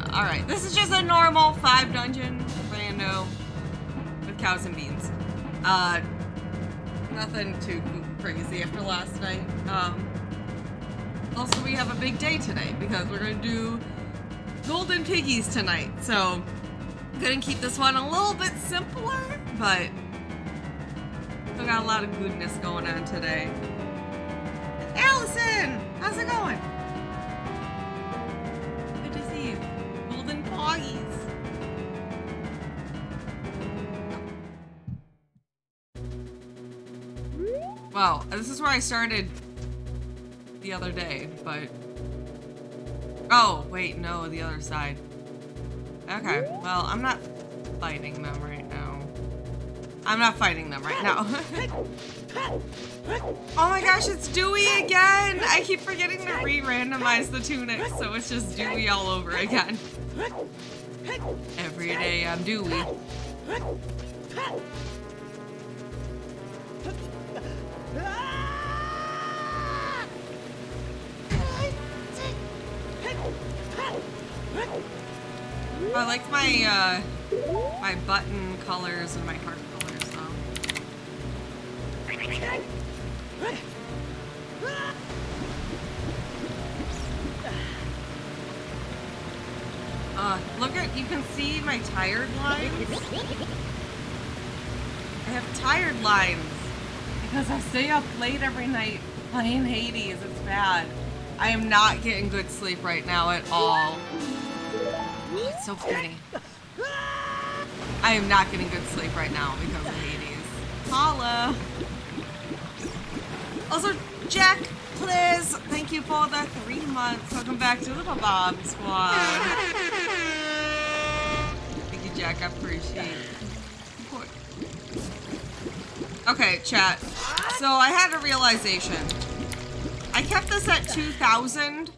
Alright, this is just a normal 5 dungeon rando with cows and beans. Nothing too crazy after last night. Also, we have a big day today because we're gonna do golden piggies tonight. So, I'm gonna keep this one a little bit simpler, but still got a lot of goodness going on today. Allison! How's it going? Good to see you. Golden poggies. Wow, this is where I started the other day, but... Oh, wait, no, the other side. Okay, well, I'm not fighting them right now. I'm not fighting them right now. Oh my gosh, it's Dewey again! I keep forgetting to re-randomize the tunics, so it's just Dewey all over again. Every day I'm Dewey. I like my my button colors and my heart colors though. Look at, you can see my tired lines. I have tired lines because I stay up late every night playing Hades. It's bad. I am not getting good sleep right now at all. Oh, it's so pretty. I am not getting good sleep right now because of Hades. Holla! Also, Jack, please, thank you for the 3 months. Welcome back to the Bob Squad. Thank you, Jack. I appreciate it. Okay, chat. So I had a realization. I kept this at 2,000.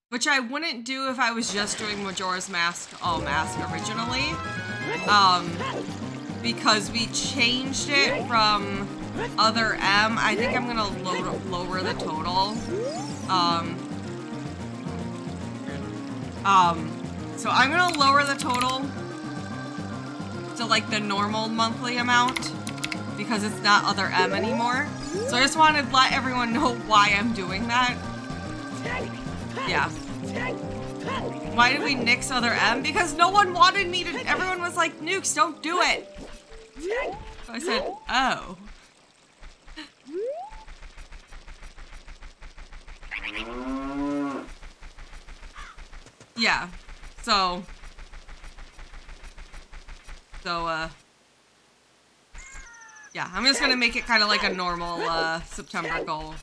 Which I wouldn't do if I was just doing Majora's Mask originally. Because we changed it from other M. I think I'm gonna lower the total. So I'm gonna lower the total to like the normal monthly amount because it's not other M anymore. So I just wanted to let everyone know why I'm doing that. Yeah. Why did we nix other M? Because no one wanted me to. Everyone was like, Nukes, don't do it. So I said, oh. Yeah. So, yeah, I'm just gonna make it kind of like a normal September goal.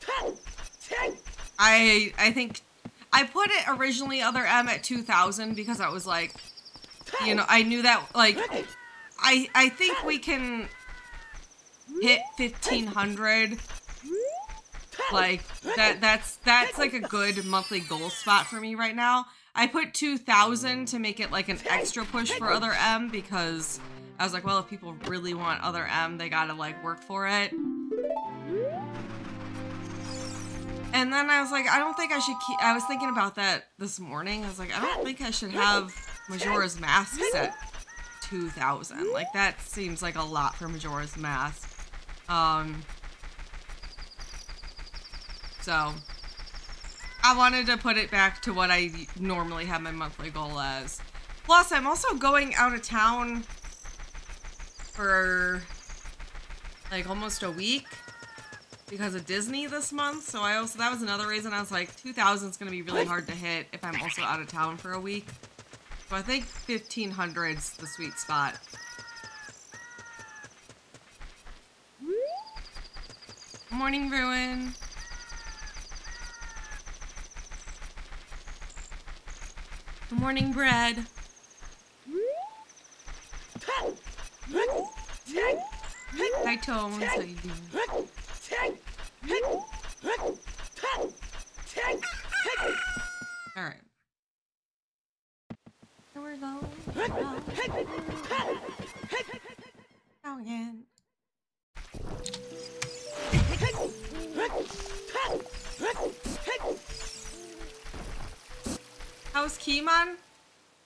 I think I put it originally other M at 2,000 because I was like, you know, I knew that like I think we can hit 1,500. Like that's like a good monthly goal spot for me right now. I put 2,000 to make it like an extra push for other M because I was like, well, if people really want other M, they gotta like work for it. And then I was like, I don't think I should keep, I was thinking about that this morning. I was like, I don't think I should have Majora's Mask at 2,000. Like that seems like a lot for Majora's Mask. So I wanted to put it back to what I normally have my monthly goal as. Plus, I'm also going out of town for like almost a week because of Disney this month. So that was another reason I was like, 2,000 is going to be really hard to hit if I'm also out of town for a week. So I think 1,500's the sweet spot. Morning, Ruin. Good morning, Bread. Hi, Tones. How you doing? All right. Here we go. Go again. How's Keemon?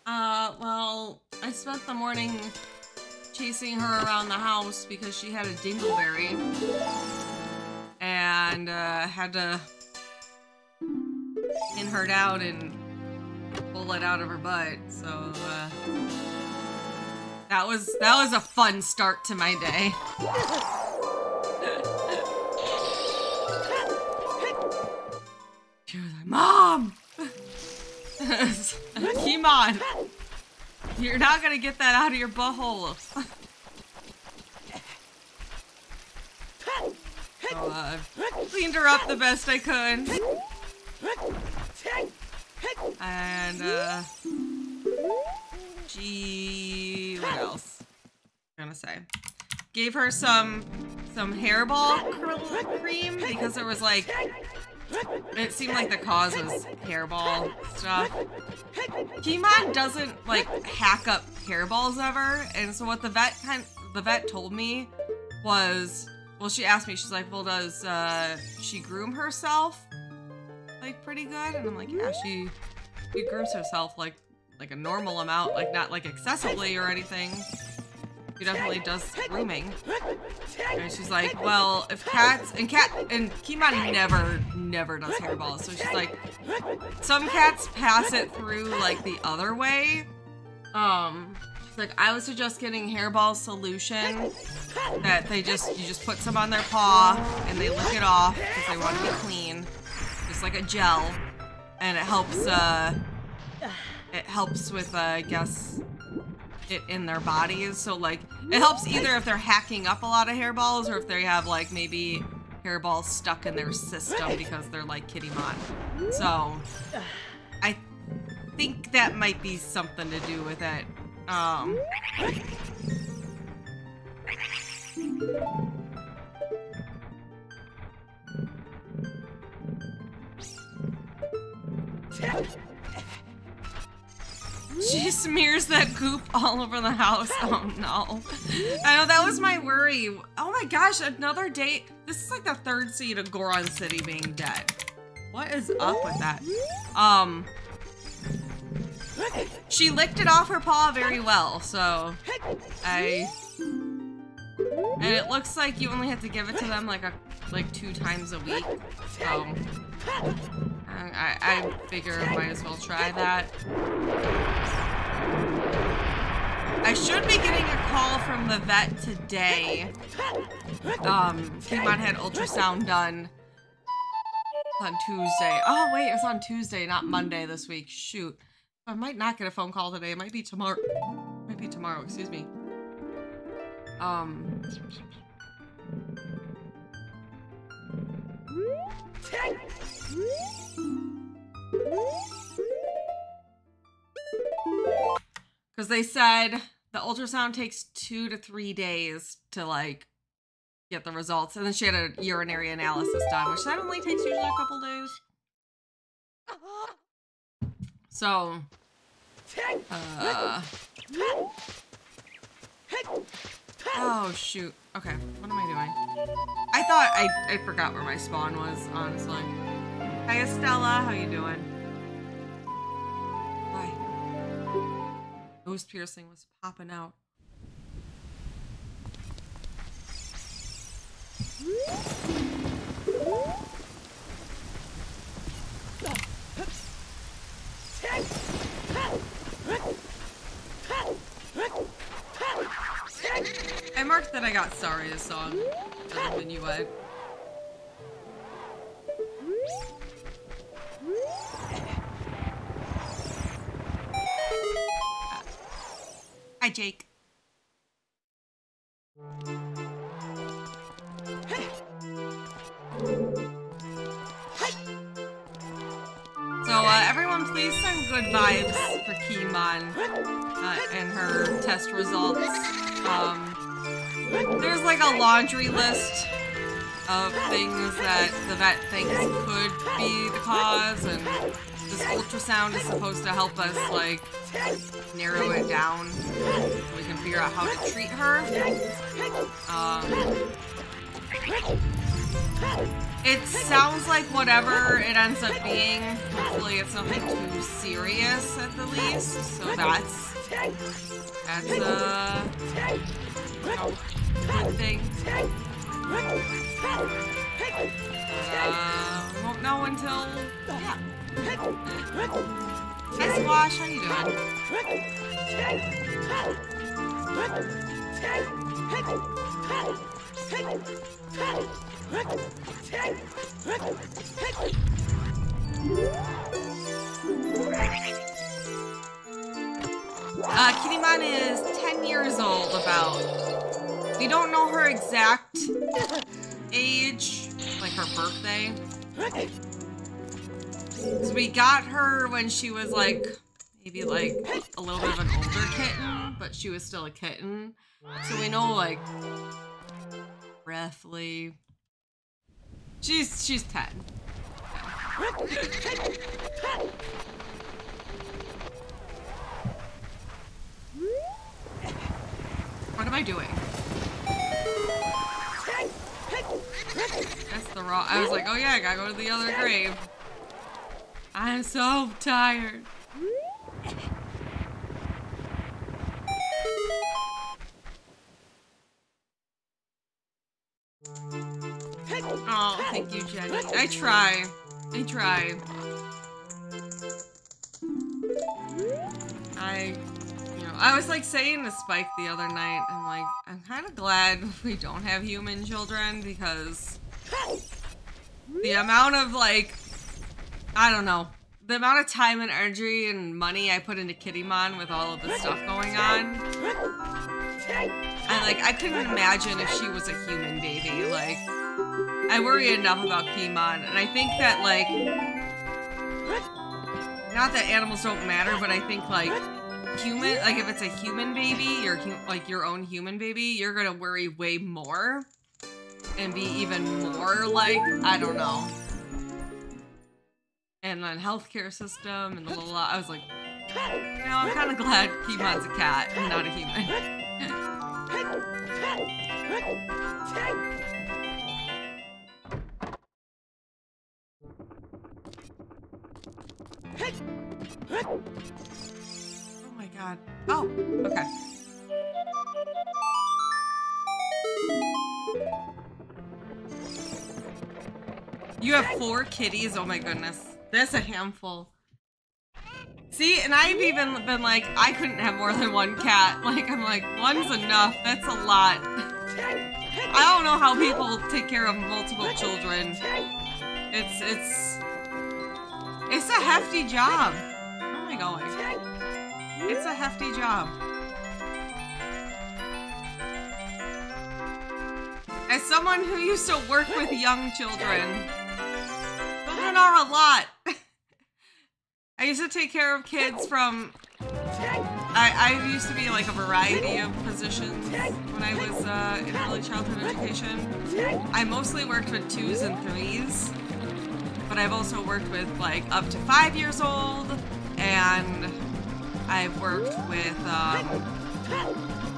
Well, I spent the morning chasing her around the house because she had a dingleberry. And, had to pin her down and pull it out of her butt. So, that was a fun start to my day. She was like, Mom! Come on! You're not gonna get that out of your butthole. So, cleaned her up the best I could. And, what else? I'm gonna say. Gave her some hairball cream because there was like, it seemed like the cause was hairball stuff. Kimon doesn't like hack up hairballs ever, and so what the vet told me was, well, she asked me, she's like, well, does she groom herself like pretty good? And I'm like, yeah, she grooms herself like a normal amount, like not like excessively or anything. She definitely does grooming. And she's like, well, if cats and Kimon never does hairballs. So she's like, some cats pass it through like the other way. She's like, I would suggest getting hairball solution that you just put some on their paw and they lick it off because they want to be clean. Just like a gel. And it helps with, I guess, it in their bodies. So like, it helps either if they're hacking up a lot of hairballs or if they have like maybe hairballs stuck in their system because they're like Kittymon. So I think that might be something to do with it. She smears that goop all over the house. Oh no. I know, that was my worry. Oh my gosh, another day. This is like the third seed of Goron City being dead. What is up with that? She licked it off her paw very well, so and it looks like you only have to give it to them like 2 times a week. So I figure I might as well try that. I should be getting a call from the vet today. Kimon had ultrasound done on Tuesday. Oh wait, it was on Tuesday, not Monday this week. Shoot. I might not get a phone call today. It might be tomorrow. Might be tomorrow, excuse me. Because they said the ultrasound takes 2 to 3 days to like get the results, and then she had a urinary analysis done, which that only takes usually a couple days. So, oh shoot. Okay, what am I doing? I thought I forgot where my spawn was, honestly. Hi Estella, how you doing? Why? Nose piercing was popping out. I marked that I got Saria's song for the minuet. Hi, Jake. So, everyone please send good vibes for Kimon and her test results. There's like a laundry list of things that the vet thinks could be the cause, and this ultrasound is supposed to help us like narrow it down so we can figure out how to treat her. It sounds like whatever it ends up being, hopefully it's nothing too serious at the least. So that's a good thing. Won't know until, yeah. Hi Squash, how you doing? Kittymon is 10 years old about. We don't know her exact age, like her birthday. So we got her when she was like, maybe like a little bit of an older kitten, but she was still a kitten. So we know like roughly she's 10. What am I doing? That's the wrong. I was like, oh yeah, I gotta go to the other grave. I'm so tired. Oh, thank you, Jenny. I try. I was like saying to Spike the other night, I'm like, I'm kind of glad we don't have human children because the amount of like, I don't know, the amount of time and energy and money I put into Kittymon with all of the stuff going on. And like, I couldn't imagine if she was a human baby. Like, I worry enough about Kittymon, and I think that like, not that animals don't matter, but I think like, if it's a human baby, like your own human baby, you're gonna worry way more and be even more like, I don't know. And then healthcare system and the little, I was like, you know, I'm kind of glad Keymon's a cat and not a human. Oh my god. Oh, okay. You have 4 kitties? Oh my goodness. That's a handful. See, and I've even been like, I couldn't have more than 1 cat. Like, I'm like, 1's enough. That's a lot. I don't know how people take care of multiple children. It's a hefty job. Where am I going? It's a hefty job. As someone who used to work with young children, children are a lot. I used to take care of kids from, I used to be like a variety of positions when I was in early childhood education. I mostly worked with 2s and 3s, but I've also worked with like up to 5 years old, and I've worked with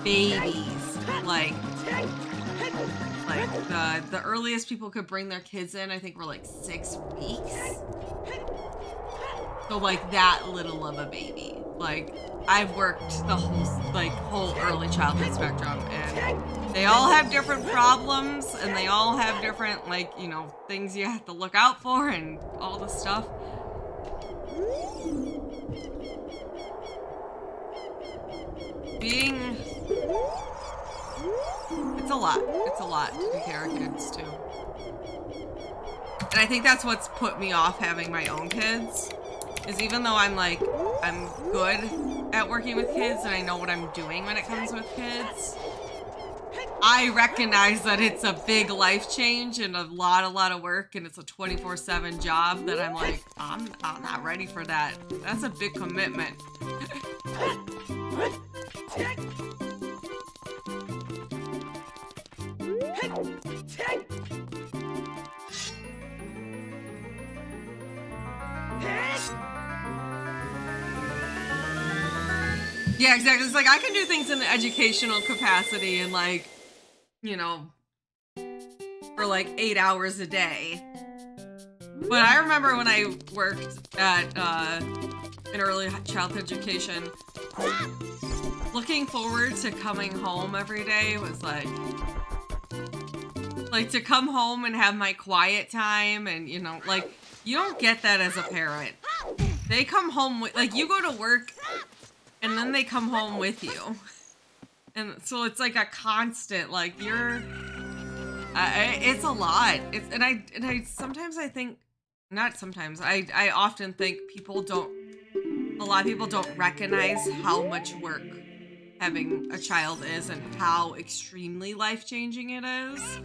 babies, like the earliest people could bring their kids in, I think were like 6 weeks. So like that little of a baby. Like I've worked the whole early childhood spectrum, and they all have different problems, and they all have different like, you know, things you have to look out for and all this stuff. It's a lot. It's a lot to take care of kids too. And I think that's what's put me off having my own kids. Is even though I'm good at working with kids and I know what I'm doing when it comes with kids, I recognize that it's a big life change and a lot of work, and it's a 24/7 job that I'm like, I'm not ready for that. That's a big commitment. Yeah, exactly. It's like I can do things in the educational capacity and like, you know, for like 8 hours a day. But I remember when I worked at in early childhood education, looking forward to coming home every day was like to come home and have my quiet time, and you know, like, you don't get that as a parent. They come home with, like, you go to work and then they come home with you. And so it's like a constant, like, you're, it's a lot. It's, and I sometimes I think, not sometimes, I often think a lot of people don't recognize how much work having a child is and how extremely life-changing it is.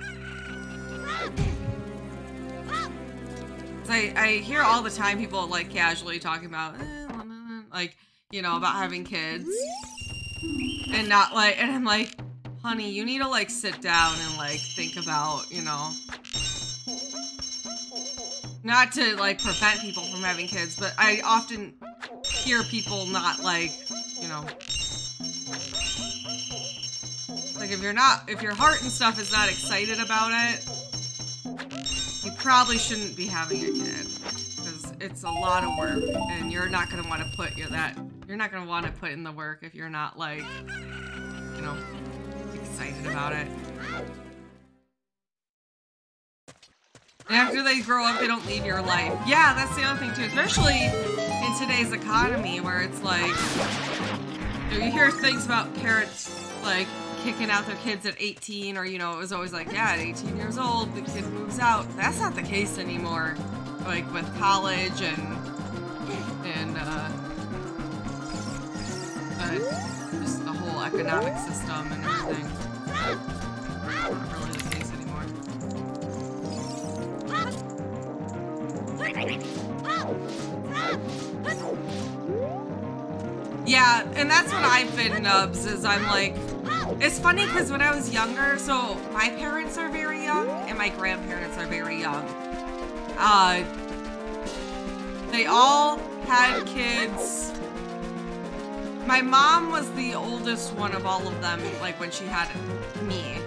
I hear all the time people like casually talking about, like, you know, about having kids. And not like, and I'm like, honey, you need to like sit down and like think about, you know, not to like prevent people from having kids, but I often hear people not like, you know, like if your heart and stuff is not excited about it, you probably shouldn't be having a kid, because it's a lot of work and you're not going to want to put you're not going to want to put in the work if you're not like, you know, excited about it. And after they grow up, they don't leave your life. Yeah, that's the other thing too, especially in today's economy where it's like, you know, you hear things about parents like kicking out their kids at 18, or, you know, it was always like, yeah, at 18 years old, the kid moves out. That's not the case anymore. Like with college and just the whole economic system and everything. Not really the case anymore. Yeah, and that's what I've been, Nubs, is I'm like, it's funny because when I was younger, so my parents are very young and my grandparents are very young. They all had kids. My mom was the oldest one of all of them, like when she had me,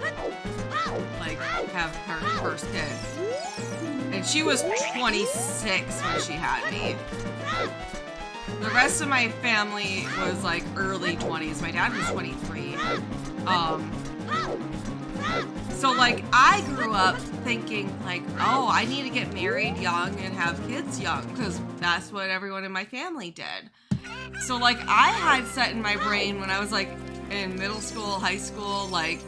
like have her first kid. And she was 26 when she had me. The rest of my family was like early 20s. My dad was 23. So like I grew up thinking like, oh, I need to get married young and have kids young because that's what everyone in my family did. So like I had set in my brain when I was like in middle school, high school, like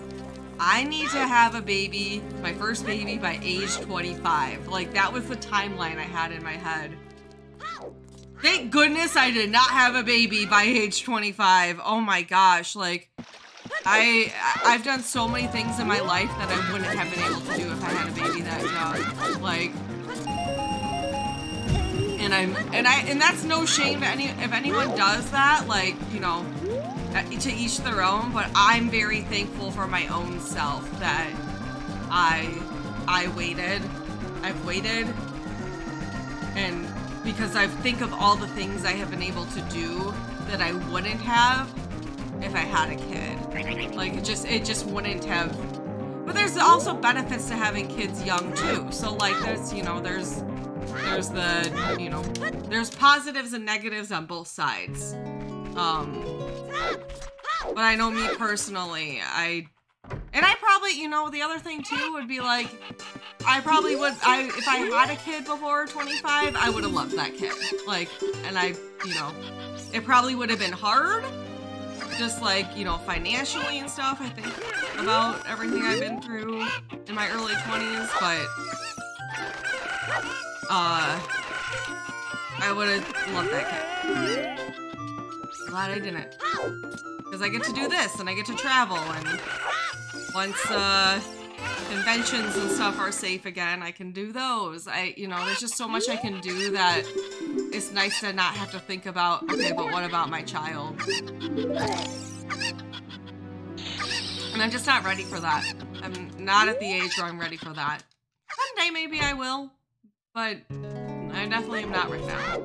I need to have a baby, my first baby by age 25. Like that was the timeline I had in my head. Thank goodness I did not have a baby by age 25. Oh my gosh, like I've done so many things in my life that I wouldn't have been able to do if I had a baby that young. Like, and that's no shame to if anyone does that, like, you know, to each their own, but I'm very thankful for my own self that I've waited, and because I think of all the things I have been able to do that I wouldn't have if I had a kid. Like it just wouldn't have. But there's also benefits to having kids young too. So like there's, you know, there's the, you know, there's positives and negatives on both sides. But I know me personally, I probably, you know, the other thing too would be like, I probably would, if I had a kid before 25, I would have loved that kid. Like, and you know, it probably would have been hard, just like, you know, financially and stuff. I think about everything I've been through in my early 20s, but, I would have loved that kid. Glad I didn't. Because I get to do this, and I get to travel, and once, conventions and stuff are safe again, I can do those. You know, there's just so much I can do that it's nice to not have to think about, okay, but what about my child? And I'm just not ready for that. I'm not at the age where I'm ready for that. Someday maybe I will, but I definitely am not right now.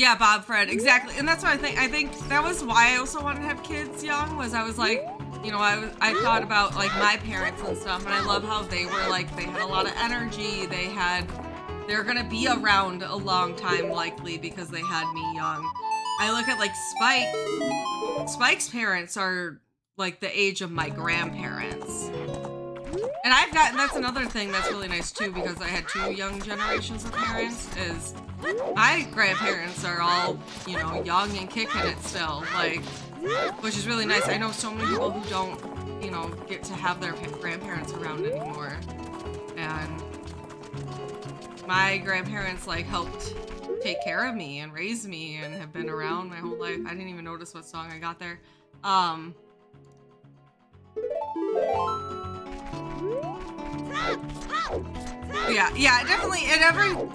Yeah, Bob Fred, exactly. And that's what I think. I think that was why I also wanted to have kids young, was I was like, you know, I thought about like my parents and stuff, and I love how they were like, they had a lot of energy, they're gonna be around a long time likely because they had me young. I look at like Spike's parents are like the age of my grandparents. And that's another thing that's really nice too, because I had 2 young generations of parents, is my grandparents are all, you know, young and kicking it still, like, which is really nice. I know so many people who don't, you know, get to have their grandparents around anymore. And my grandparents, like, helped take care of me and raise me and have been around my whole life. I didn't even notice what song I got there. Yeah, definitely. And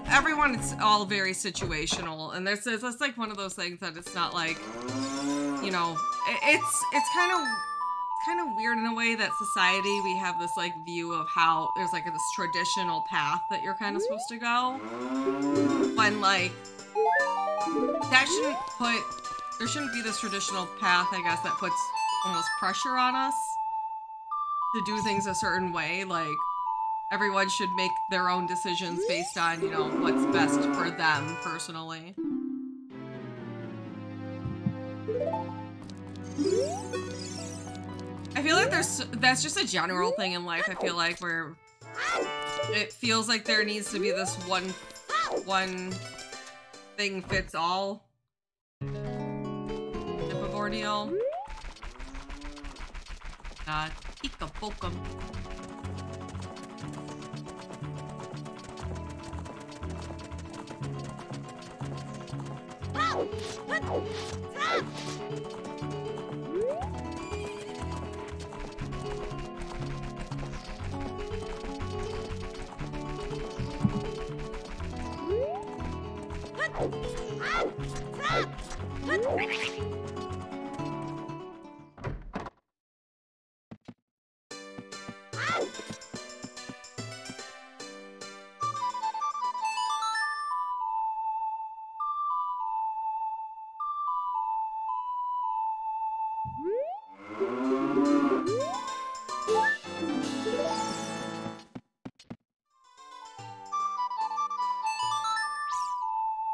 everyone, it's all very situational, and it's like one of those things that it's not like, you know, it's kind of weird in a way that society, we have this like view of how there's like this traditional path that you're kind of supposed to go, when like there shouldn't be this traditional path, I guess, that puts almost pressure on us to do things a certain way. Like, everyone should make their own decisions based on, you know, what's best for them personally. I feel like that's just a general thing in life, I feel like, where it feels like there needs to be this one thing fits all type of ordeal. Bubblegum.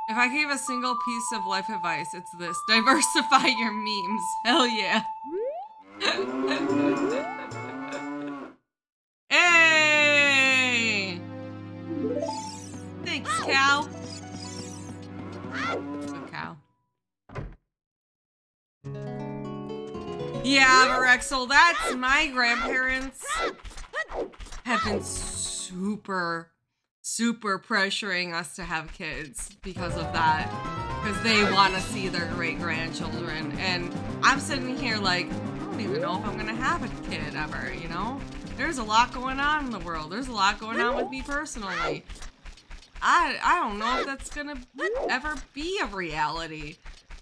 If I gave a single piece of life advice, it's this: diversify your memes. Hell yeah. Hey! Thanks, cow. Good cow. Yeah, Marexel, that's my grandparents have been super pressuring us to have kids because of that, because they want to see their great-grandchildren, and I'm sitting here like, I don't even know if I'm gonna have a kid ever, you know? There's a lot going on in the world. There's a lot going on with me personally. I don't know if that's gonna ever be a reality.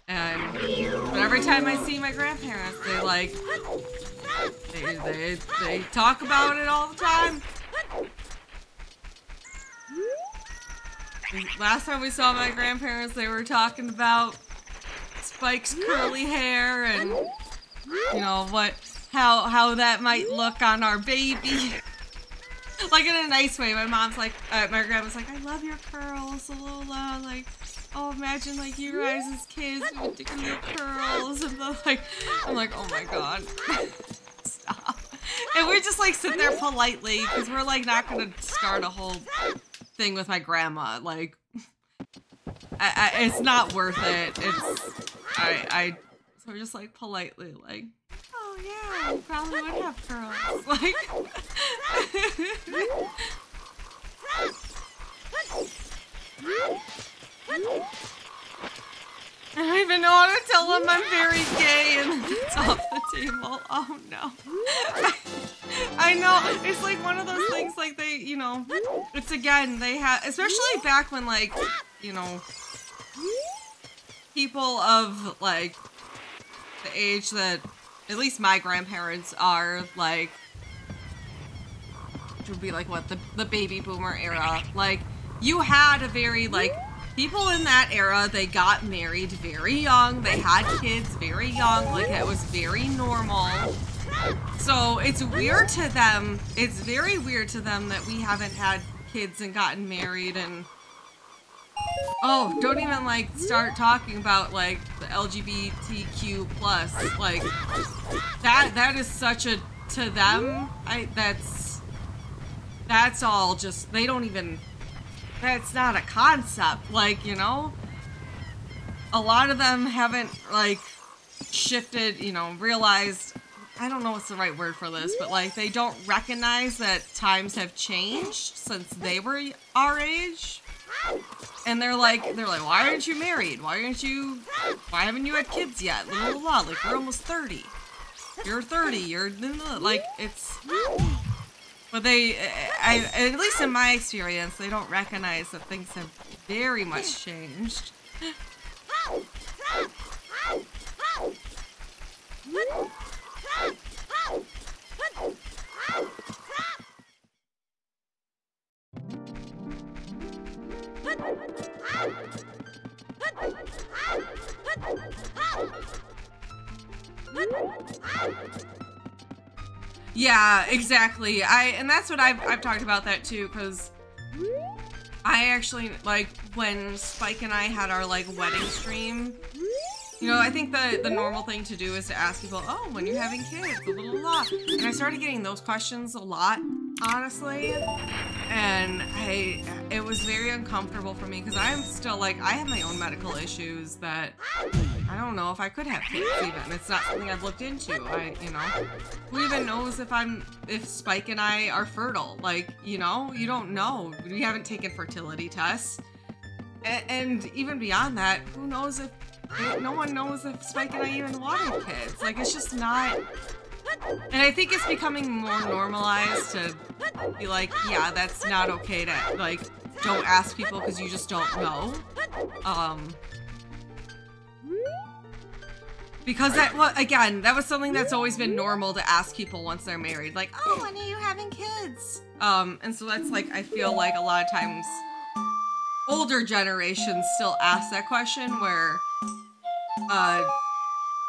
But every time I see my grandparents, they like, they talk about it all the time. Last time we saw my grandparents, they were talking about Spike's curly hair and, you know, how that might look on our baby. Like, in a nice way. My mom's like, my grandma's like, I love your curls, Lola. Like, oh, imagine like you guys as kids with little curls, and I'm like, oh my god, stop. And we just like sit there politely because we're like not gonna start a whole thing with my grandma. Like, it's not worth it. So we're just like politely like, oh yeah, you probably would have curls. Like, I don't even know how to tell them I'm very gay, and it's off the table. Oh no. I know, it's like one of those things, like they, you know, it's again, they have, especially back when, like, you know, people of like the age that at least my grandparents are, like, which would be like what, the baby boomer era, like, you had a very like, people in that era, they got married very young. They had kids very young. Like, it was very normal. So it's weird to them. It's very weird to them that we haven't had kids and gotten married and... Oh, don't even, like, start talking about, like, the LGBTQ+. Like, that is such a... To them, that's all just... They don't even... That's not a concept. Like, you know? A lot of them haven't, like, shifted, you know, realized... I don't know what's the right word for this, but, like, they don't recognize that times have changed since they were our age. And they're like, why aren't you married? Why haven't you had kids yet? Blah, blah, blah. Like, you're almost 30. You're 30. You're, like, it's... But they, at least in my experience, they don't recognize that things have very much changed. Yeah, exactly. And that's what I've talked about that too, because I actually, like, when Spike and I had our, like, wedding stream, you know, I think the normal thing to do is to ask people, oh, when you're having kids, blah, blah, blah. And I started getting those questions a lot, honestly. And it was very uncomfortable for me because I'm still, like, I have my own medical issues that I don't know if I could have kids even. It's not something I've looked into. You know, who even knows if Spike and I are fertile? Like, you know, you don't know. We haven't taken fertility tests. And even beyond that, who knows if no one knows if Spike and I even wanted kids. Like, it's just not... And I think it's becoming more normalized to be like, yeah, that's not okay to, like, don't ask people because you just don't know. Because that, well, again, that was something that's always been normal to ask people once they're married. Like, oh, when are you having kids? And so that's, like, I feel like a lot of times older generations still ask that question where,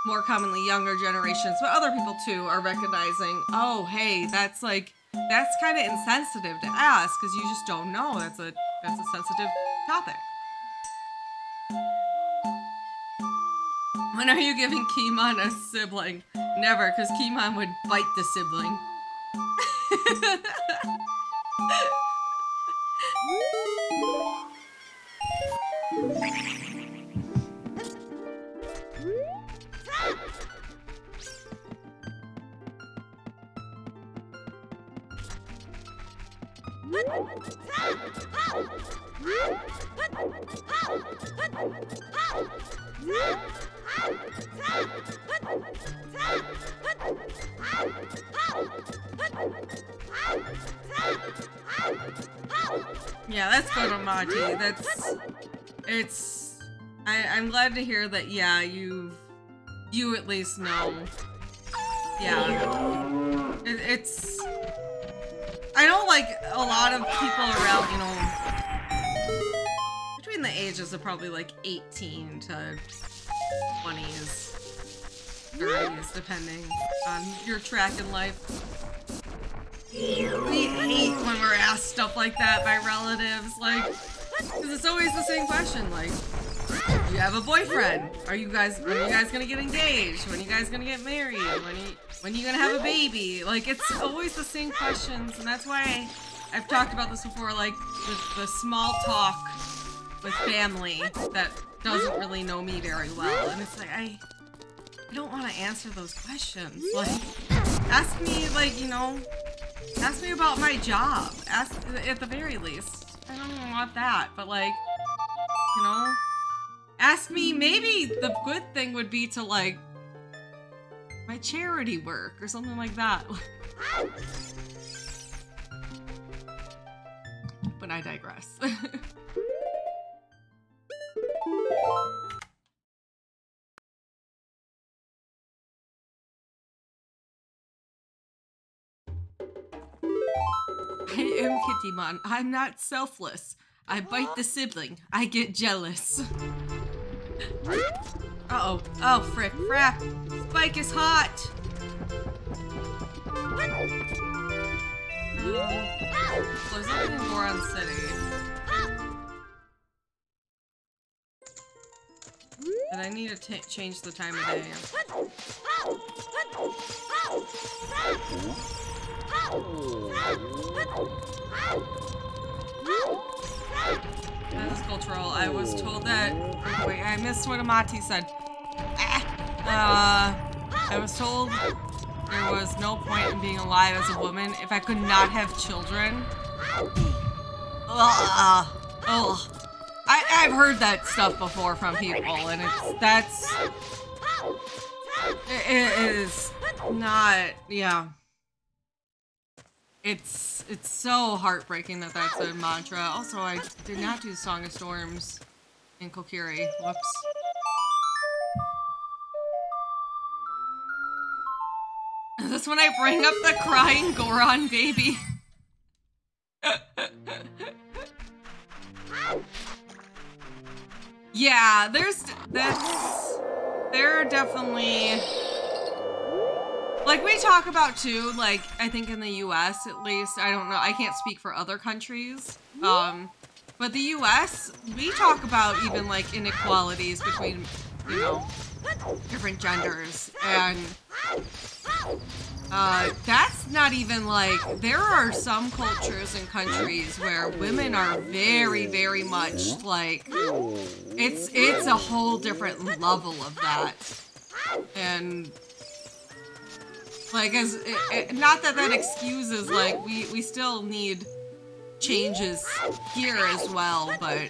more commonly younger generations, but other people too, are recognizing, oh, hey, that's kind of insensitive to ask because you just don't know. That's a sensitive topic. When are you giving Keemon a sibling? Never, because Keemon would bite the sibling. Yeah, that's good, Amati. I'm glad to hear that, yeah, you at least know. Yeah. It's... I know, like, a lot of people around, you know, between the ages of probably, like, 18 to 20s, 30s, depending on your track in life. We hate when we're asked stuff like that by relatives, like, because it's always the same question, like, do you have a boyfriend? When are you guys gonna get engaged? When are you guys gonna get married? When are you gonna have a baby? Like, it's always the same questions, and that's why I've talked about this before, like, the small talk with family that doesn't really know me very well, and it's like, I don't want to answer those questions. Like, ask me, like, you know, ask me about my job. Ask, at the very least. I don't even want that, but, like, you know, ask me, maybe the good thing would be to, like, my charity work or something like that. But I digress. I am Kittymon. I'm not selfless. I bite the sibling. I get jealous. Uh-oh. Oh, frick. Frap. Spike is hot. There's nothing in Goron City. But I need to change the time of day. This is cultural. I was told that. Oh, wait, I missed what Amati said. I was told there was no point in being alive as a woman if I could not have children. I've heard that stuff before from people, and it is not, yeah. It's so heartbreaking that that's a mantra. Also, I did not do Song of Storms in Kokiri. Whoops. That's when I bring up the crying Goron baby. Yeah, there are definitely, like, we talk about too, like, I think in the US at least, I don't know, I can't speak for other countries, but the US, we talk about even, like, inequalities between, you know, different genders, and that's not even, like, there are some cultures and countries where women are very, very much, like, it's a whole different level of that, and, like, not that that excuses, like, we still need changes here as well, but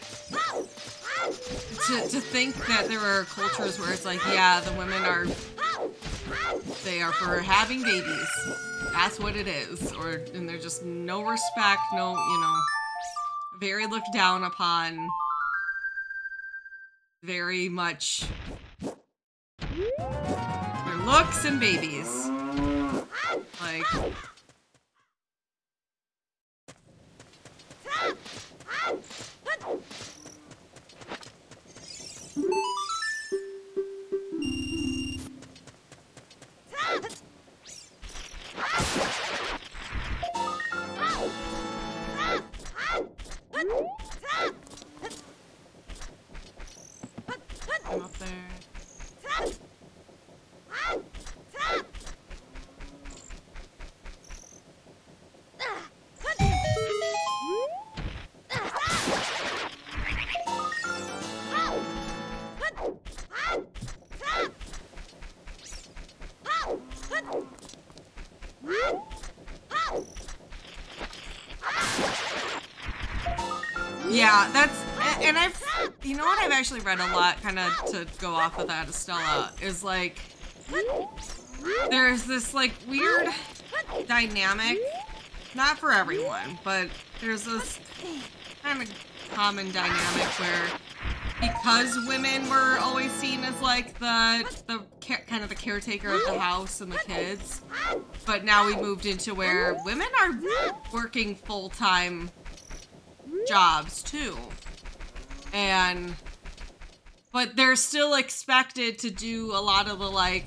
to think that there are cultures where it's like, yeah, the women are, they are for having babies. That's what it is. And there's just no respect, no, you know, very looked down upon, very much their looks and babies. Like, I'm up there. Yeah, that's, and you know what I've actually read a lot, kind of to go off of that, Estella, is like, there's this like weird dynamic, not for everyone, but there's this kind of common dynamic where, because women were always seen as like the kind of the caretaker of the house and the kids, but now we moved into where women are working full-time jobs too, but they're still expected to do a lot of the like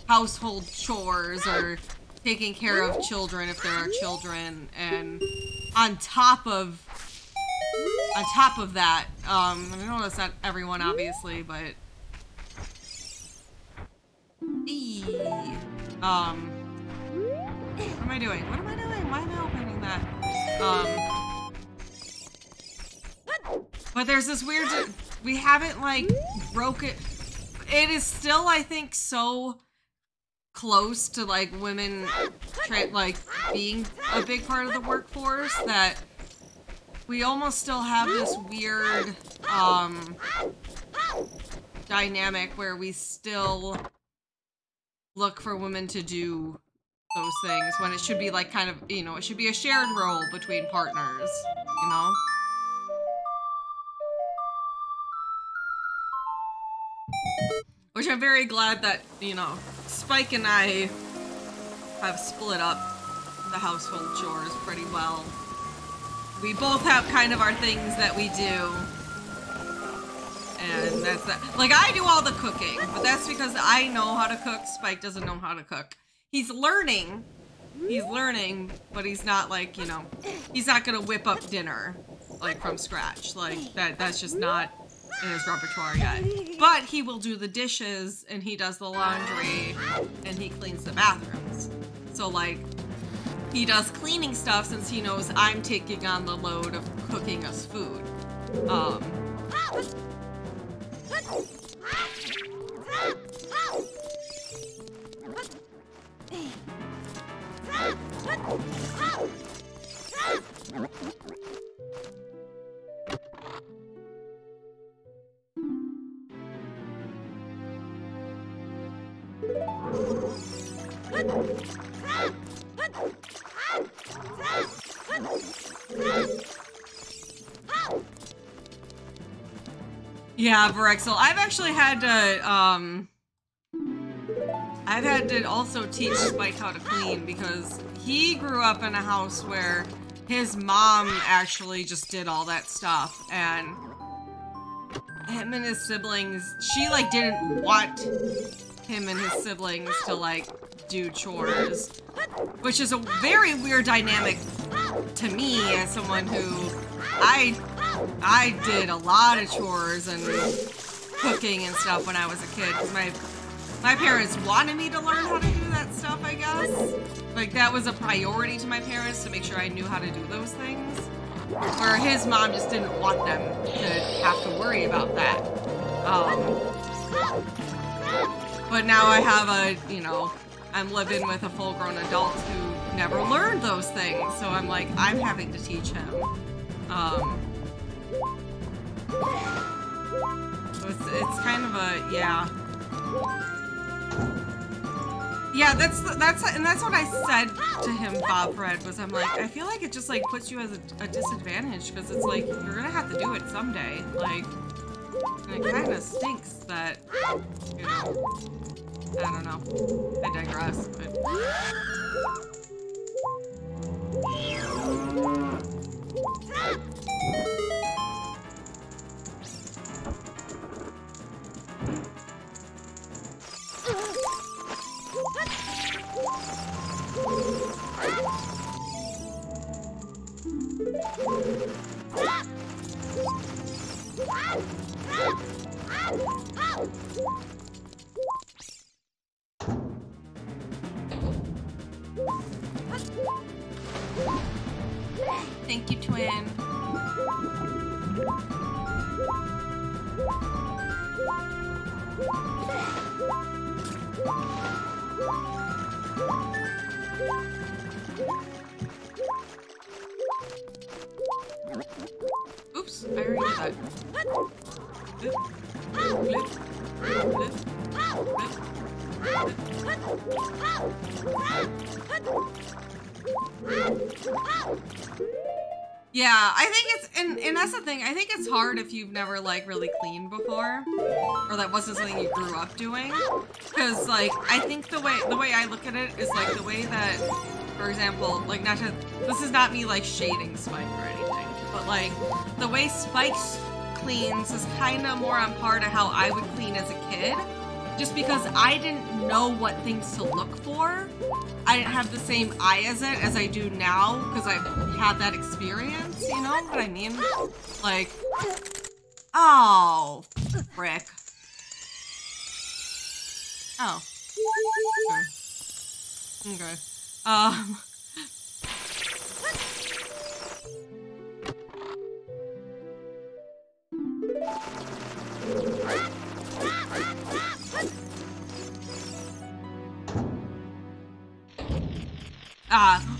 household chores or taking care of children if there are children, and on top of that, I know that's not everyone obviously, but what am I doing? What am I doing? Why am I opening that? But there's this weird, we haven't like broke it. It is still, I think, so close to like women like being a big part of the workforce that we almost still have this weird dynamic where we still look for women to do those things when it should be like kind of, you know, it should be a shared role between partners, you know? Which I'm very glad that, you know, Spike and I have split up the household chores pretty well. we both have kind of our things that we do. And that's that. Like, I do all the cooking, but that's because I know how to cook. Spike doesn't know how to cook. He's learning. He's learning, but he's not like, you know, he's not gonna whip up dinner, like, from scratch. Like, that's just not in his repertoire yet. But he will do the dishes, and he does the laundry, and he cleans the bathrooms. So, like, he does cleaning stuff since he knows I'm taking on the load of cooking us food. Yeah, Varexel. I've actually had to, also teach Spike how to clean because he grew up in a house where his mom actually just did all that stuff, and him and his siblings, she, like, didn't want him and his siblings to, like, do chores, which is a very weird dynamic to me as someone who I did a lot of chores and cooking and stuff when I was a kid, because my parents wanted me to learn how to do that stuff, I guess. Like, that was a priority to my parents, to make sure I knew how to do those things. Where his mom just didn't want them to have to worry about that. But now I have a, you know, I'm living with a full-grown adult who never learned those things, so I'm like, I'm having to teach him. So it's kind of a, yeah. Yeah, that's what I said to him, Bob Fred, was I'm like, I feel like it just, like, puts you as a disadvantage, because it's like, you're gonna have to do it someday, like, and it kind of stinks that, you know, I don't know, I digress, but... Thank you, twin. Oops, I already did that. Yeah, I think it's, and that's the thing, I think it's hard if you've never, like, really cleaned before, or that wasn't something you grew up doing, because, like, I think the way I look at it is, like, the way that, for example, like, not to, this is not me, like, shading Spike or anything, but, like, the way Spike cleans is kind of more on par to how I would clean as a kid, just because I didn't know what things to look for. I didn't have the same eye as it as I do now, because I've had that experience, you know what I mean? Like, oh, frick. Oh. Okay.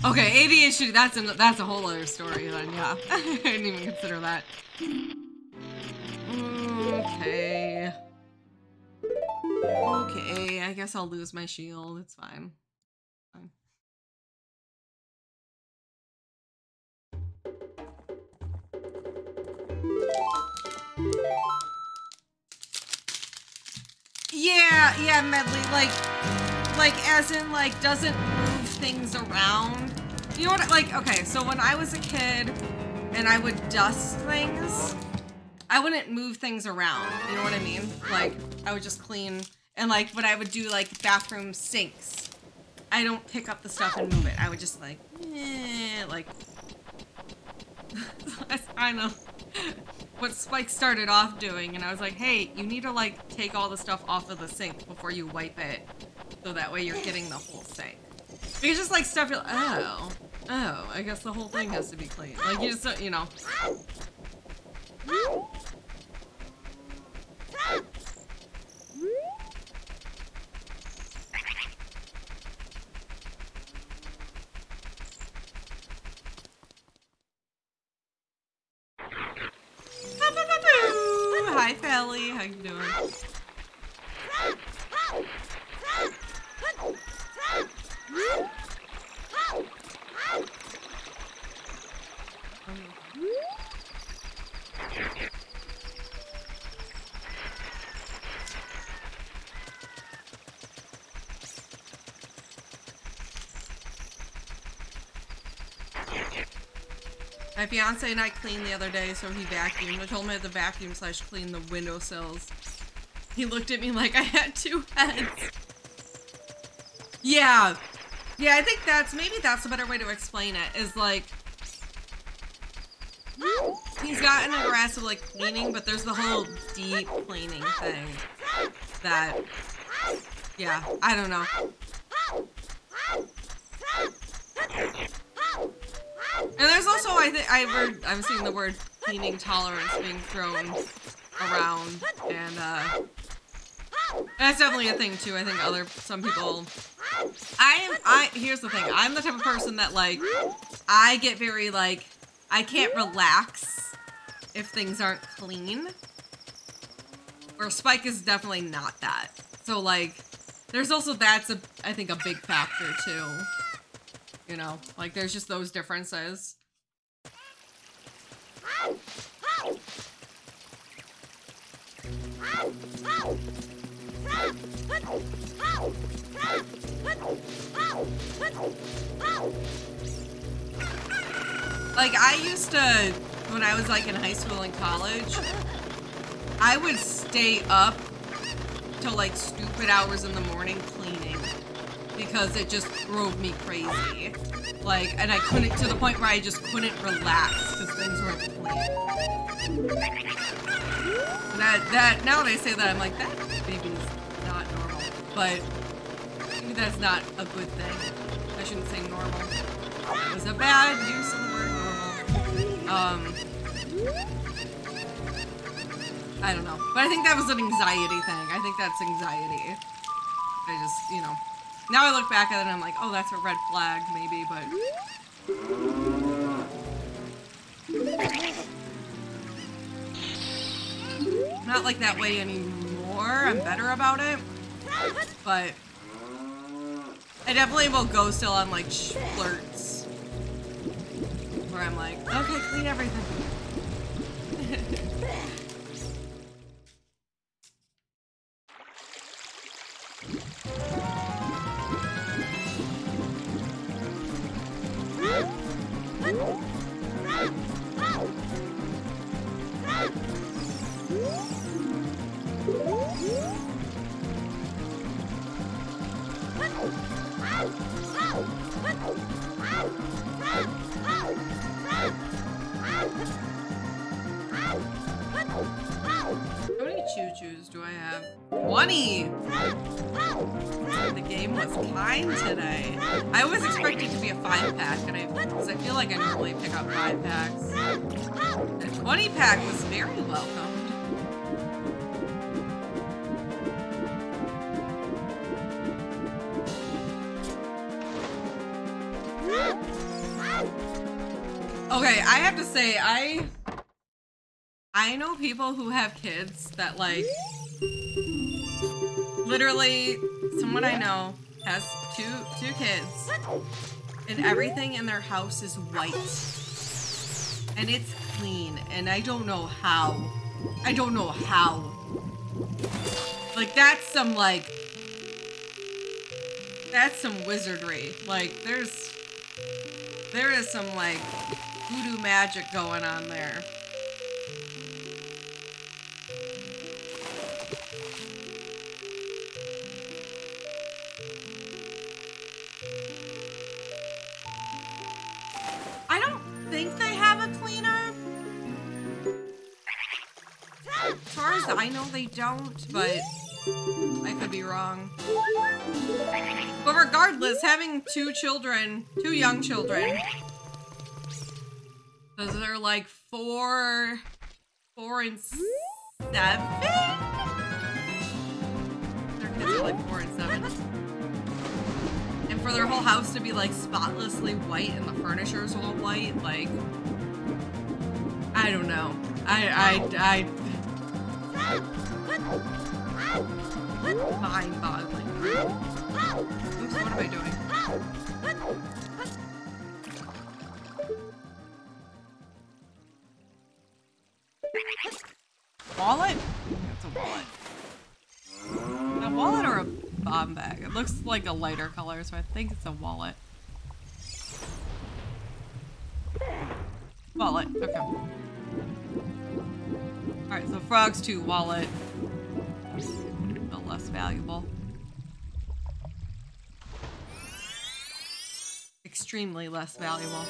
Okay, aviation, that's a whole other story then, yeah. I didn't even consider that. Okay. Okay, I guess I'll lose my shield, it's fine. Yeah, Medley, like as in, like, doesn't move things around. You know what, like, okay, so when I was a kid, and I would dust things, I wouldn't move things around. You know what I mean? Like, I would just clean, and like, when I would do like bathroom sinks, I don't pick up the stuff and move it. I would just like, like, I know what Spike started off doing, and I was like, hey, you need to like take all the stuff off of the sink before you wipe it, so that way you're getting the whole sink. Because just like stuff, you're like, oh, I guess the whole thing has to be clean. Like, you just don't, you know. Hi, Felly. How you doing? My fiance and I cleaned the other day, so he vacuumed. I told him I had to vacuum / clean the windowsills. He looked at me like I had 2 heads. Yeah. Yeah, I think maybe that's a better way to explain it, is like, he's gotten aggressive like cleaning, but there's the whole deep cleaning thing that, yeah, I don't know. And there's also, I'm seeing the word cleaning tolerance being thrown around, and that's definitely a thing too. I think some people, here's the thing, I'm the type of person that like, I get very like, I can't relax if things aren't clean, where Spike is definitely not that. So like, there's also, I think a big factor too. You know, like there's just those differences. Like I used to, when I was like in high school and college, I would stay up till like stupid hours in the morning cleaning. Because it just drove me crazy. Like, and I couldn't, to the point where I just couldn't relax because things weren't clean. Now that I say that, I'm like, that baby's not normal. But maybe that's not a good thing. I shouldn't say normal. That was a bad use of the word normal. I don't know. But I think that was an anxiety thing. I think that's anxiety. I just, you know. Now I look back at it and I'm like, oh, that's a red flag, maybe, but... Not like that way anymore. I'm better about it. But... I definitely will go still on, like, flirts. Where I'm like, okay, clean everything. How many choo-choos do I have? 20! The game was kind today. I always expect it to be a 5-pack, because I feel like I normally pick up 5-packs. The 20-pack was very welcomed. Okay, I have to say, I know people who have kids that, like, literally, someone I know has two kids, and everything in their house is white, and it's clean, and I don't know how. I don't know how. Like, that's some, like, that's some wizardry. Like, there's, There is some, like, voodoo magic going on there. I don't think they have a cleaner. As far as I know, they don't, but I could be wrong. But regardless, having two young children, because they're like 4 and 7? Their kids are like 4 and 7. And for their whole house to be like spotlessly white and the furniture's all white, like, I don't know. Mind-boggling. Oops, what am I doing? Wallet? It's a wallet. A wallet or a bomb bag? It looks like a lighter color, so I think it's a wallet. Wallet, okay. Alright, so frogs 2, wallet. No less valuable. Extremely less valuable.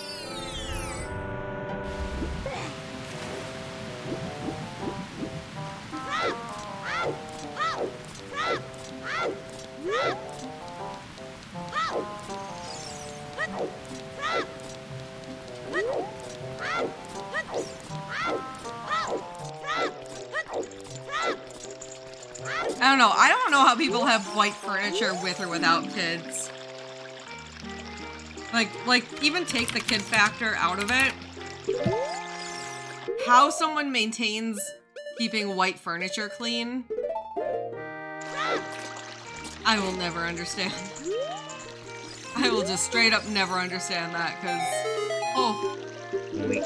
I don't know. I don't know how people have white furniture with or without kids. Like even take the kid factor out of it. How someone maintains keeping white furniture clean, I will never understand. I will just straight up never understand that, because, oh. Wait.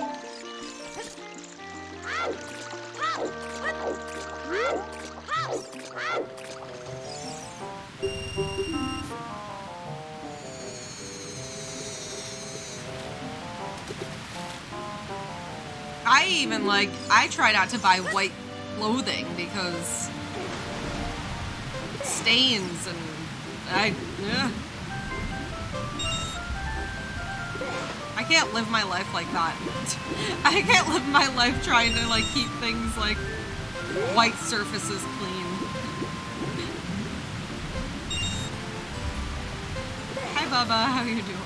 I try not to buy white clothing because stains and I can't live my life like that. I can't live my life trying to like keep things like white surfaces clean. Hi Bubba, how you doing?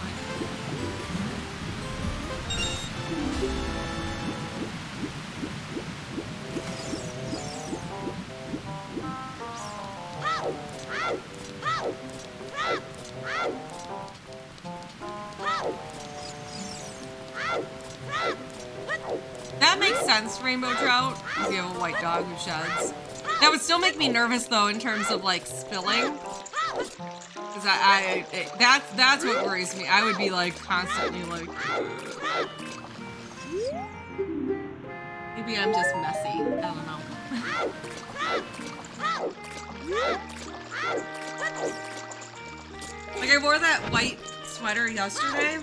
That makes sense, Rainbow Trout, if you have a white dog who sheds. That would still make me nervous though in terms of like spilling. Cause that's what worries me. I would be like constantly like, maybe I'm just messy. I don't know. Like I wore that white sweater yesterday.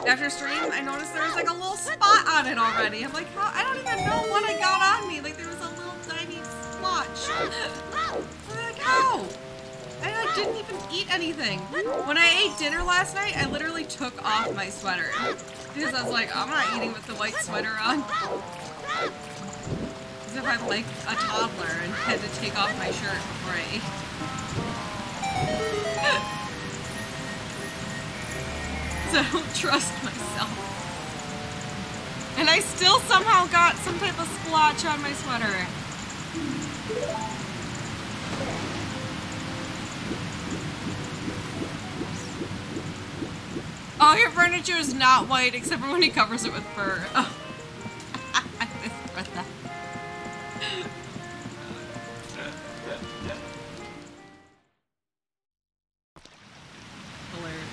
After stream, I noticed there was like a little spot on it already. I'm like, how? I don't even know what I got on me. Like there was a little tiny splotch. I'm like, how? I like didn't even eat anything. When I ate dinner last night, I literally took off my sweater because I was like, I'm not eating with the white sweater on. As if I'm like a toddler and had to take off my shirt before I ate. I don't trust myself. And I still somehow got some type of splotch on my sweater. Oh, your furniture is not white except for when he covers it with fur. Oh. I misread that. Hilarious.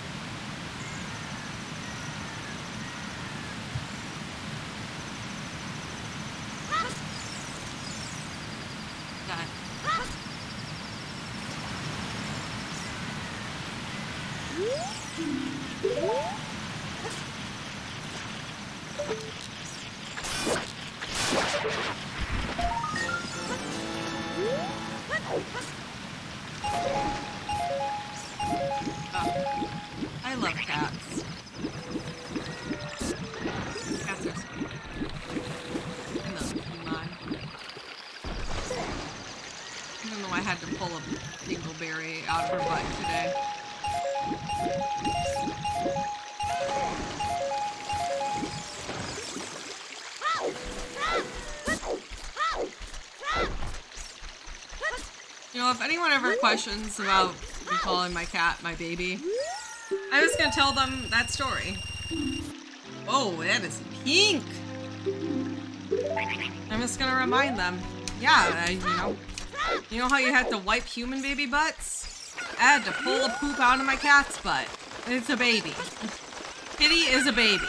cats. Cats are sweet. I love Pokemon. Even though I had to pull a dingleberry out of her butt today. You know, if anyone ever questions about me calling my cat my baby, I'm just gonna tell them that story. Whoa, that is pink! I'm just gonna remind them. Yeah, you know how you had to wipe human baby butts? I had to pull a poop out of my cat's butt. It's a baby. Kitty is a baby.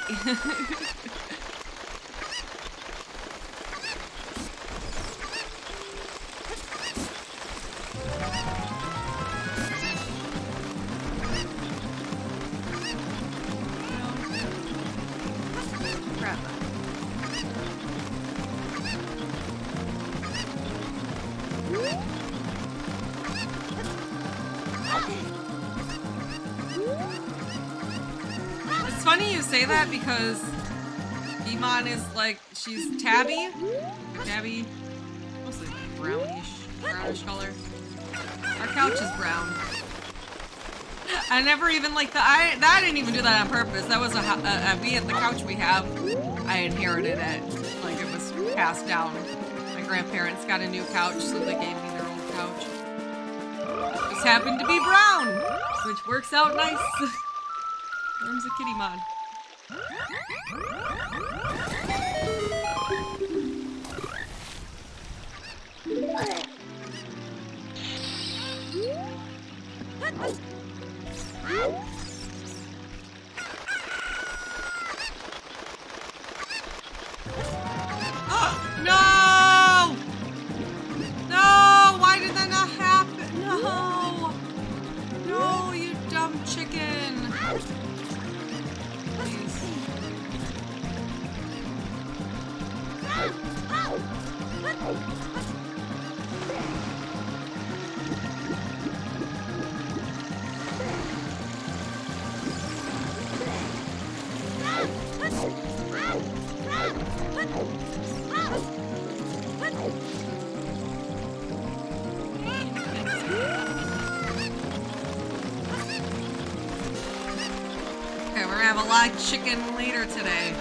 It's funny you say that because Iman is like, she's tabby, mostly brownish color. Our couch is brown. I never even like I didn't even do that on purpose. That was the couch we have. I inherited it, like it was passed down. My grandparents got a new couch, so they gave me their old couch. It just happened to be brown, which works out nice. There's a kitty mod. No! No! Why did that not happen? No! No, you dumb chicken! Please. Okay, we're gonna have a lot of chicken later today.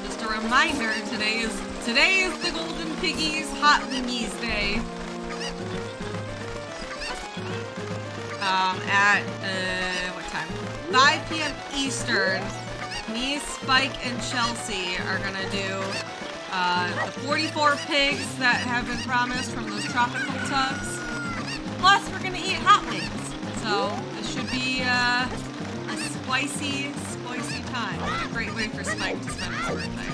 Just a reminder, today is the Golden Piggies Hot Wingies Day. At what time? 5 p.m. Eastern. Me, Spike, and Chelsea are gonna do the 44 pigs that have been promised from those tropical tubs. Plus, we're gonna eat hot wings. So this should be a spicy time. A great way for Spike to spend his birthday.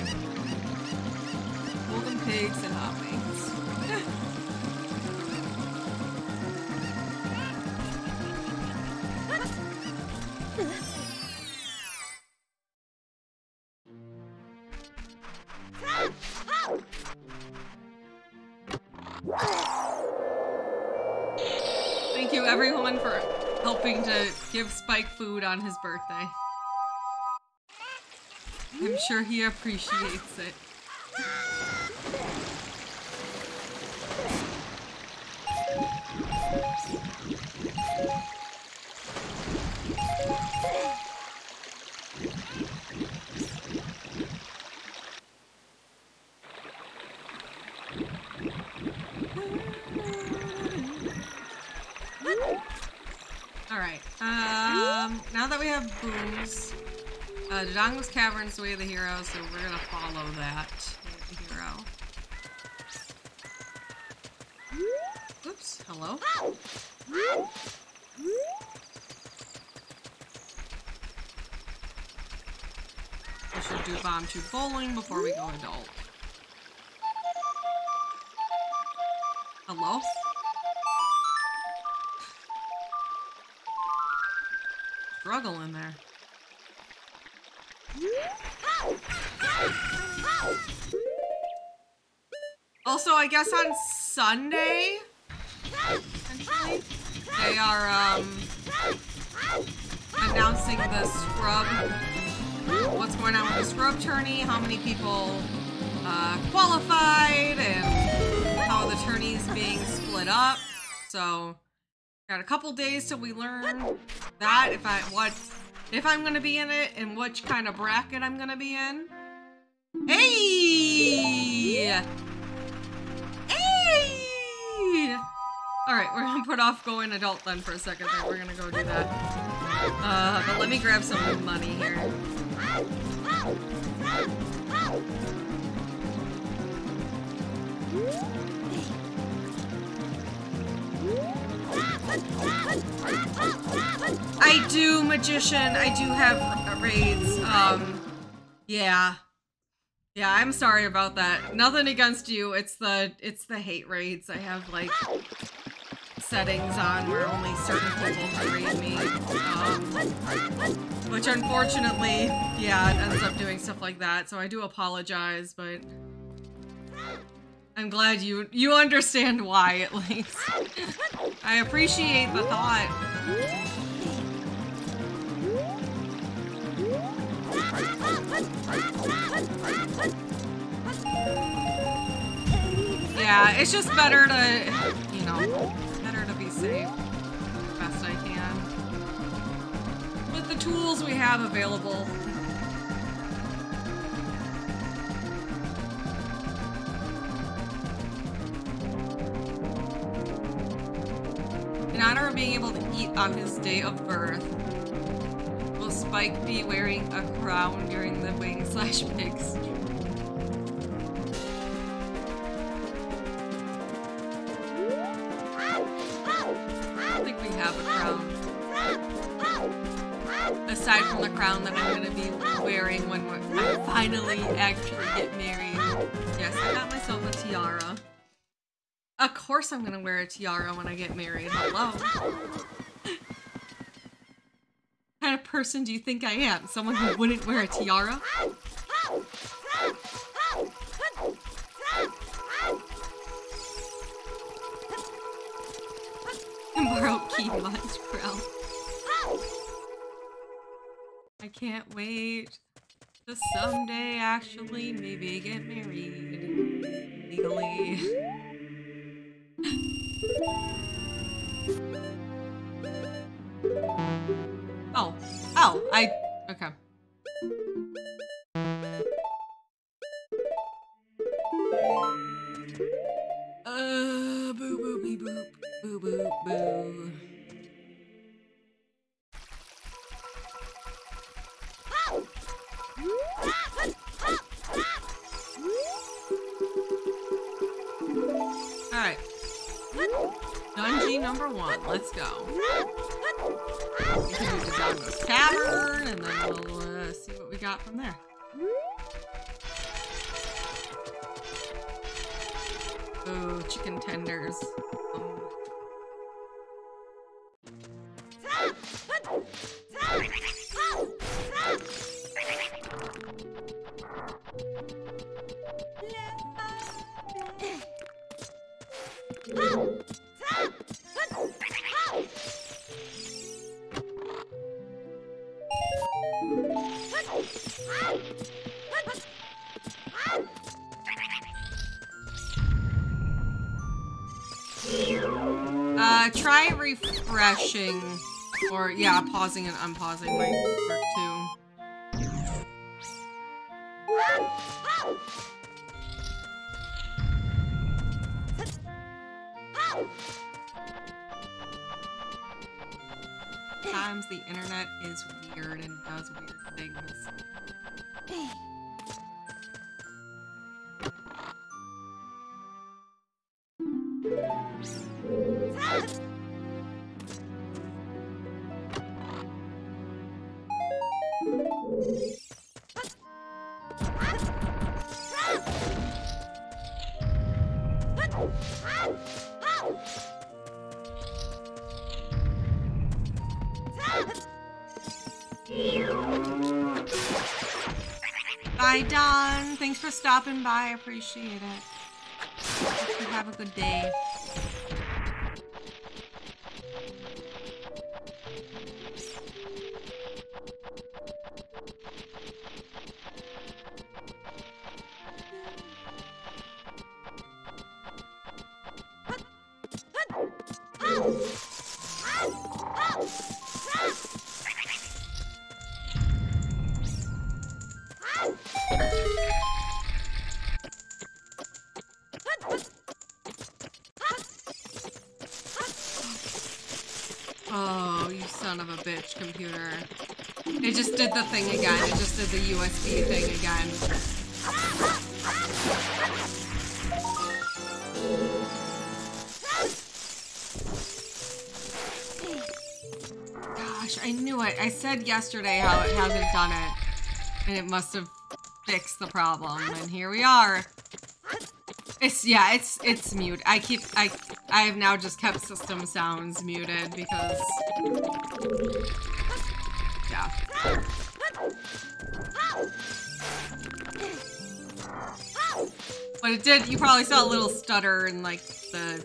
Golden pigs and hot wings. Thank you everyone for helping to give Spike food on his birthday. I'm sure he appreciates it. Alright, now that we have booze, Dodongo's Cavern is the way of the hero, so we're gonna follow that. The hero. Oops, hello? We should do Bomb Tube Bowling before we go adult. Hello? Struggle in there. Also, I guess on Sunday, essentially, they are, announcing the scrub, what's going on with the scrub tourney, how many people qualified, and how the tourney's being split up. So got a couple days till we learn that, if I'm gonna be in it and which kind of bracket I'm gonna be in. Hey! Hey! Alright, we're gonna put off going adult then for a second there. We're gonna go do that. But let me grab some money here. I do, Magician. I do have raids. Yeah. Yeah, I'm sorry about that. Nothing against you. It's the hate raids. I have like settings on where only certain people can raid me. Which unfortunately, yeah, it ends up doing stuff like that. So I do apologize, but I'm glad you understand why, at least. I appreciate the thought. Yeah, it's just better to, you know, better to be safe best I can with the tools we have available. In honor of being able to eat on his day of birth, will Spike be wearing a crown during the wing/pigs? I think we have a crown. Aside from the crown that I'm going to be wearing when I finally actually get married. Yes, I got myself a tiara. Of course I'm gonna wear a tiara when I get married. Hello. What kind of person do you think I am? Someone who wouldn't wear a tiara? And borrow Keymon's crown. I can't wait to someday actually maybe get married legally. Okay. Boo boo bee boop, boo boo boo. Alright. Dungeon number 1, let's go. We can do the Dog's Tavern, and then we'll see what we got from there. Ooh, chicken tenders. Try refreshing, or yeah, pausing and unpausing might work too. Sometimes the internet is weird and does weird things. Bye, Don. Thanks for stopping by. I appreciate it. Hope you have a good day. son of a bitch computer. It just did the thing again. It just did the USB thing again. Gosh, I knew it. I said yesterday how it hasn't done it. And it must have fixed the problem. And here we are. It's mute. I have now just kept system sounds muted because yeah. But it did, you probably saw a little stutter in like the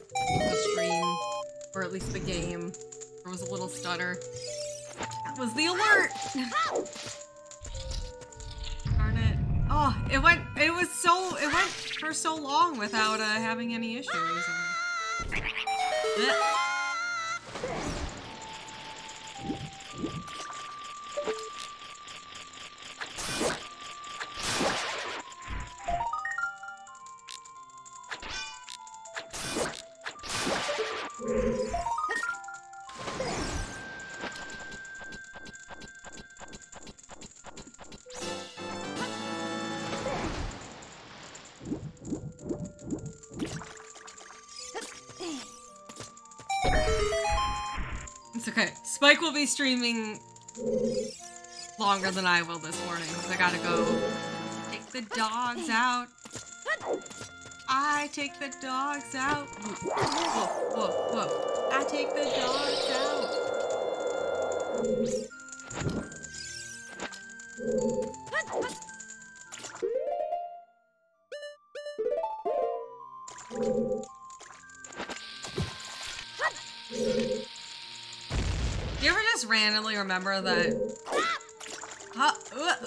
stream, or at least the game. There was a little stutter. That was the alert! Darn it. Oh, it went for so long without having any issues. It's okay. Spike will be streaming longer than I will this morning because I gotta go take the dogs out. I take the dogs out. Whoa, whoa, whoa. I take the dogs out. Do you ever just randomly remember that,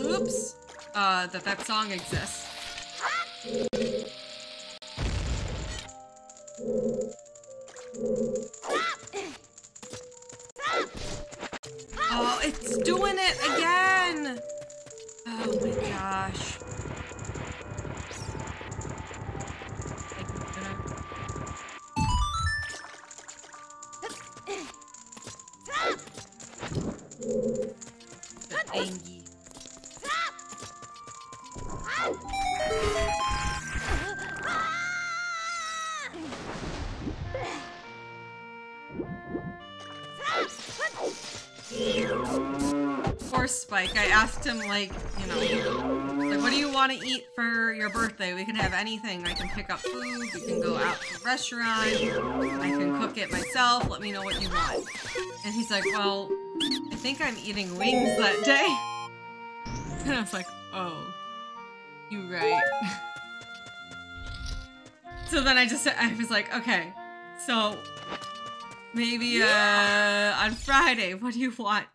oops, that song exists? Oh, it's doing it again! Oh my gosh. Angie. Poor Spike. I asked him, like, you know, like, what do you want to eat for your birthday? We can have anything. I can pick up food. We can go out to a restaurant. I can cook it myself. Let me know what you want. And he's like, well, I think I'm eating wings that day. And I was like, oh, you right. So then I was like, okay, so maybe on Friday, what do you want?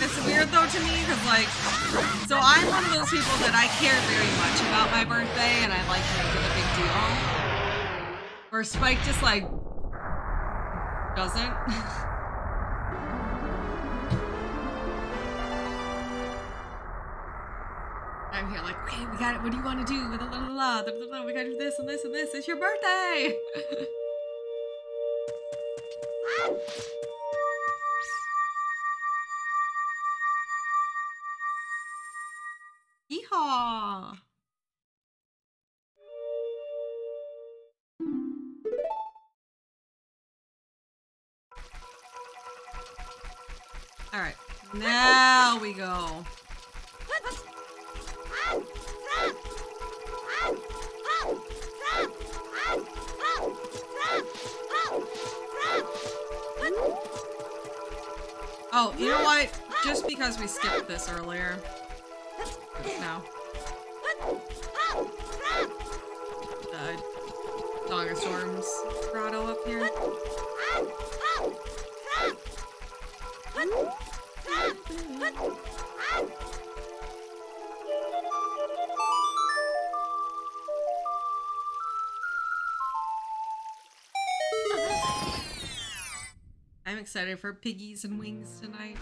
It's weird though to me because, like, so I'm one of those people that I care very much about my birthday and I like to make it a big deal. Where Spike just, like, doesn't. I'm here like, okay, we got it. What do you want to do? We gotta do this and this and this. It's your birthday. Yeehaw! Alright, now we go. Oh, you know what? Just because we skipped this earlier. No. Song of Storms grotto up here. I'm excited for piggies and wings tonight.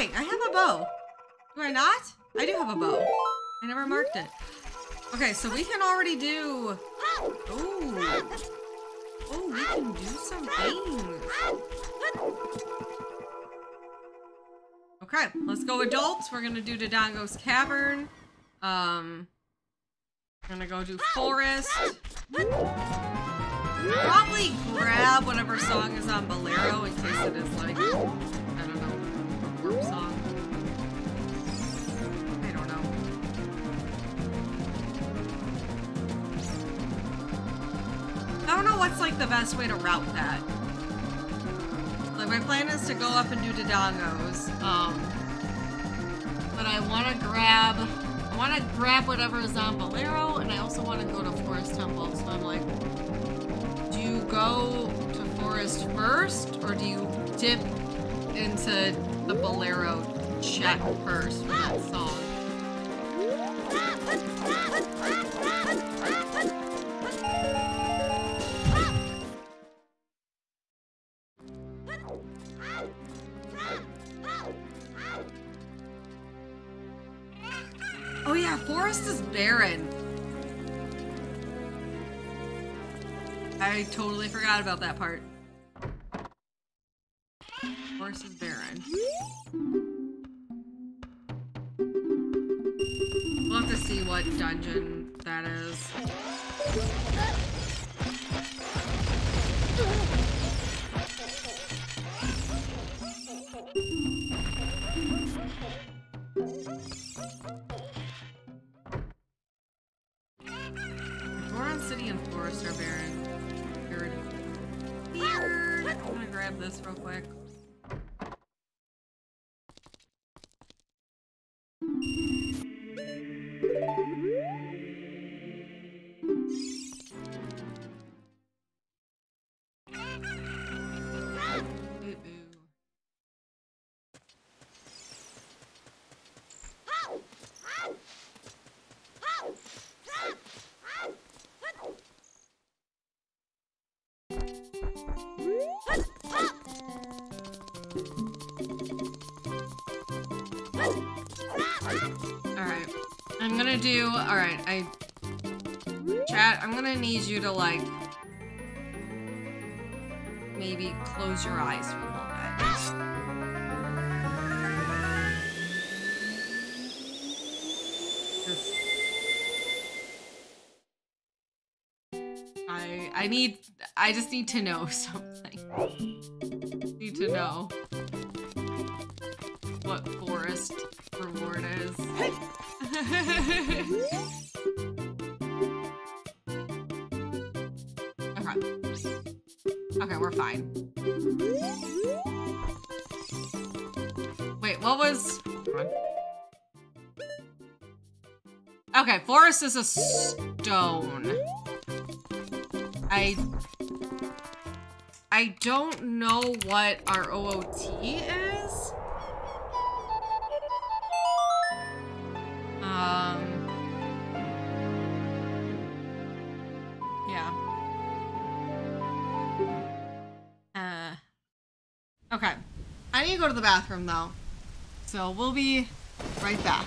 wait, I have a bow. Do I not? I do have a bow. I never marked it. Okay, so we can already do... Oh, we can do some things. Okay, let's go adults. We're gonna do Dodongo's Cavern. We're gonna go do Forest. Probably grab whatever song is on Bolero in case it is like, I don't know, warp song. I don't know. I don't know what's like the best way to route that. Like my plan is to go up and do Dodongos, but I want to grab whatever is on Bolero, and I also want to go to Forest Temple. So I'm like, do you go to Forest first, or do you dip into the Bolero check first for that song? Oh yeah, Forest is barren. I totally forgot about that part. Forest is barren. We'll have to see what dungeon that is. City and Forest are barren. Weird. Weird. I'm gonna grab this real quick. Chat, I'm gonna need you to, like, maybe close your eyes for a little bit. I just need to know something. Need to know what Forest reward is. Okay, we're fine. Wait, what was... Okay, Forest is a stone. I don't know what our OOT is. Yeah. Okay. I need to go to the bathroom though. So we'll be right back.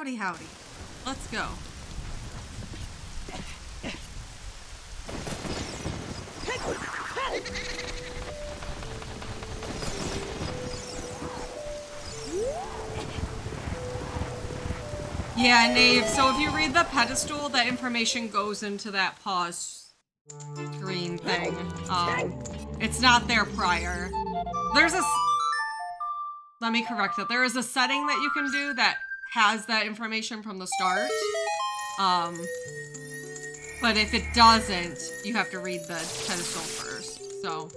Howdy, howdy. Let's go. Yeah, Nave, so if you read the pedestal, that information goes into that pause screen thing. It's not there prior. There's a... Let me correct it. There is a setting that you can do that has that information from the start. But if it doesn't, you have to read the pedestal first, so...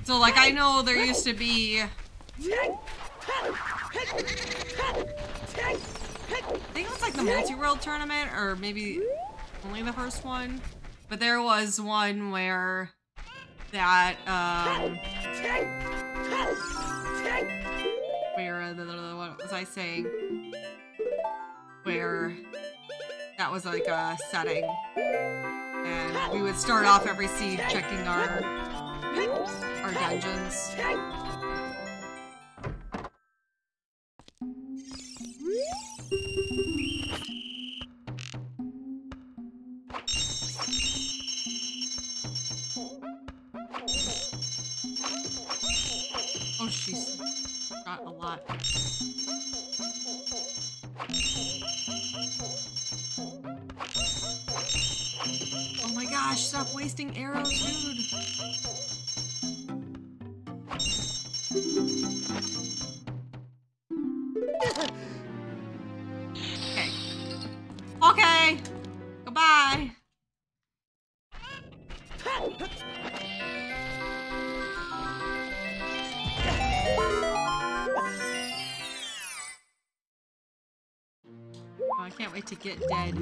So, like, I know there used to be... I think it was like the multi-world tournament, or maybe only the first one. But there was one where that, what was I saying? Where that was like a setting. And we would start off every seed checking our dungeons. Oh, she's got a lot. Oh my gosh, stop wasting arrows, dude. Okay. Okay. Goodbye. Oh, I can't wait to get dead.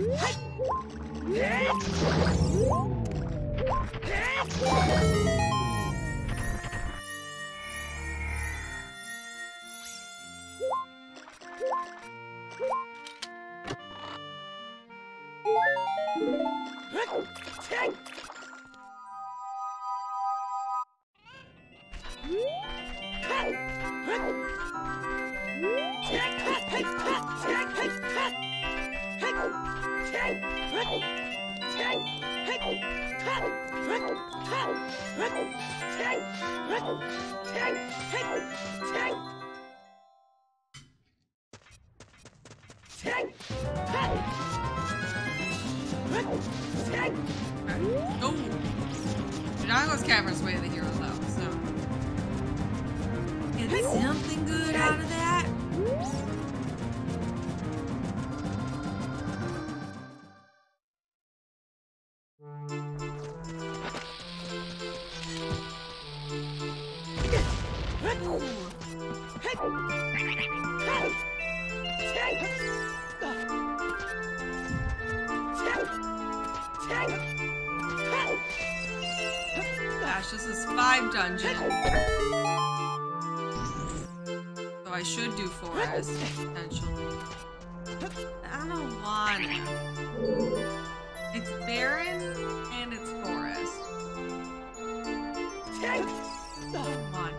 Oh, Drago's Cavern's way of the hero though, so get something good out of that. Gosh, this is 5 dungeons. So I should do forest, potentially. I don't want it. It's barren and it's forest. Come on.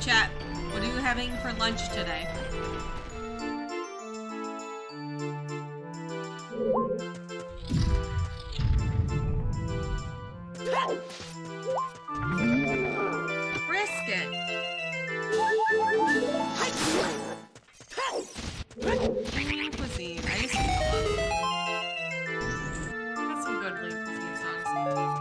Chat, what are you having for lunch today? Brisket. Lean cuisine. I used to love it. Got some good lean cuisines, honestly.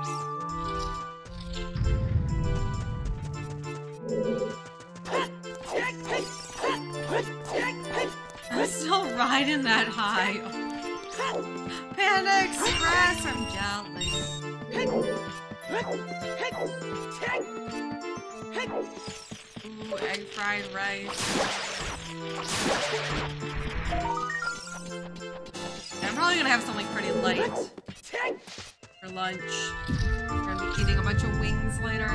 sliding that high. Panda Express, I'm jelly. Ooh, egg fried rice. I'm probably gonna have something pretty light for lunch. We're gonna be eating a bunch of wings later.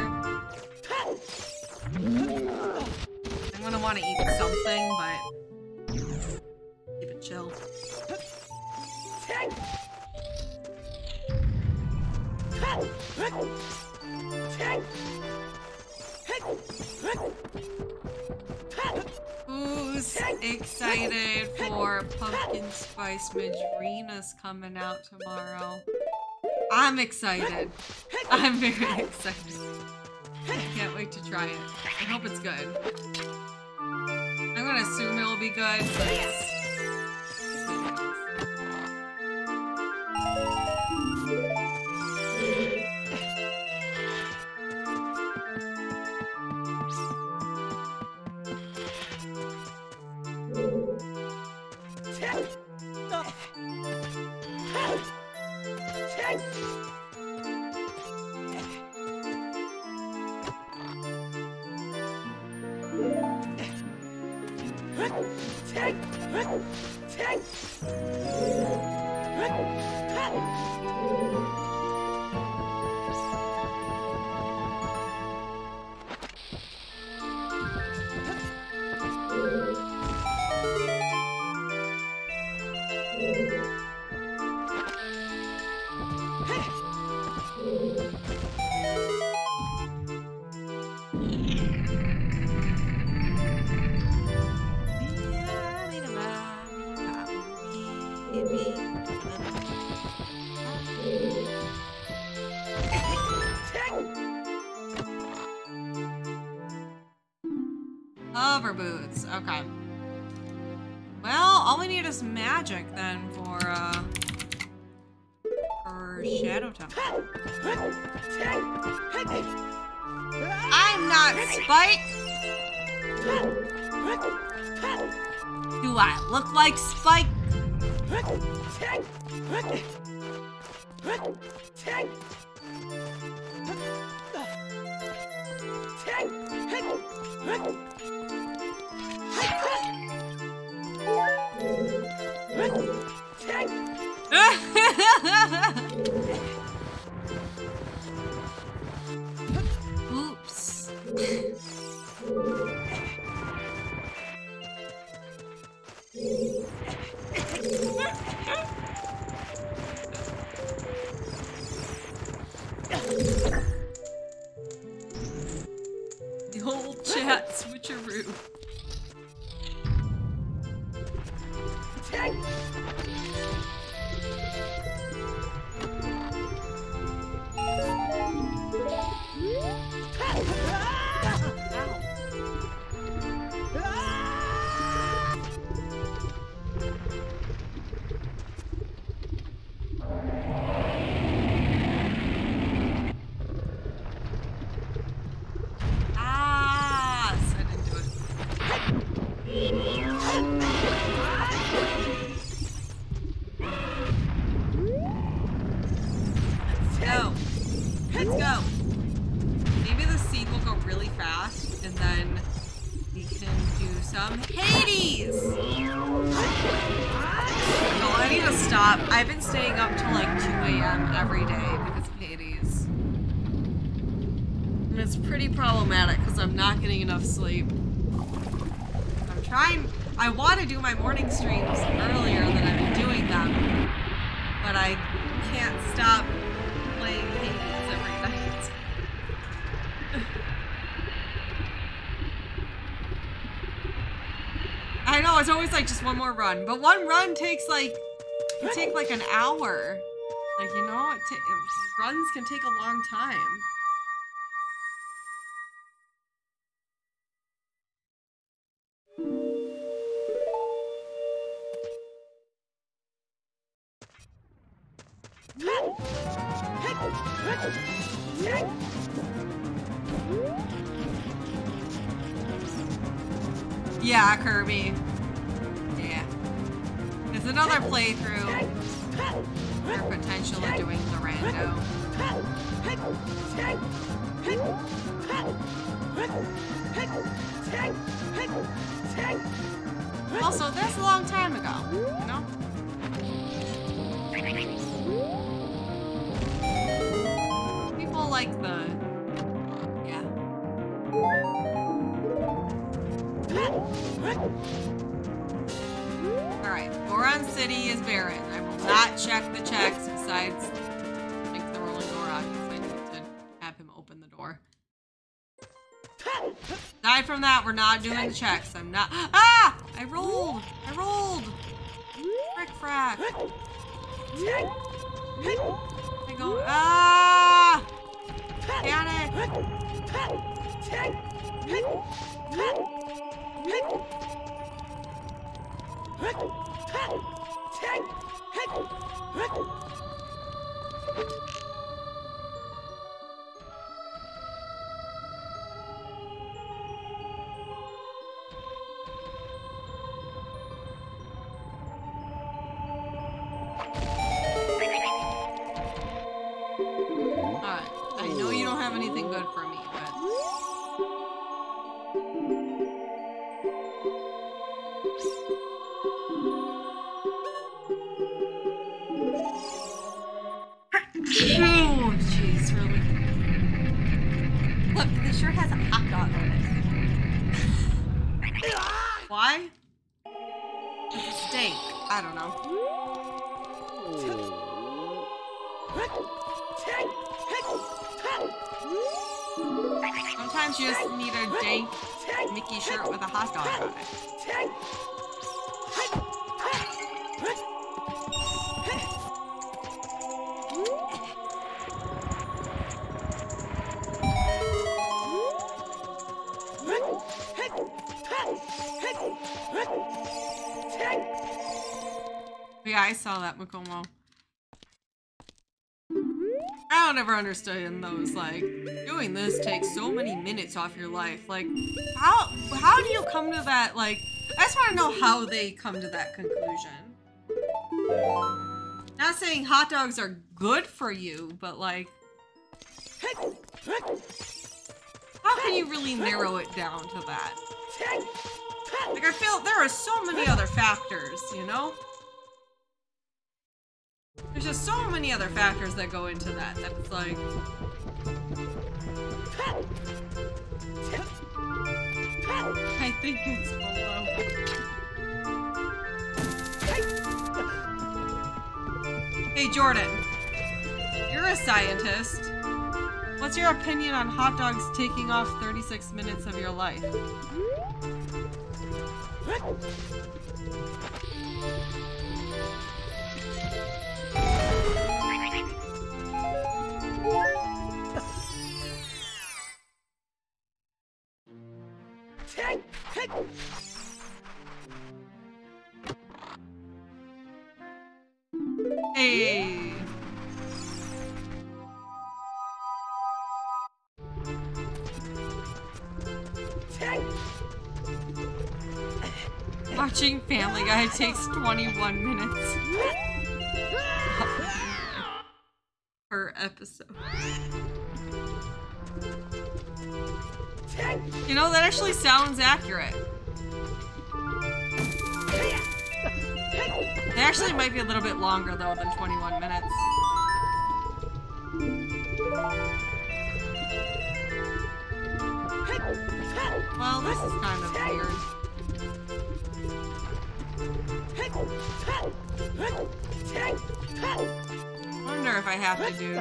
I'm gonna want to eat something, but keep it chill. Who's excited for Pumpkin Spice Majorina's coming out tomorrow? I'm excited. I'm very excited. I can't wait to try it. I hope it's good. I'm gonna assume it will be good, but hover boots. Okay. Well, all we need is magic then for Shadow Temple. I'm not Spike! Do I look like Spike? Oops. The old chat switcheroo. I've been staying up till like 2 a.m. every day because of Hades. And it's pretty problematic because I'm not getting enough sleep. I'm trying, I want to do my morning streams earlier than I've been doing them, but I can't stop playing Hades every night. I know, it's always like just one more run, but one run takes like, it take like an hour. Like, you know, runs can take a long time. Yeah, Kirby. Yeah. another playthrough or potential of doing the rando. Also, that's a long time ago, you know? People like the... yeah. Alright, Goron City is barren. I will not check the checks besides make the rolling door out because I need to have him open the door. Aside from that, we're not doing the checks. I'm not. Ah! I rolled! I rolled! Frick frack. I go. Ah! Panic! Alright, I know you don't have anything good for me, but... oh, jeez, really? Look, this shirt has a hot dog on it. Why? It's a steak. I don't know. Sometimes you just need a dank Mickey shirt with a hot dog on it. Yeah, I saw that, Makomo. I don't ever understand those, like, doing this takes so many minutes off your life. Like, how do you come to that, like, I just want to know how they come to that conclusion. Not saying hot dogs are good for you, but, like, how can you really narrow it down to that? Like, I feel there are so many other factors, you know? There's just so many other factors that go into that it's like... I think it's below. Hey, Jordan. You're a scientist. What's your opinion on hot dogs taking off 36 minutes of your life? Hey. Watching Family Guy takes 21 minutes per episode. You know, that actually sounds accurate. It actually might be a little bit longer, though, than 21 minutes. Well, this is kind of weird. I wonder if I have to do...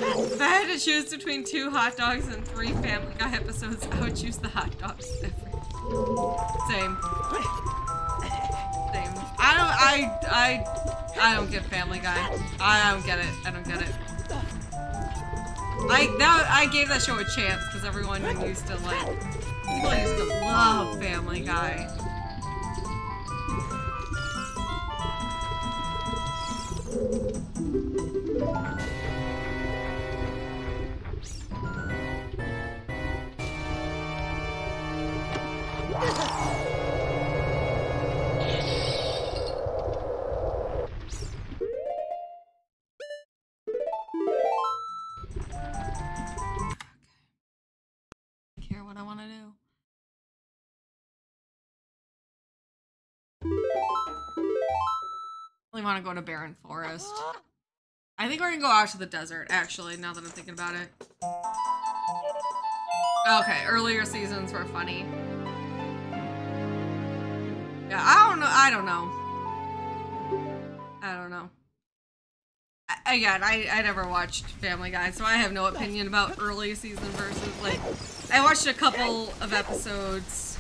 If I had to choose between 2 hot dogs and 3 Family Guy episodes, I would choose the hot dogs. Same. Same. I don't get Family Guy. I don't get it. I don't get it. I gave that show a chance because everyone used to like, people used to love Family Guy. really want to go to Barren Forest. I think we're gonna go out to the desert, actually, now that I'm thinking about it. Okay, earlier seasons were funny. Yeah, I don't know. Again, I never watched Family Guy, so I have no opinion about early season versus, like, I watched a couple of episodes,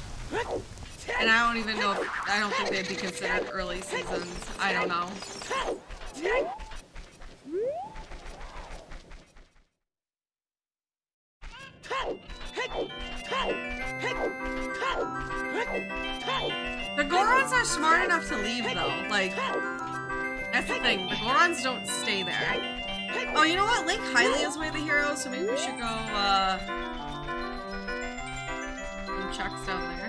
and I don't even know I don't think they'd be considered early seasons. I don't know. The Gorons are smart enough to leave, though. Like, that's the thing. The Gorons don't stay there. Oh, you know what? Link Hylia is one of the heroes, so maybe we should go, do checks down there.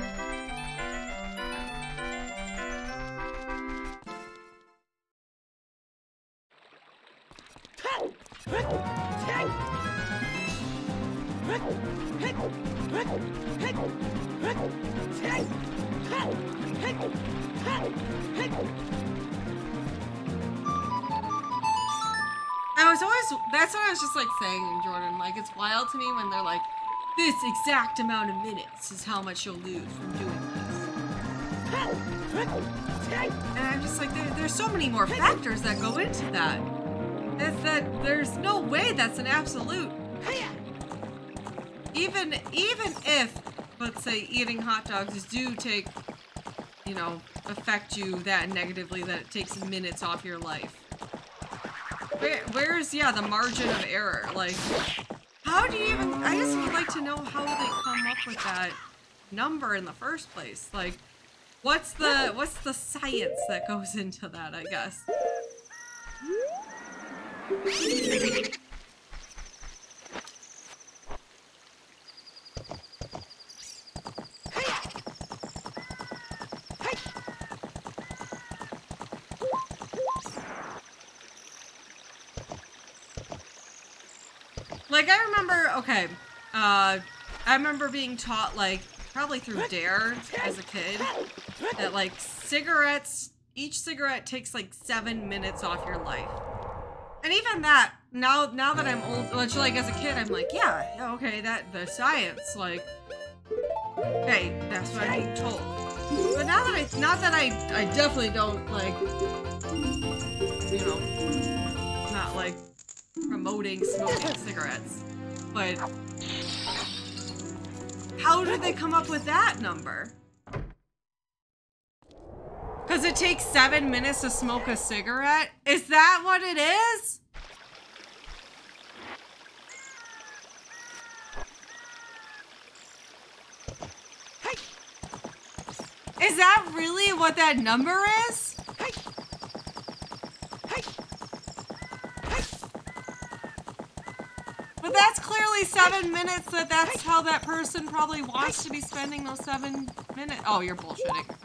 That's what I was just like saying, Jordan, like it's wild to me when they're like, this exact amount of minutes is how much you'll lose from doing this. And I'm just like, there's so many more factors that go into that. There's no way that's an absolute. Even if, let's say, eating hot dogs do take, you know, affect you that negatively that it takes minutes off your life. Where's, yeah, the margin of error? Like, how do you even, I just would like to know how they come up with that number in the first place. Like, what's the science that goes into that, I guess? Like, I remember, okay, I remember being taught, like, probably through Dare as a kid, that, like, cigarettes, each cigarette takes, like, 7 minutes off your life. And even that, now that I'm old, which, like, as a kid, I'm like, yeah, okay, the science, like, hey, that's what I'm being told. But now that not that I definitely don't, like, you know, not, like, promoting smoking cigarettes, but how did they come up with that number? Because it takes 7 minutes to smoke a cigarette? Is that what it is? Is that really what that number is? But that's clearly 7 minutes, that's how that person probably wants to be spending those 7 minutes. Oh, you're bullshitting.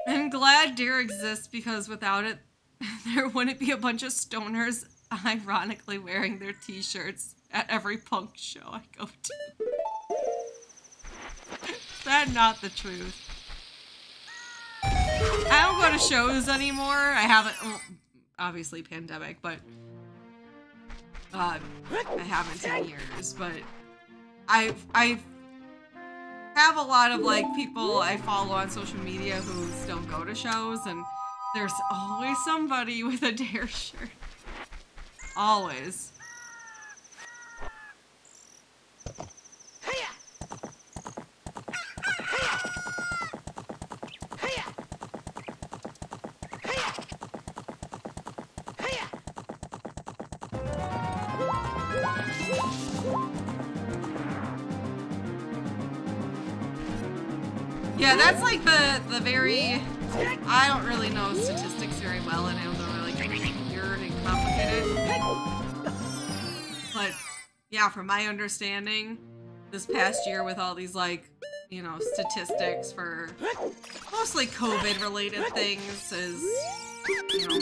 I'm glad Dare exists because without it, there wouldn't be a bunch of stoners ironically wearing their t-shirts at every punk show I go to. Is that not the truth? I don't go to shows anymore. I haven't, well, obviously pandemic, but I haven't in years, but I have a lot of like people I follow on social media who still go to shows, and there's always somebody with a Dare shirt. Always. Yeah, that's like the very, I don't really know statistics very well, and I don't know, like, weird and complicated. But yeah, from my understanding, this past year with all these, like, you know, statistics for mostly COVID-related things is, you know,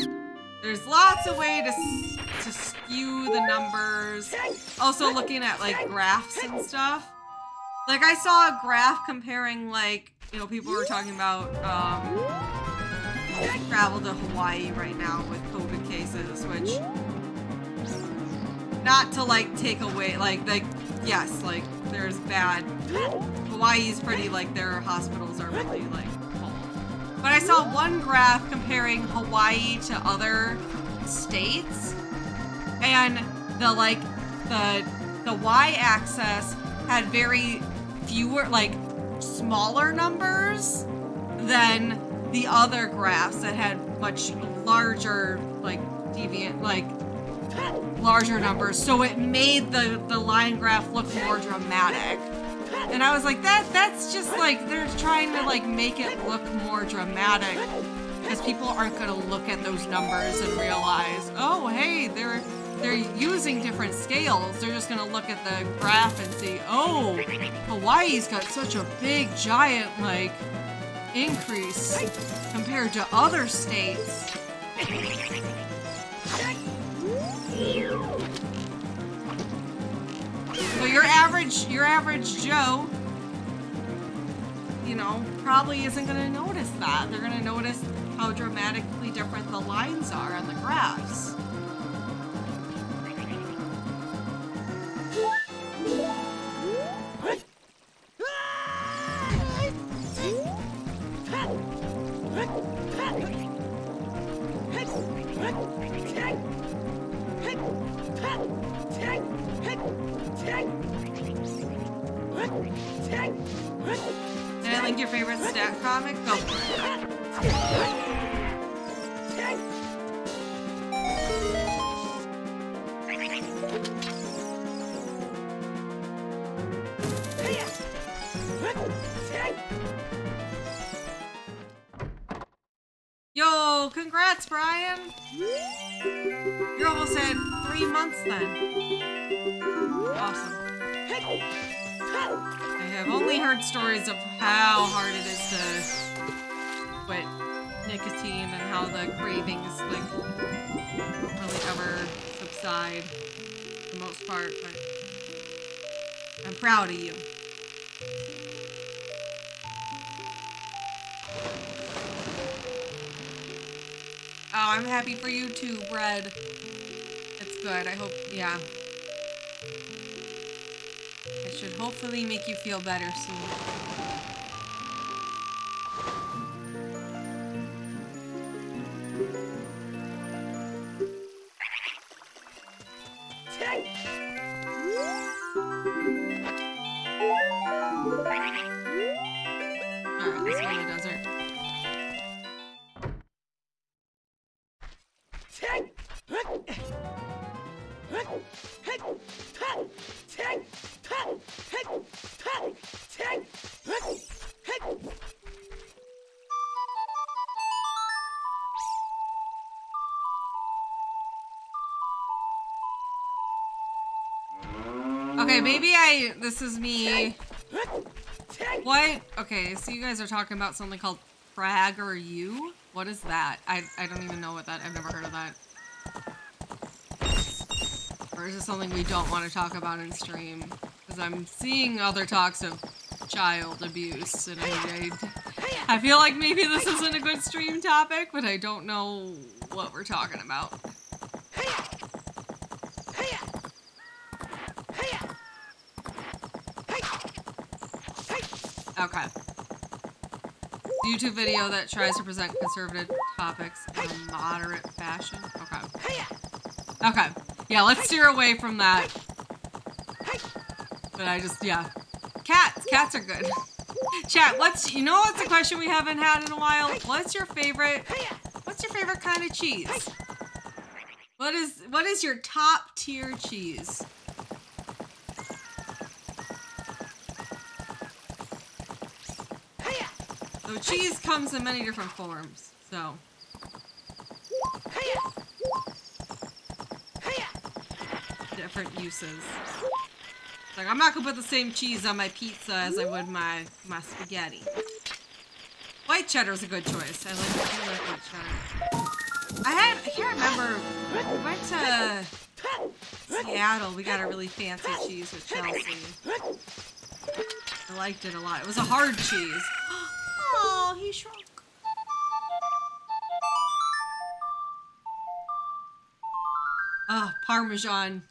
there's lots of ways to skew the numbers. Also looking at, like, graphs and stuff. Like, I saw a graph comparing, like, you know, people were talking about, travel to Hawaii right now with COVID cases, which, not to, like, take away, like, yes, like, there's bad, Hawaii's pretty, like, their hospitals are really, like, full. But I saw one graph comparing Hawaii to other states, and the, like, the y-axis had very fewer, like, smaller numbers than the other graphs that had much larger, like, deviant, like, larger numbers. So it made the line graph look more dramatic. And I was like, that's just, like, they're trying to, like, make it look more dramatic. Because people aren't gonna look at those numbers and realize, oh, hey, they're using different scales. They're just gonna look at the graph and see, oh, Hawaii's got such a big, giant, like, increase compared to other states. So your average Joe, you know, probably isn't gonna notice that. They're gonna notice how dramatically different the lines are on the graphs. Did I link your favorite stat comic? Go for it. Yo, congrats, Brian! You're almost at 3 months then. Awesome. I have only heard stories of how hard it is to quit nicotine and how the cravings, like, don't really ever subside for the most part, but I'm proud of you. Oh, I'm happy for you too, Bread. It's good. I hope, yeah. It should hopefully make you feel better soon. Alright, let's go to the desert. Okay, maybe this is me. What? Okay, so you guys are talking about something called PragerU? What is that? I don't even know what that, I've never heard of that. Or is it something we don't want to talk about in stream? Because I'm seeing other talks of child abuse, and I feel like maybe this isn't a good stream topic, but I don't know what we're talking about. Okay. YouTube video that tries to present conservative topics in a moderate fashion. Okay. Okay. Yeah, let's steer away from that. But I just, yeah. Cats. Cats are good. Chat, you know what's a question we haven't had in a while? What's your favorite kind of cheese? What is your top tier cheese? So cheese comes in many different forms, so. Different uses. Like, I'm not gonna put the same cheese on my pizza as I would my spaghetti. White cheddar's a good choice. I like white cheddar. I can't remember. We went to Seattle. We got a really fancy cheese with Chelsea. I liked it a lot. It was a hard cheese. Oh, he shrunk. Oh, Parmesan.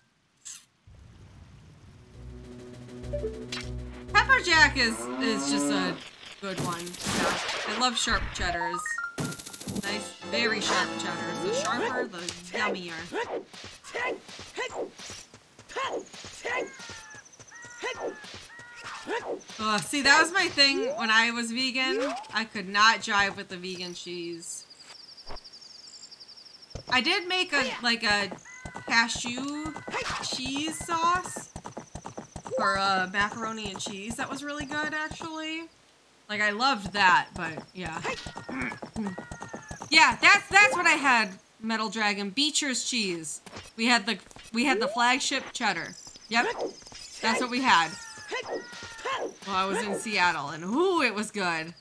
Pepper Jack is just a good one. Yeah. I love sharp cheddars. Nice, very sharp cheddars. The sharper, the yummier. Oh, see, that was my thing when I was vegan. I could not jive with the vegan cheese. I did make a cashew cheese sauce for macaroni and cheese. That was really good, actually. Like, I loved that, but yeah. Yeah, that's what I had, Metal Dragon. Beecher's cheese. We had the flagship cheddar. Yep. That's what we had. Well, I was in Seattle, and ooh, it was good.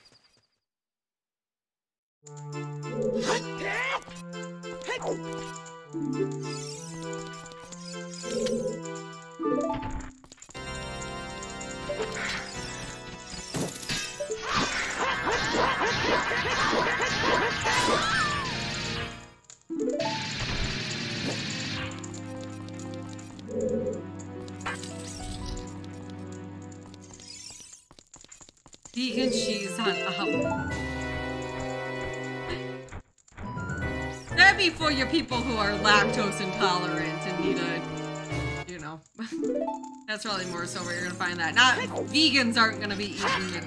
Vegan cheese on that'd be for your people who are lactose intolerant and need a, you know, that's probably more so where you're gonna find that. Not vegans aren't gonna be eating it.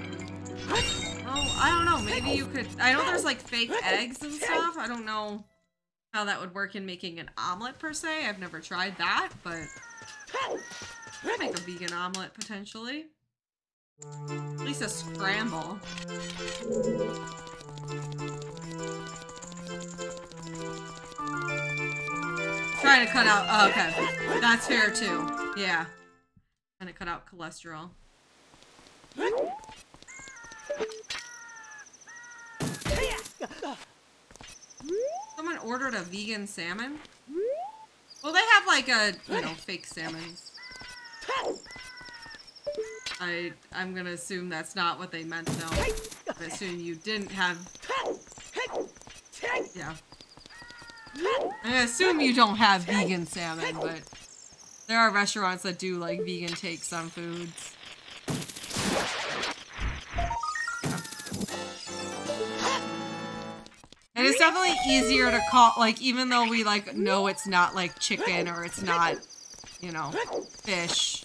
Oh, I don't know. Maybe you could. I know there's like fake eggs and stuff. I don't know how that would work in making an omelet per se. I've never tried that, but I'd make a vegan omelet potentially. At least a scramble. Trying to cut out. Oh, okay. That's fair too. Yeah. Trying to cut out cholesterol. Someone ordered a vegan salmon? Well, they have like a, you know, fake salmons. I'm gonna assume that's not what they meant though. I assume you didn't have... Yeah. I assume you don't have vegan salmon, but there are restaurants that do like vegan takes on foods. And it's definitely easier to call, like, even though we like know it's not like chicken or it's not, you know, fish.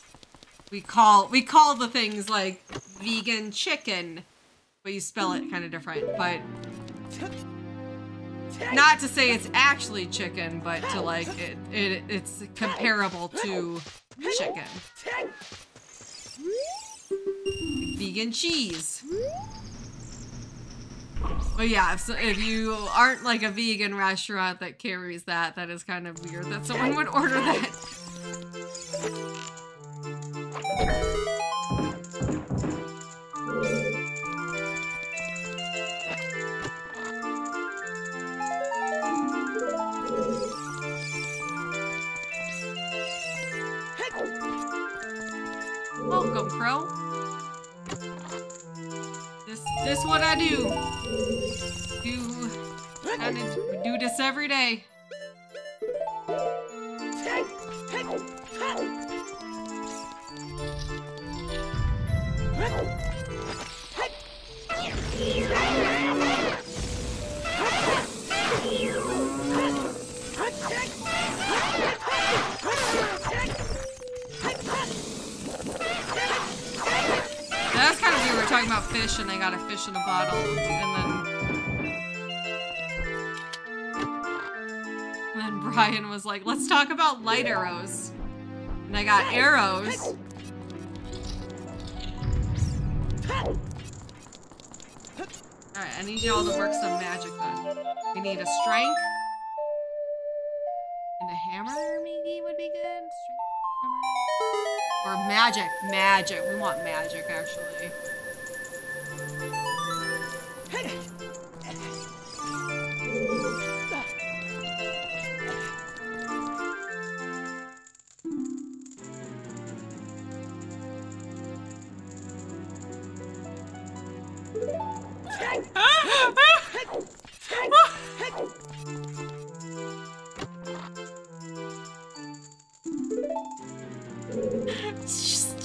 We call the things like vegan chicken, but you spell it kind of different. But not to say it's actually chicken, but to like it's comparable to chicken. Vegan cheese. But yeah, if you aren't like a vegan restaurant that carries that, that is kind of weird that someone would order that. Welcome, Crow. This what I do. Do this every day. That's kind of weird. We're talking about fish and they got a fish in a bottle and then Brian was like, let's talk about light arrows. And I got arrows. Alright, I need y'all to work some magic then. We need a strength. And a hammer maybe would be good. Strength, hammer. Or Magic. Magic. We want magic, actually.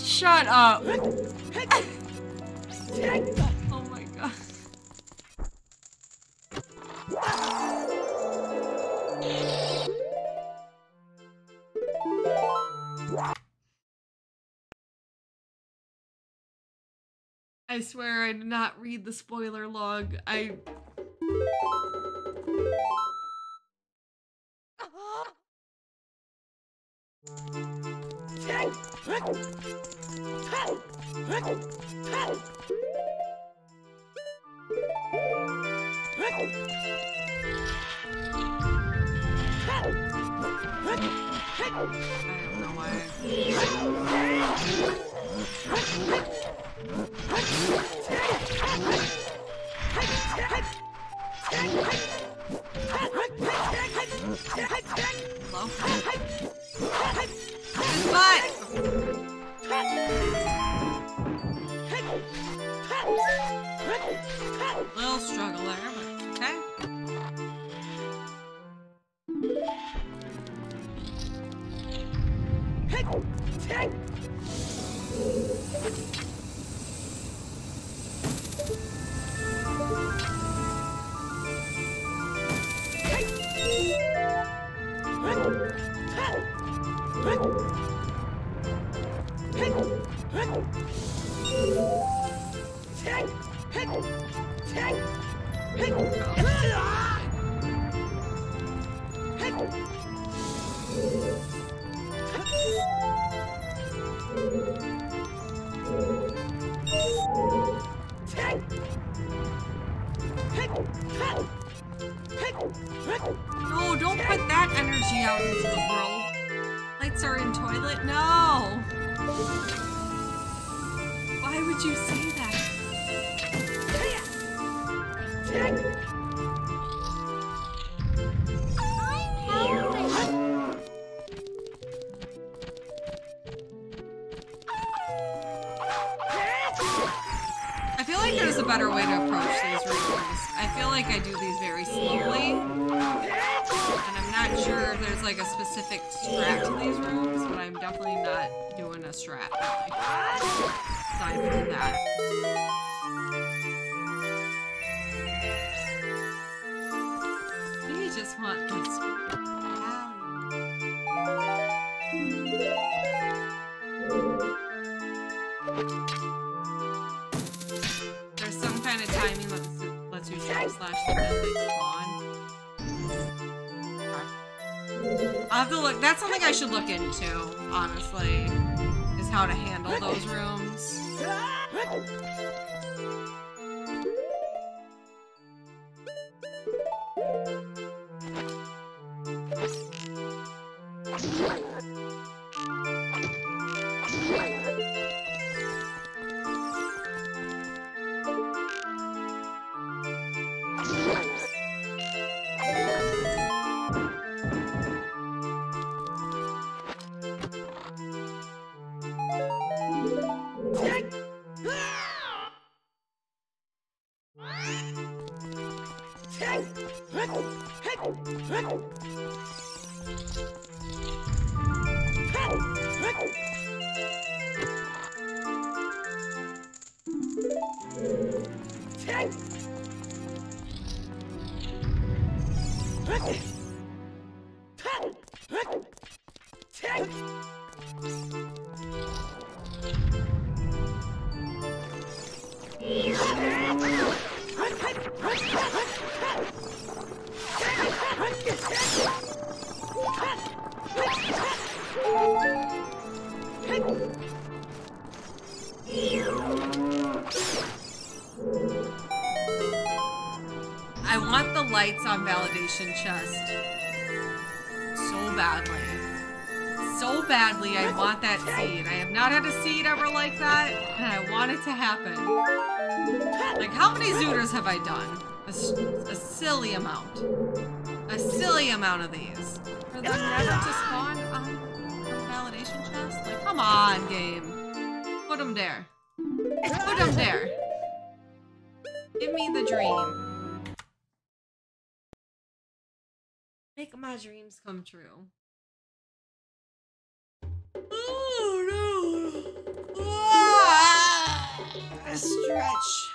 Shut up. Oh my god. I swear I did not read the spoiler log. Little struggle there, but okay. No, don't put that energy out into the world. Lights are in toilet? No! Why would you say that? I feel like there's a better way to approach these rooms. I feel like I do these very slowly. And I'm not sure if there's like a specific strat to these rooms, but I'm definitely not doing a strat. Really. Aside from that. We just want this There's some kind of timing that lets you jump slash them as they spawn. I'll have to look. That's something I should look into, honestly, is how to handle those rooms. I want the lights on validation chest so badly. so badly. I want that seed. I have not had a seed ever like that, and I want it to happen. Like, how many Zootrs have I done? A silly amount. A silly amount of these. For them never to spawn on the validation chest? Like, come on, game. Put them there. Put them there. Give me the dream. Make my dreams come true. Oh no! A stretch.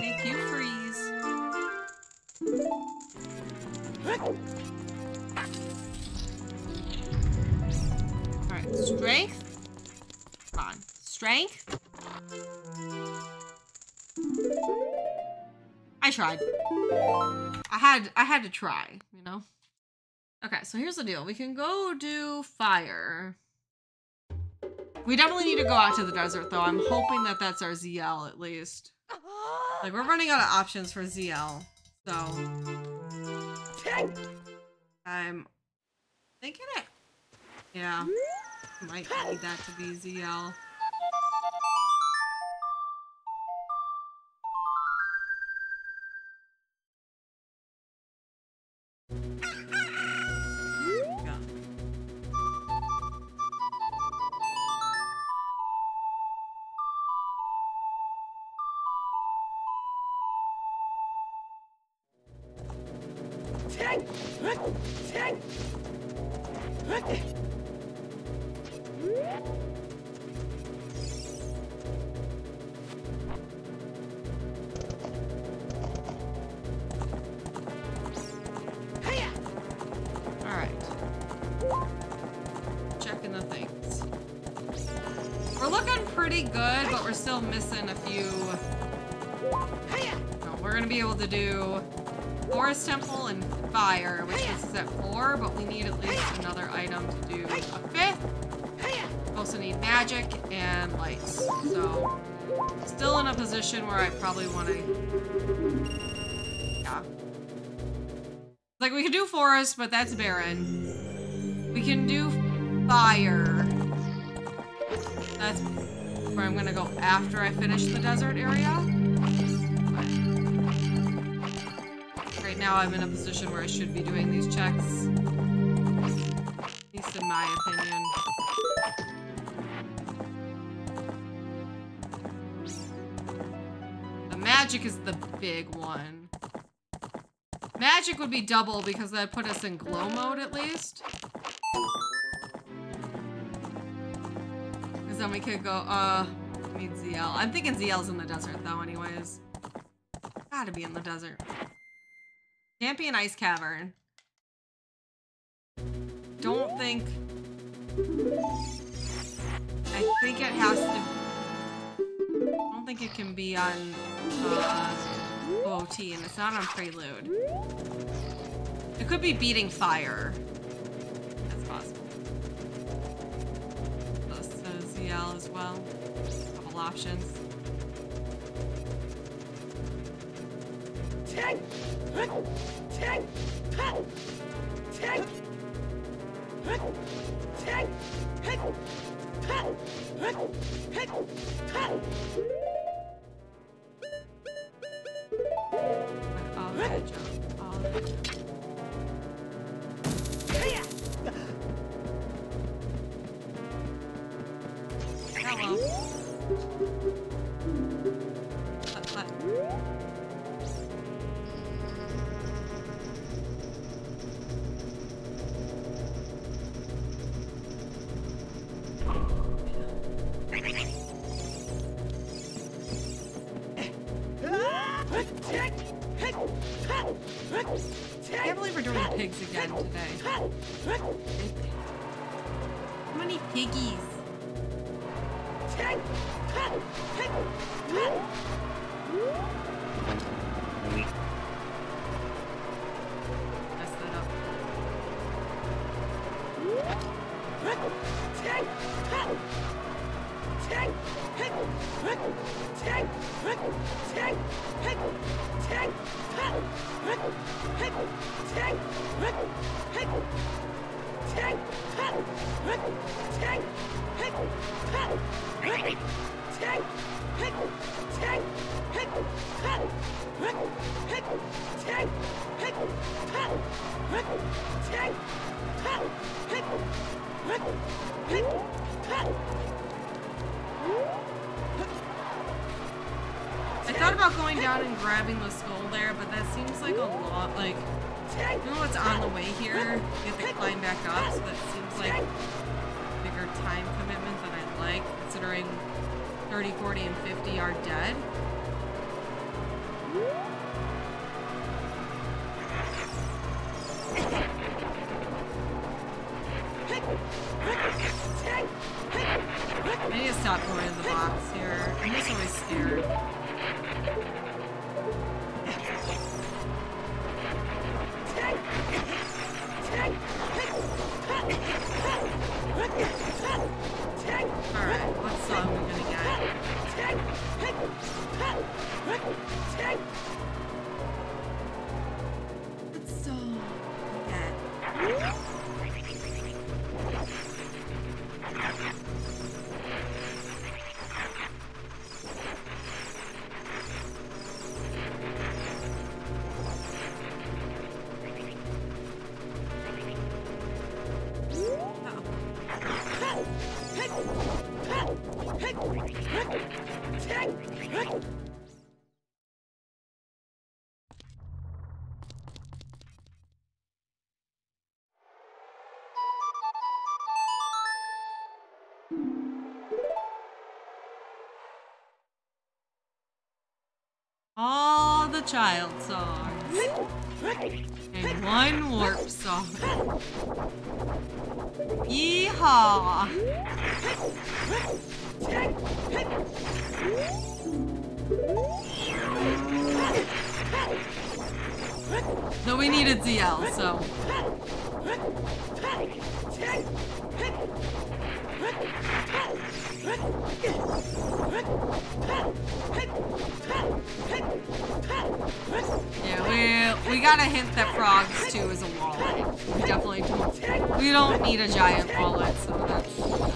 Make you freeze. Alright, strength. Come on. Strength. I tried. I had to try, you know? Okay, so here's the deal. We can go do fire. We definitely need to go out to the desert, though. I'm hoping that that's our ZL, at least. Like, we're running out of options for ZL, so... I'm thinking it. Yeah. Might need that to be ZL. Missing a few. No, we're gonna be able to do Forest Temple and Fire, which is at 4, but we need at least another item to do a 5th. Also need Magic and Lights. So, still in a position where I probably want to. Yeah. Like, we could do Forest, but that's barren. We can do Fire. That's where I'm gonna go after I finish the desert area. But right now I'm in a position where I should be doing these checks. At least in my opinion. The magic is the big one. Magic would be double because that'd put us in glow mode at least. Then we could go, I need ZL. I'm thinking ZL's in the desert though anyways. Gotta be in the desert. Can't be an ice cavern. Don't think... I think it has to... I don't think it can be on OOT, and it's not on Prelude. It could be beating fire. That's possible. ZL as well. Couple options. can't believe we're doing pigs again today. How many piggies? Mess that up. I thought about going down and grabbing the skull there, but that seems like a lot, like, you know what's on the way here? You have to climb back up, so that seems like a bigger time commitment than I'd like, considering 30, 40, and 50 are dead. I need to stop going in the box here. I'm just always scared. Alright, what song are we gonna get? What song get? All the child songs. And one warp song. Yeehaw! No, we needed ZL, so. Yeah, we got a hint that frogs too is a wallet. We definitely don't. We don't need a giant wallet, so that's not.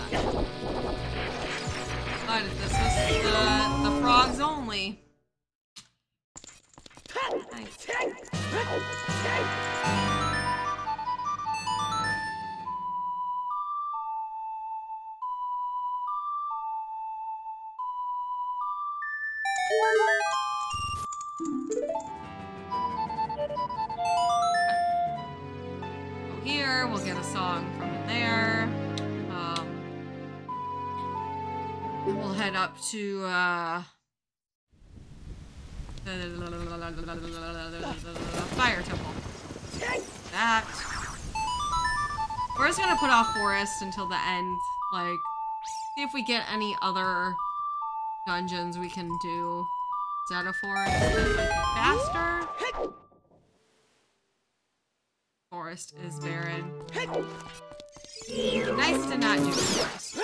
But if this was the frogs only. Nice. Here, we'll get a song from in there. And we'll head up to the fire temple. That. We're just gonna put off forest until the end. Like, see if we get any other dungeons we can do. Zeta forest that might be faster. Forest is barren. Nice to not do forest.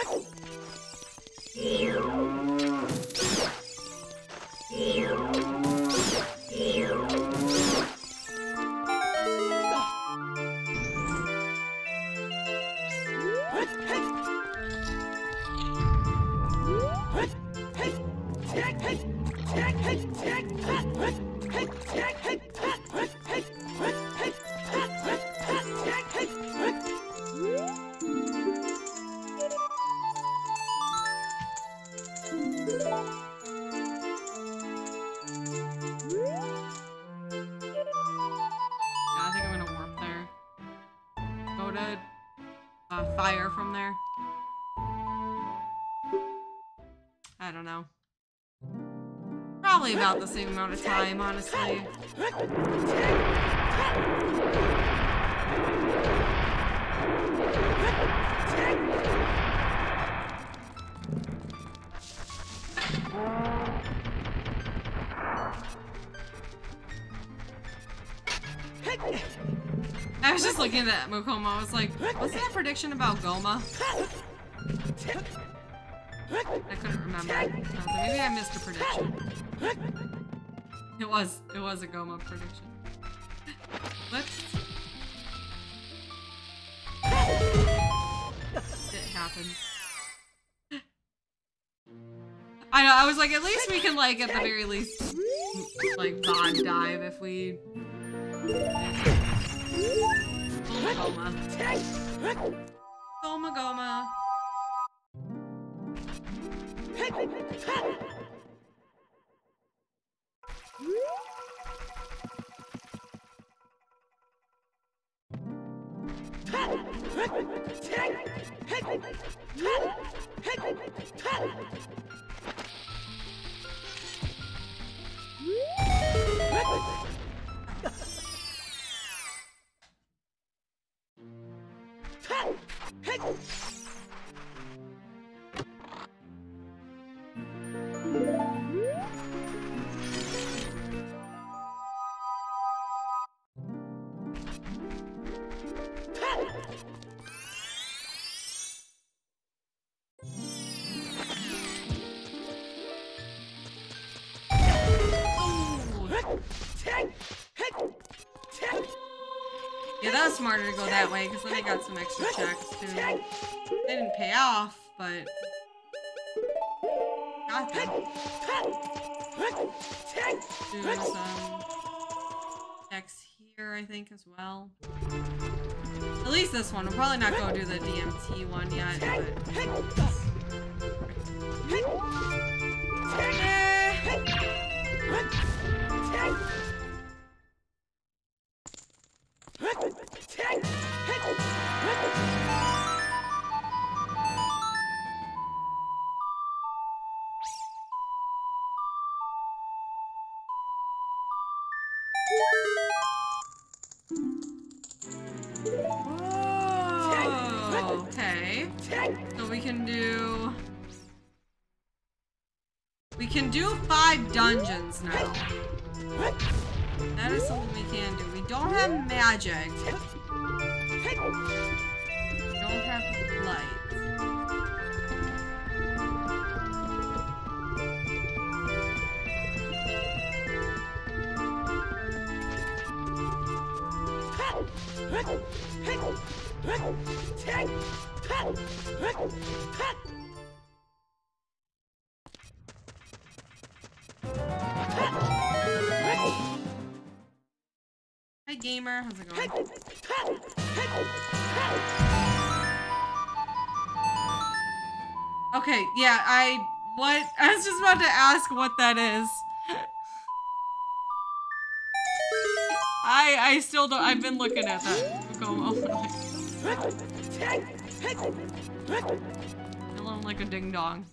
Fire from there. I don't know. Probably about the same amount of time, honestly. I was just looking at that Mokoma. I was like, what's that prediction about Goma? I couldn't remember. I was like, maybe I missed a prediction. It was a Goma prediction. What? It happened. I know, I was like, at least we can, like, at the very least, like, bond dive if we... Goma. Goma, Goma. Yeah, that was smarter to go that way, because then I got some extra checks, too. They didn't pay off, but... got them. Doing some checks here, I think, as well. At least this one. We'll probably not go do the DMT one yet, but... Oh, okay. So we can do 5 dungeons now. That is something we can do. We don't have magic. We don't have light. Hi gamer, how's it going? Okay, yeah, I was just about to ask what that is. I still don't, I've been looking at that. Feeling like a ding dong.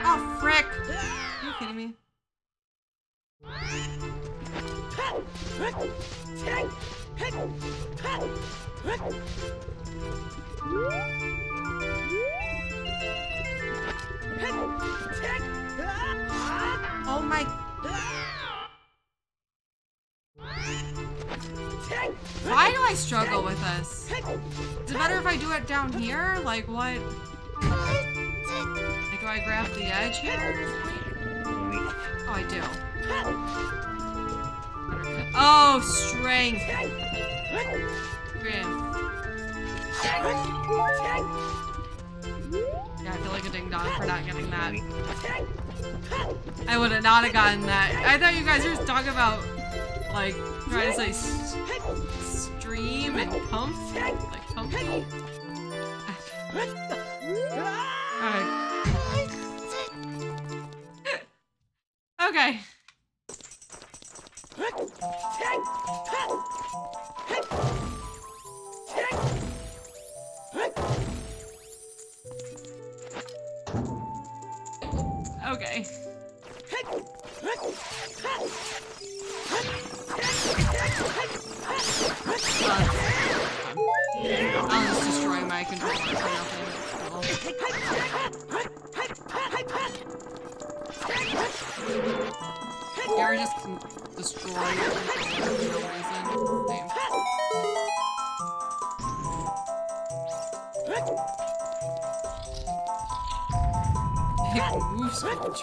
Oh, frick! Are you kidding me? Oh my... Why do I struggle with this? Is it better if I do it down here? Like, what? Like, do I grab the edge here? Oh, I do. Oh, strength. Strength. Yeah, I feel like a ding dong for not getting that. I would have not have gotten that. I thought you guys were talking about, like, trying to say stream and pump. Like, pump. Alright. Okay. Okay. I'll just destroy my controller for nothing. You're just destroying your controller for no reason. Same. It moves so much.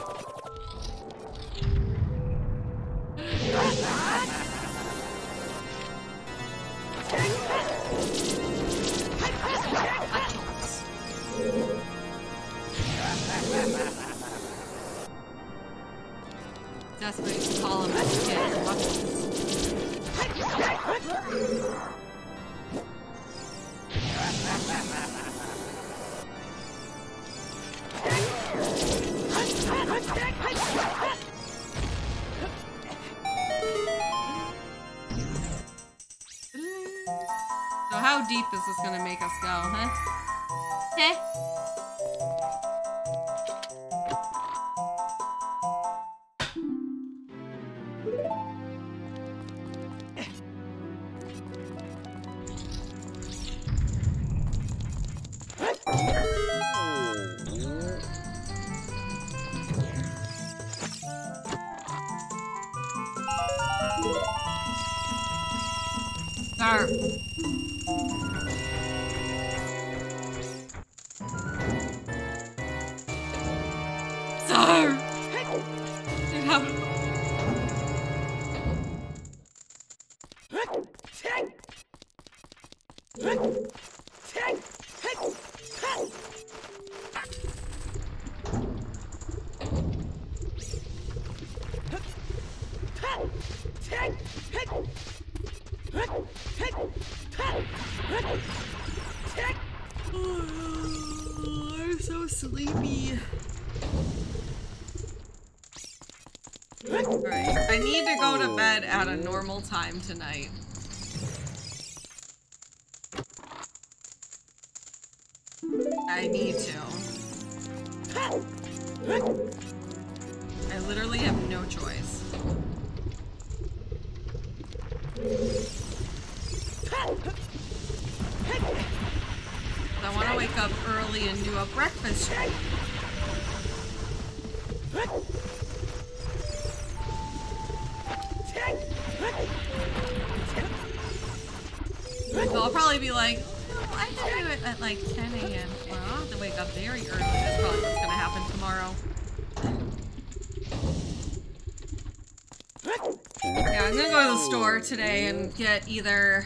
That's what you call them as kids. So how deep is this gonna make us go, huh? Heh? I'm so sleepy. Alright, I need to go to bed at a normal time tonight. I need to. I literally have no choice. I want to wake up early and do a breakfast show. So I'll probably be like, oh, I can do it at like 10 a.m. Well, I'll have to wake up very early. That's probably what's gonna happen tomorrow. Yeah, I'm gonna go to the store today and get either...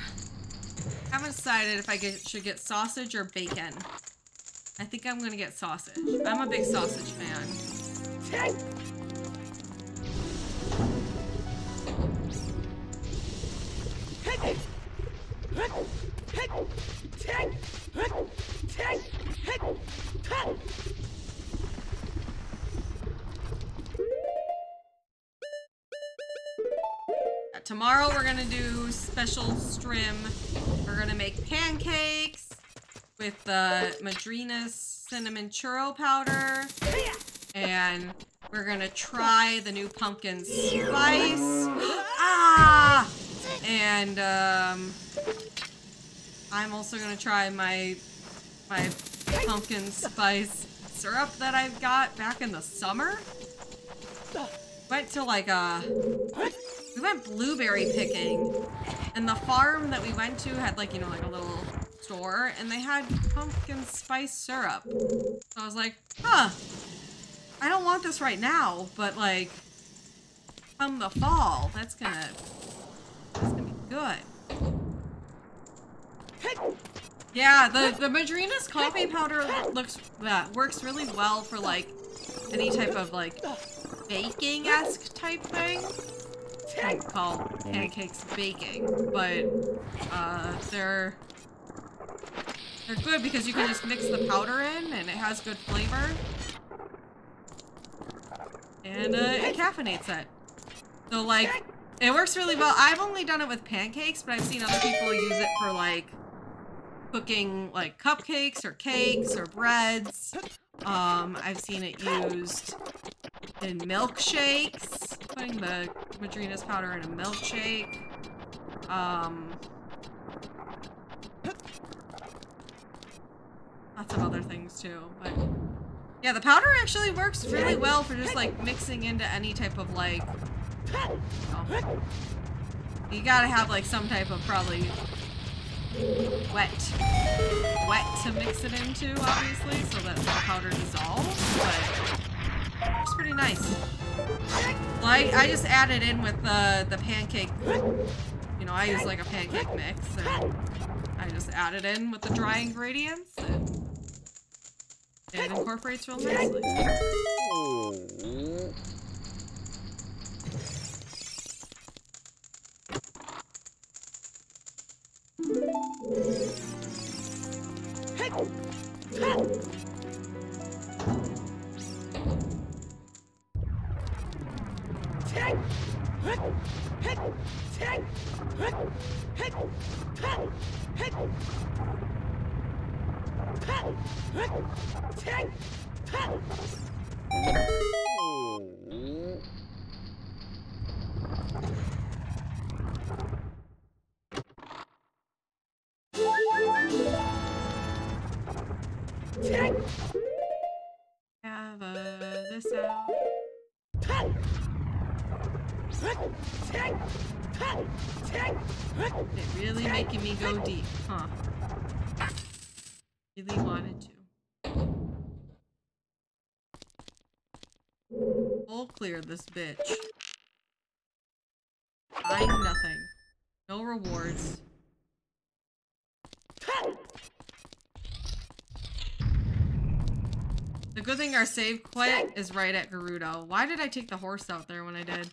I haven't decided if I should get sausage or bacon. I think I'm gonna get sausage. I'm a big sausage fan. Tomorrow we're gonna do special strim. We're gonna make pancakes with the Madrina's cinnamon churro powder. And we're gonna try the new pumpkin spice. Ah! And I'm also gonna try my pumpkin spice syrup that I've got back in the summer. Went to like we went blueberry picking, and the farm that we went to had like, you know, like a little store, and they had pumpkin spice syrup. So I was like, huh, I don't want this right now, but like, come the fall, that's gonna be good. Yeah, the Madrina's coffee powder works really well for like any type of like baking-esque type thing. I call pancakes baking, but they're good because you can just mix the powder in and it has good flavor. And it caffeinates it. So like, it works really well. I've only done it with pancakes, but I've seen other people use it for like cooking like cupcakes or cakes or breads. I've seen it used in milkshakes, putting the Madrina's powder in a milkshake. Lots of other things too, but yeah, the powder actually works really well for just like mixing into any type of like, you gotta have like some type of probably wet to mix it into, obviously, so that the powder dissolves, but it's pretty nice. Well, I just added in with the pancake, you know, I use like a pancake mix, and I just added in with the dry ingredients, and it incorporates real nicely. Have this out. It really making me go deep, huh? Really wanted to. Full clear this bitch. Find nothing. No rewards. The good thing our save quit is right at Gerudo. Why did I take the horse out there when I did?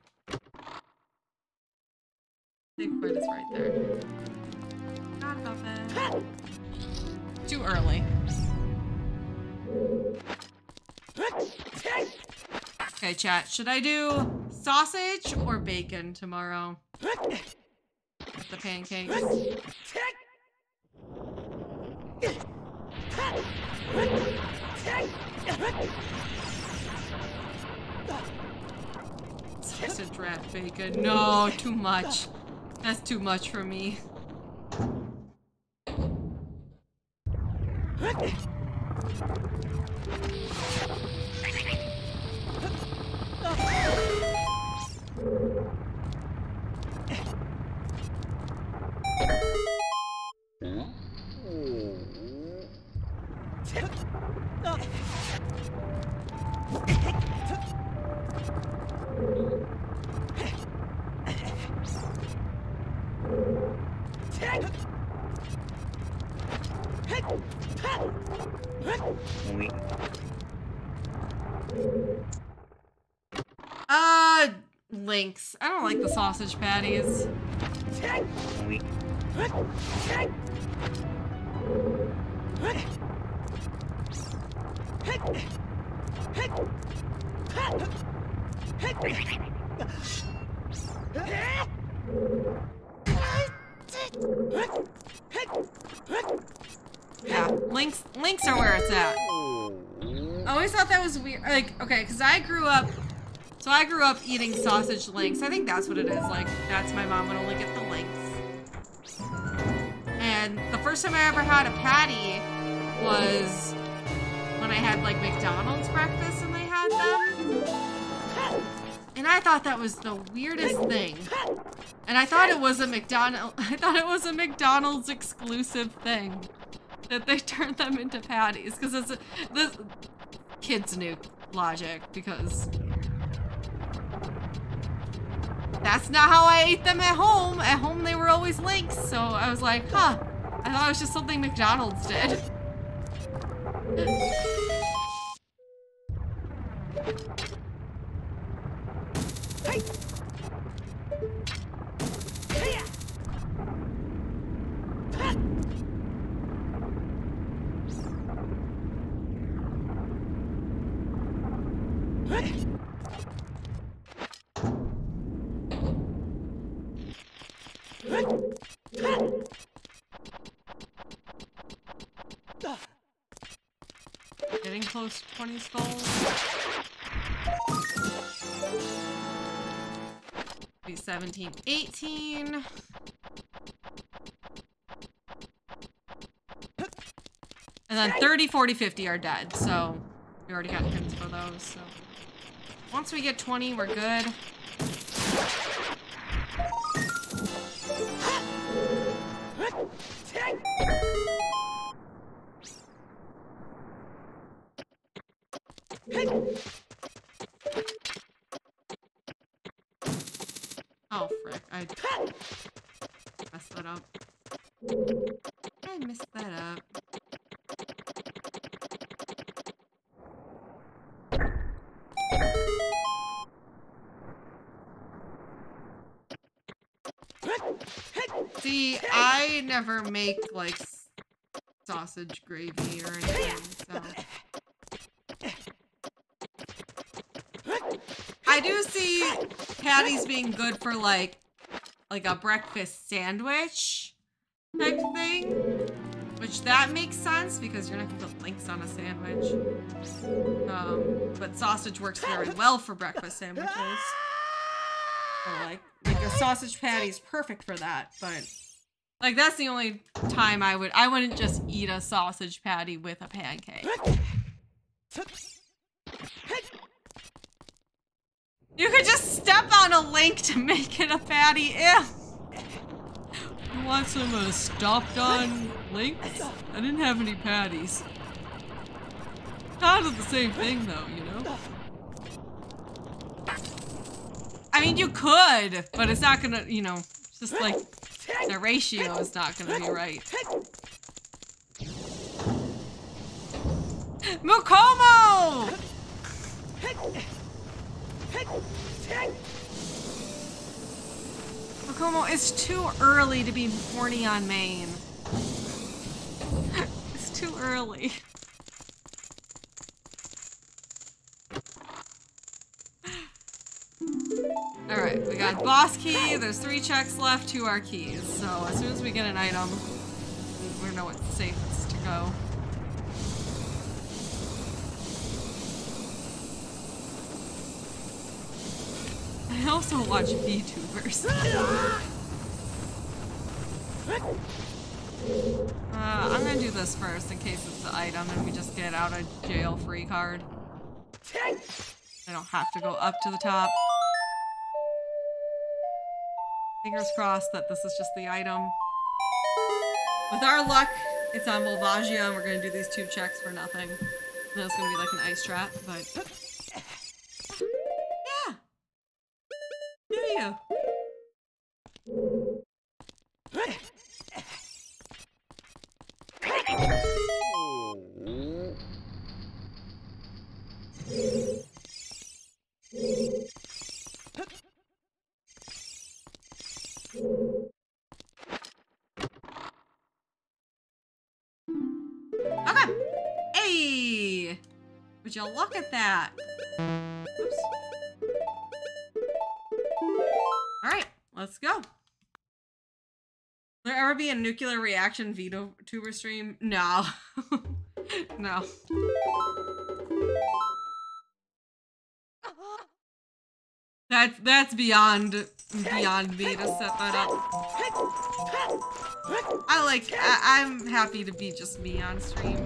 Save quit is right there. Forgot about that. Too early. Okay, chat. Should I do sausage or bacon tomorrow? With the pancakes. Sausage wrap bacon. No, too much. That's too much for me. Links. I don't like the sausage patties. Yeah, links are where it's at. I always thought that was weird. Like, okay, because I grew up eating sausage links. I think that's what it is. Like, that's my mom would only get the links. And the first time I ever had a patty was when I had like McDonald's breakfast and they had them. And I thought that was the weirdest thing. And I thought it was a McDonald's exclusive thing that they turned them into patties, because it's the kids knew logic, because that's not how I ate them at home. At home they were always links, so I was like, huh, I thought it was just something McDonald's did. close to 20 skulls. Be 17, 18. And then 30, 40, 50 are dead, so we already got pins for those, so. Once we get 20, we're good. Oh, frick. I messed that up. I messed that up. See, I never make, like, sausage gravy or anything, so. I do see patties being good for, like a breakfast sandwich type thing. Which, that makes sense, because you're not gonna put links on a sandwich. But sausage works very well for breakfast sandwiches. So, like a sausage patty is perfect for that, but like that's the only time I wouldn't just eat a sausage patty with a pancake. You could just step on a link to make it a patty. Ew. You want some stopped on links? I didn't have any patties. Kind of the same thing though, you know? I mean, you could, but it's not gonna, you know, it's just like, the ratio is not gonna be right. Mukomo! Mukomo, it's too early to be horny on main. It's too early. Alright, we got boss key, there's 3 checks left, 2 are keys. So as soon as we get an item, we know what's safest to go. I also watch VTubers. I'm gonna do this first in case it's the item and we just get out a jail free card. I don't have to go up to the top. Fingers crossed that this is just the item. With our luck, it's on Volvagia, and we're gonna do these 2 checks for nothing. And then it's gonna be like an ice trap, but... yeah! Do you? Okay. Hey! Would you look at that? Oops. Alright, let's go. Will there ever be a nuclear reaction VTuber stream? No. No. That's beyond me to set that up. I'm happy to be just me on stream too.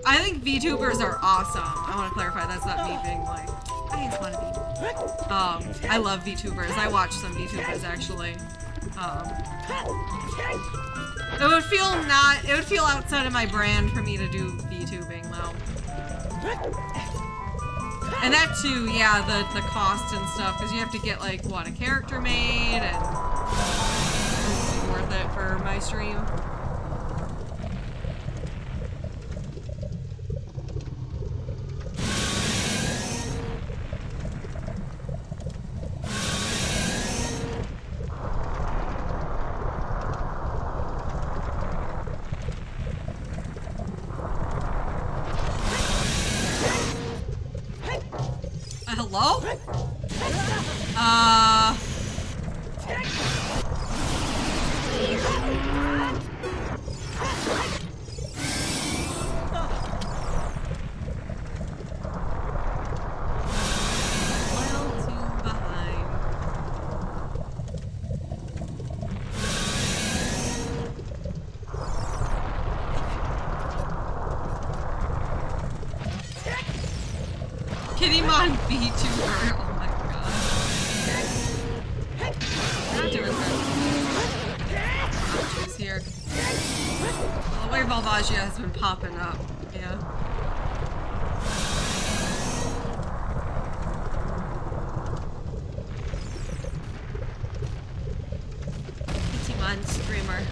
I think VTubers are awesome. I want to clarify that's not me being like, I just want to be. I love VTubers. I watch some VTubers actually. It would feel outside of my brand for me to do VTubing though. And that too, yeah, the cost and stuff, because you have to get like what, a character made, and it's worth it for my stream. Hello? on VTuber. Oh my god. Not doing that. Options here. Well, the way Valvagia has been popping up. Yeah. Pokemon streamer.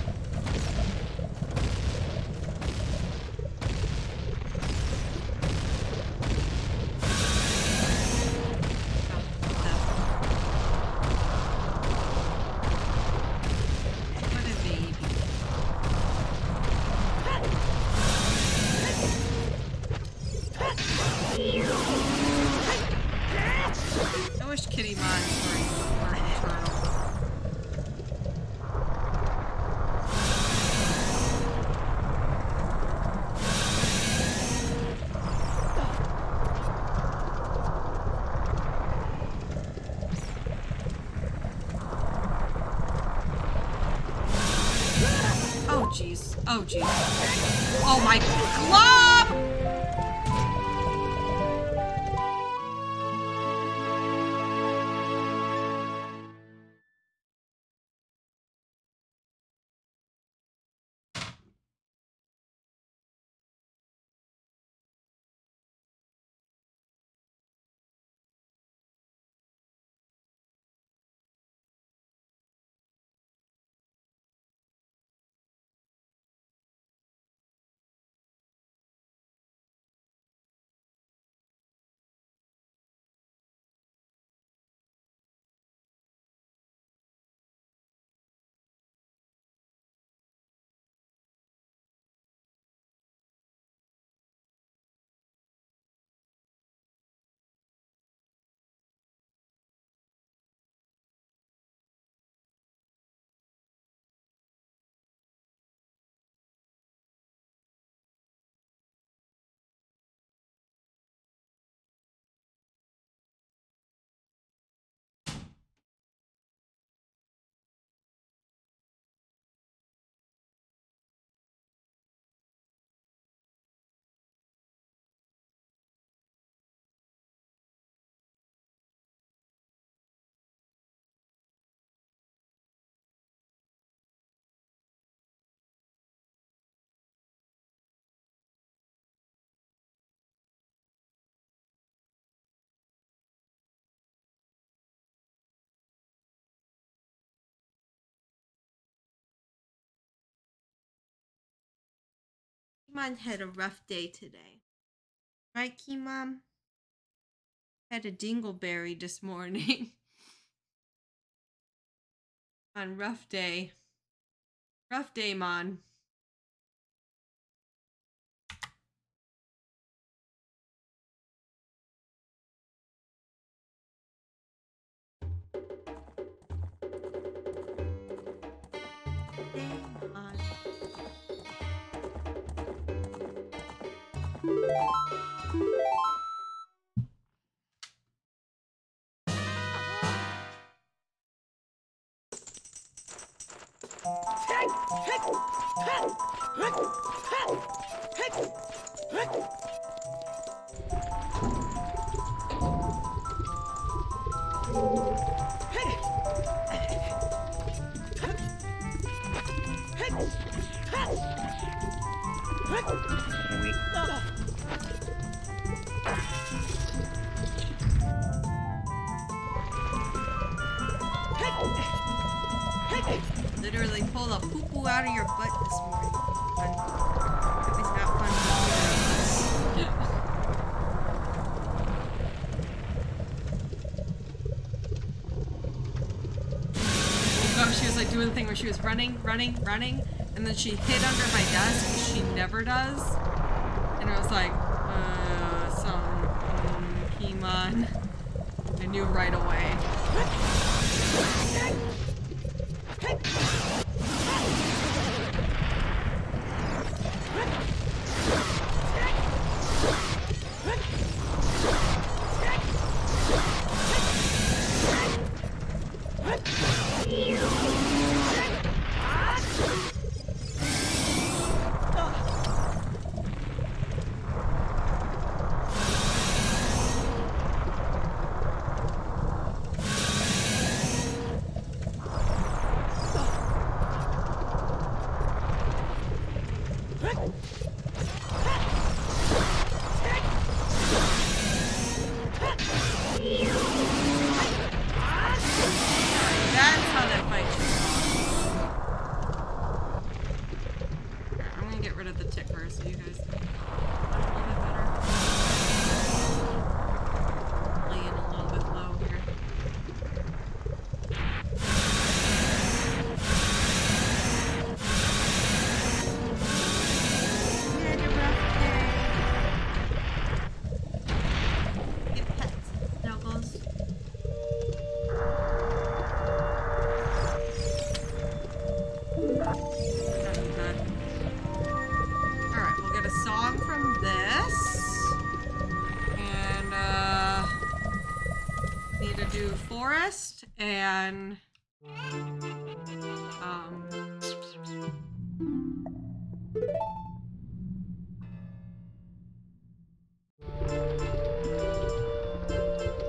Oh jeez. Oh my glob! Kimon had a rough day today. Right, Kimon? Had a dingleberry this morning. On rough day. Rough day, Mon. Literally pulled a poo-poo out of your butt this morning. It was not fun for either of us. Oh, she was like doing the thing where she was running, and then she hid under my desk, which she never does. And I was like, Kimon. I knew right away. I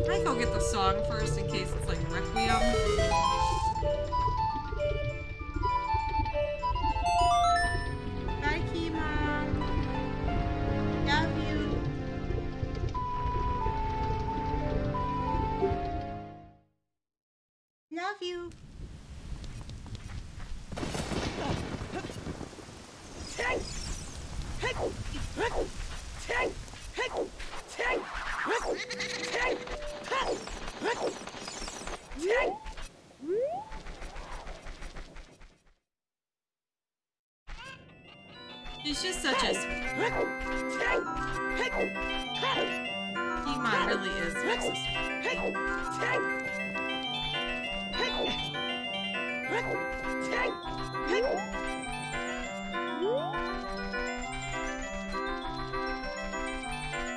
might go get the song first in case it's like Requiem. Bye, Kima. Love you. Love you. She's just such a sweet. Pokemon really is just a sweet.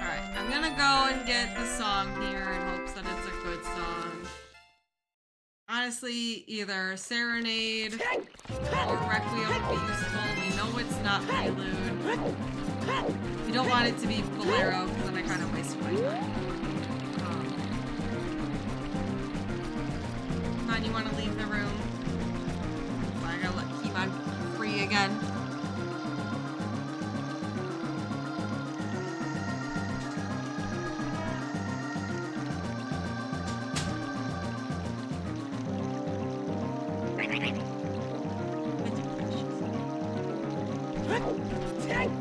Alright, I'm gonna go and get the song here in hopes that it's a good song. Honestly, either Serenade or Requiem would be useful. We know it's not Prelude. We don't want it to be Bolero because then I kind of waste my time. Come on, you want to leave the room? I gotta let Keyman free again.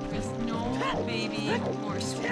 There's no baby more sweet.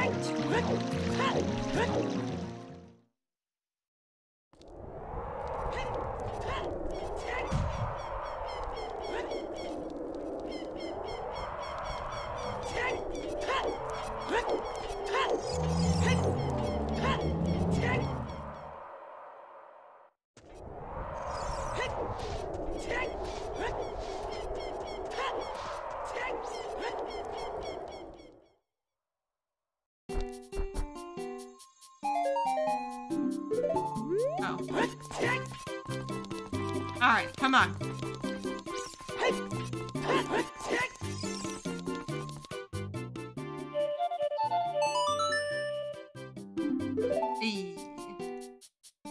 Alright, come on.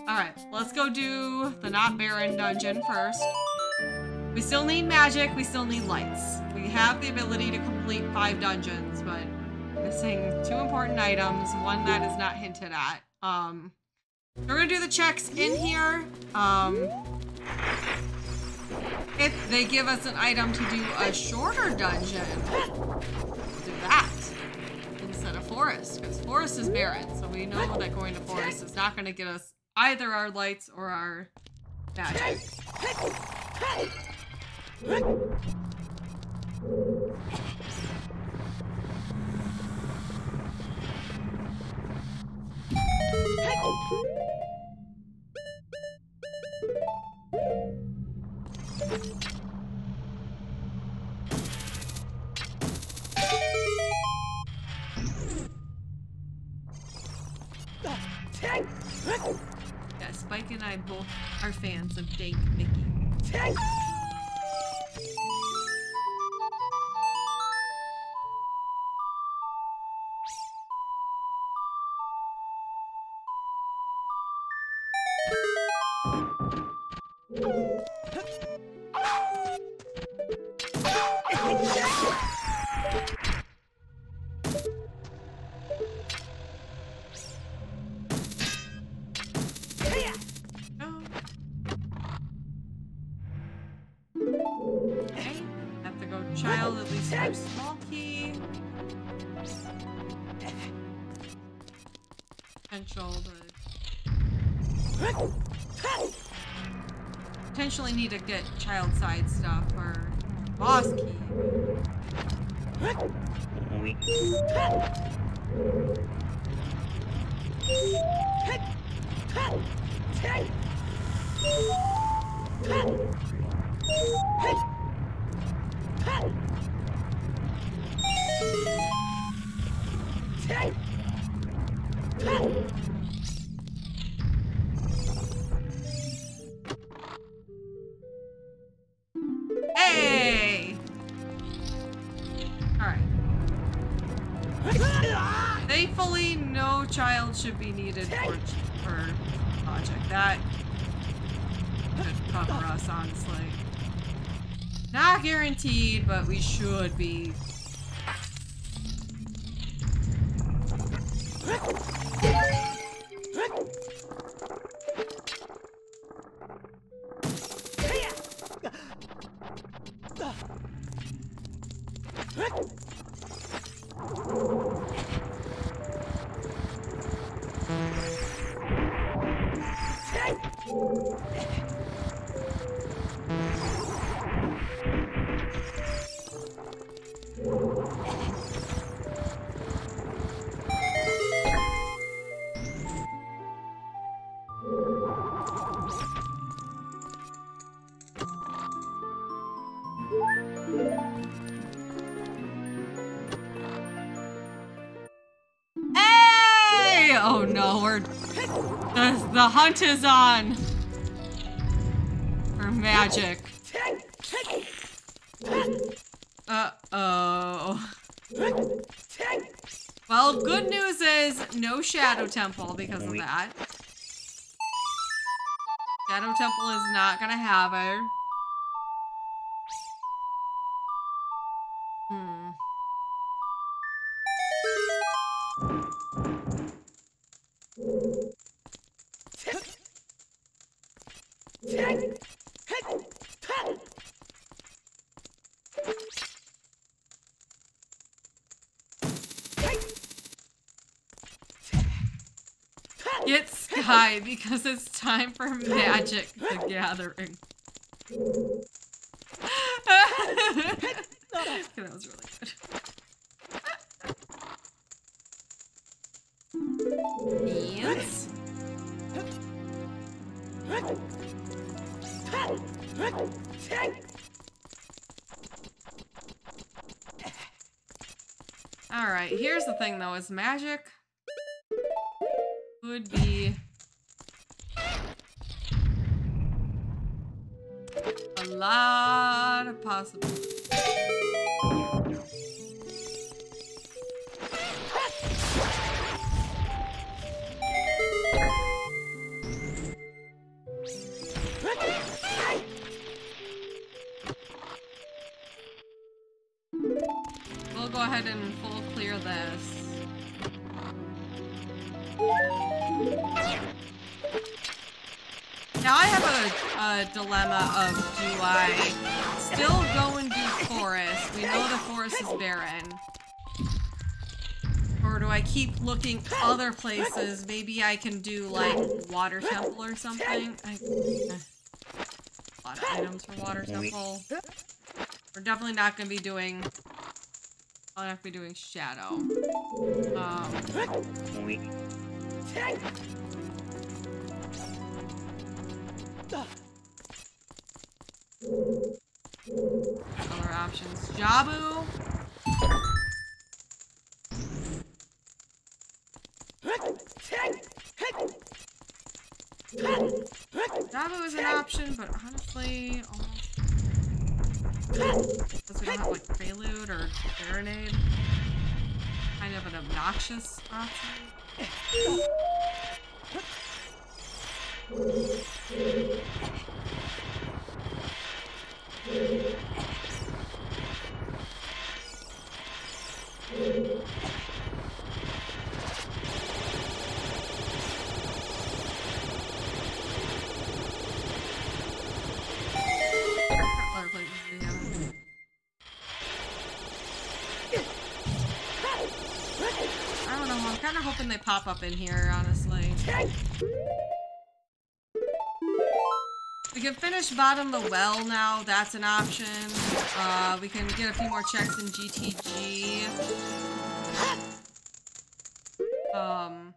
Alright, let's go do the Not Barren dungeon first. We still need magic, we still need lights. We have the ability to complete 5 dungeons, but missing 2 important items, one that is not hinted at. We're gonna do the checks in here. If they give us an item to do a shorter dungeon, we'll do that instead of forest, because forest is barren, so we know that going to forest is not going to get us either our lights or our magic. Yeah, Spike and I both are fans of Dank Mickey. Child, at least for a small key. Potential to potentially need to get child side stuff or boss key. Thankfully, no child should be needed for project. That could cover us, honestly. Not guaranteed, but we should be. Oh no, the hunt is on for magic. Uh-oh. Well, good news is no Shadow Temple because of that. Shadow Temple is not gonna have her. Get Sky because it's time for Magic the Gathering. That was really good. Yes. Alright, here's the thing though, is magic would be a lot of possibilities. We'll go ahead and full clear this. Now I have a dilemma of, do I still go and do forest? We know the forest is barren. Or do I keep looking other places? Maybe I can do like water temple or something. A lot of items for water temple. We're definitely not going to be doing... I'll have to be doing shadow. Other options. Jabu. Jabu is an option, but honestly, almost. Because we don't have like Prelude or Serenade. Kind of an obnoxious option. I don't know, I'm kind of hoping they pop up in here, honestly. We can finish bottom the well now, that's an option. We can get a few more checks in GTG. I'm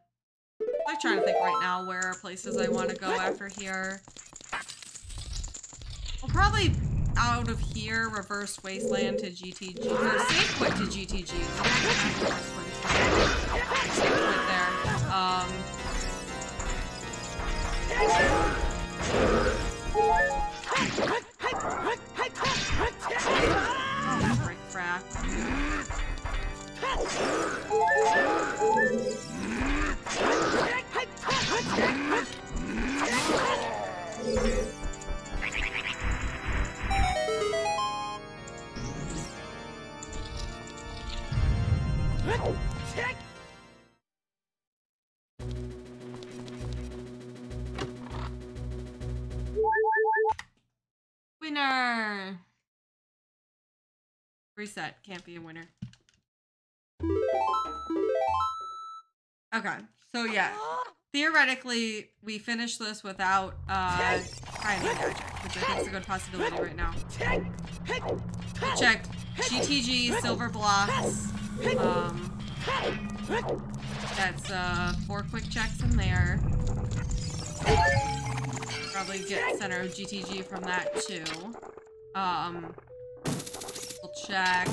trying to think right now where are places I want to go after here. We'll probably out of here, reverse Wasteland to GTG, or Safe Quit to GTG. Safe Quit there. Frick crap. Winner! Reset. Can't be a winner. Okay. So yeah. Theoretically, we finish this without finding magic, which I think is a good possibility right now. Check GTG, silver blocks. That's 4 quick checks in there. Probably get center of GTG from that too. We'll check.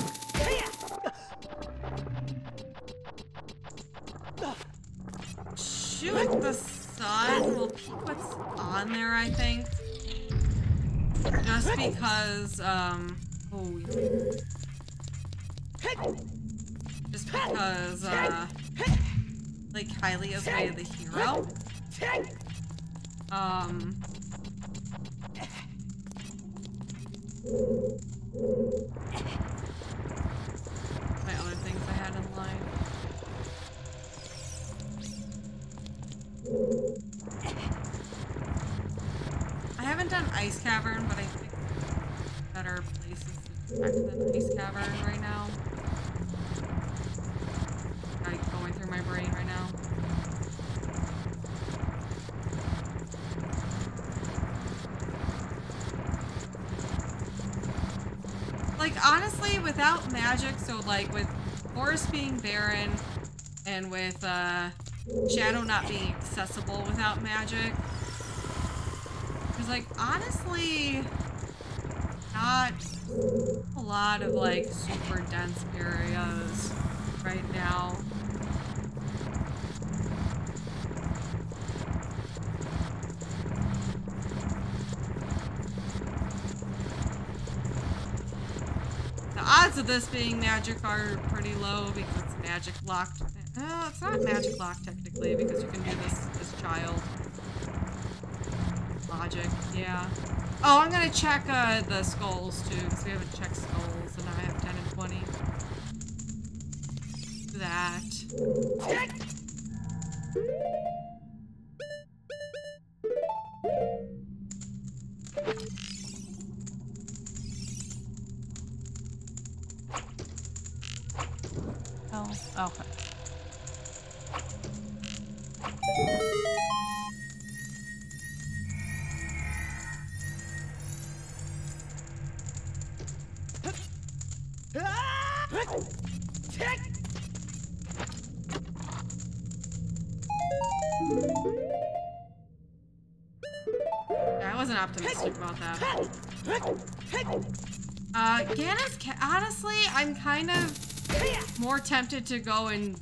Shoot the sun. We'll peek what's on there, I think. Just because, just because, like, Hylya's way of the hero. My other things I had in line. I haven't done Ice Cavern, but I think better places to check than Ice Cavern right now. Like going through my brain right now. Like honestly, without magic, so like with Forest being barren and with Shadow not being accessible without magic, there's like honestly not a lot of like super dense areas right now. The odds of this being magic are pretty low because it's magic locked. It's not magic locked technically because you can do this as child. Logic, yeah. Oh, I'm gonna check the skulls too because we haven't checked skulls and I have 10 and 20. Do that. Oh, okay. Yeah, I wasn't optimistic about that. Honestly, I'm kind of more tempted to go and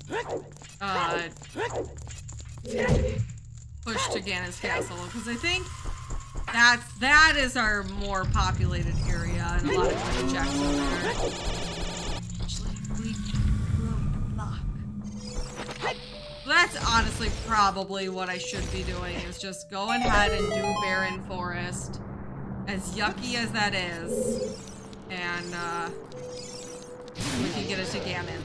push to Ganon's Castle because I think that is our more populated area and a lot of quick checks in there. Actually, we block. That's honestly probably what I should be doing is just go ahead and do Barren Forest, as yucky as that is, and we can get it to Ganon.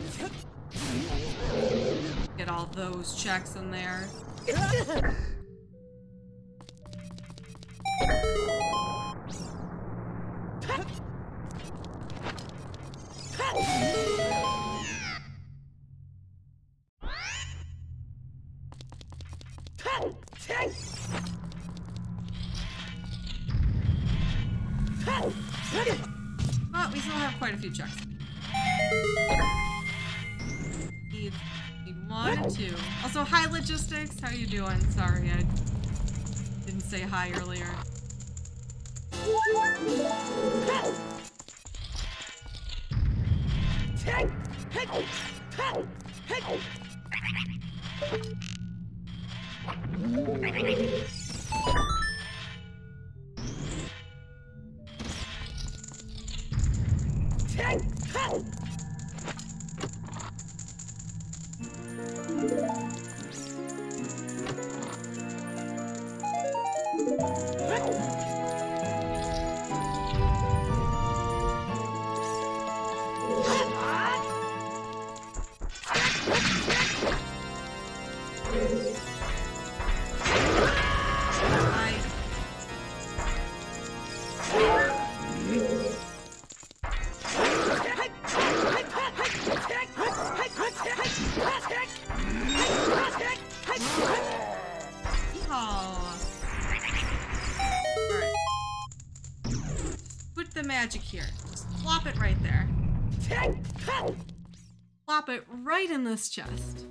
Get all those checks in there. Well, we still have quite a few checks. Need 1 and 2. Also, hi Logistics, how you doing? Sorry, I didn't say hi earlier. put the magic here. Just plop it right there. Plop it right in this chest.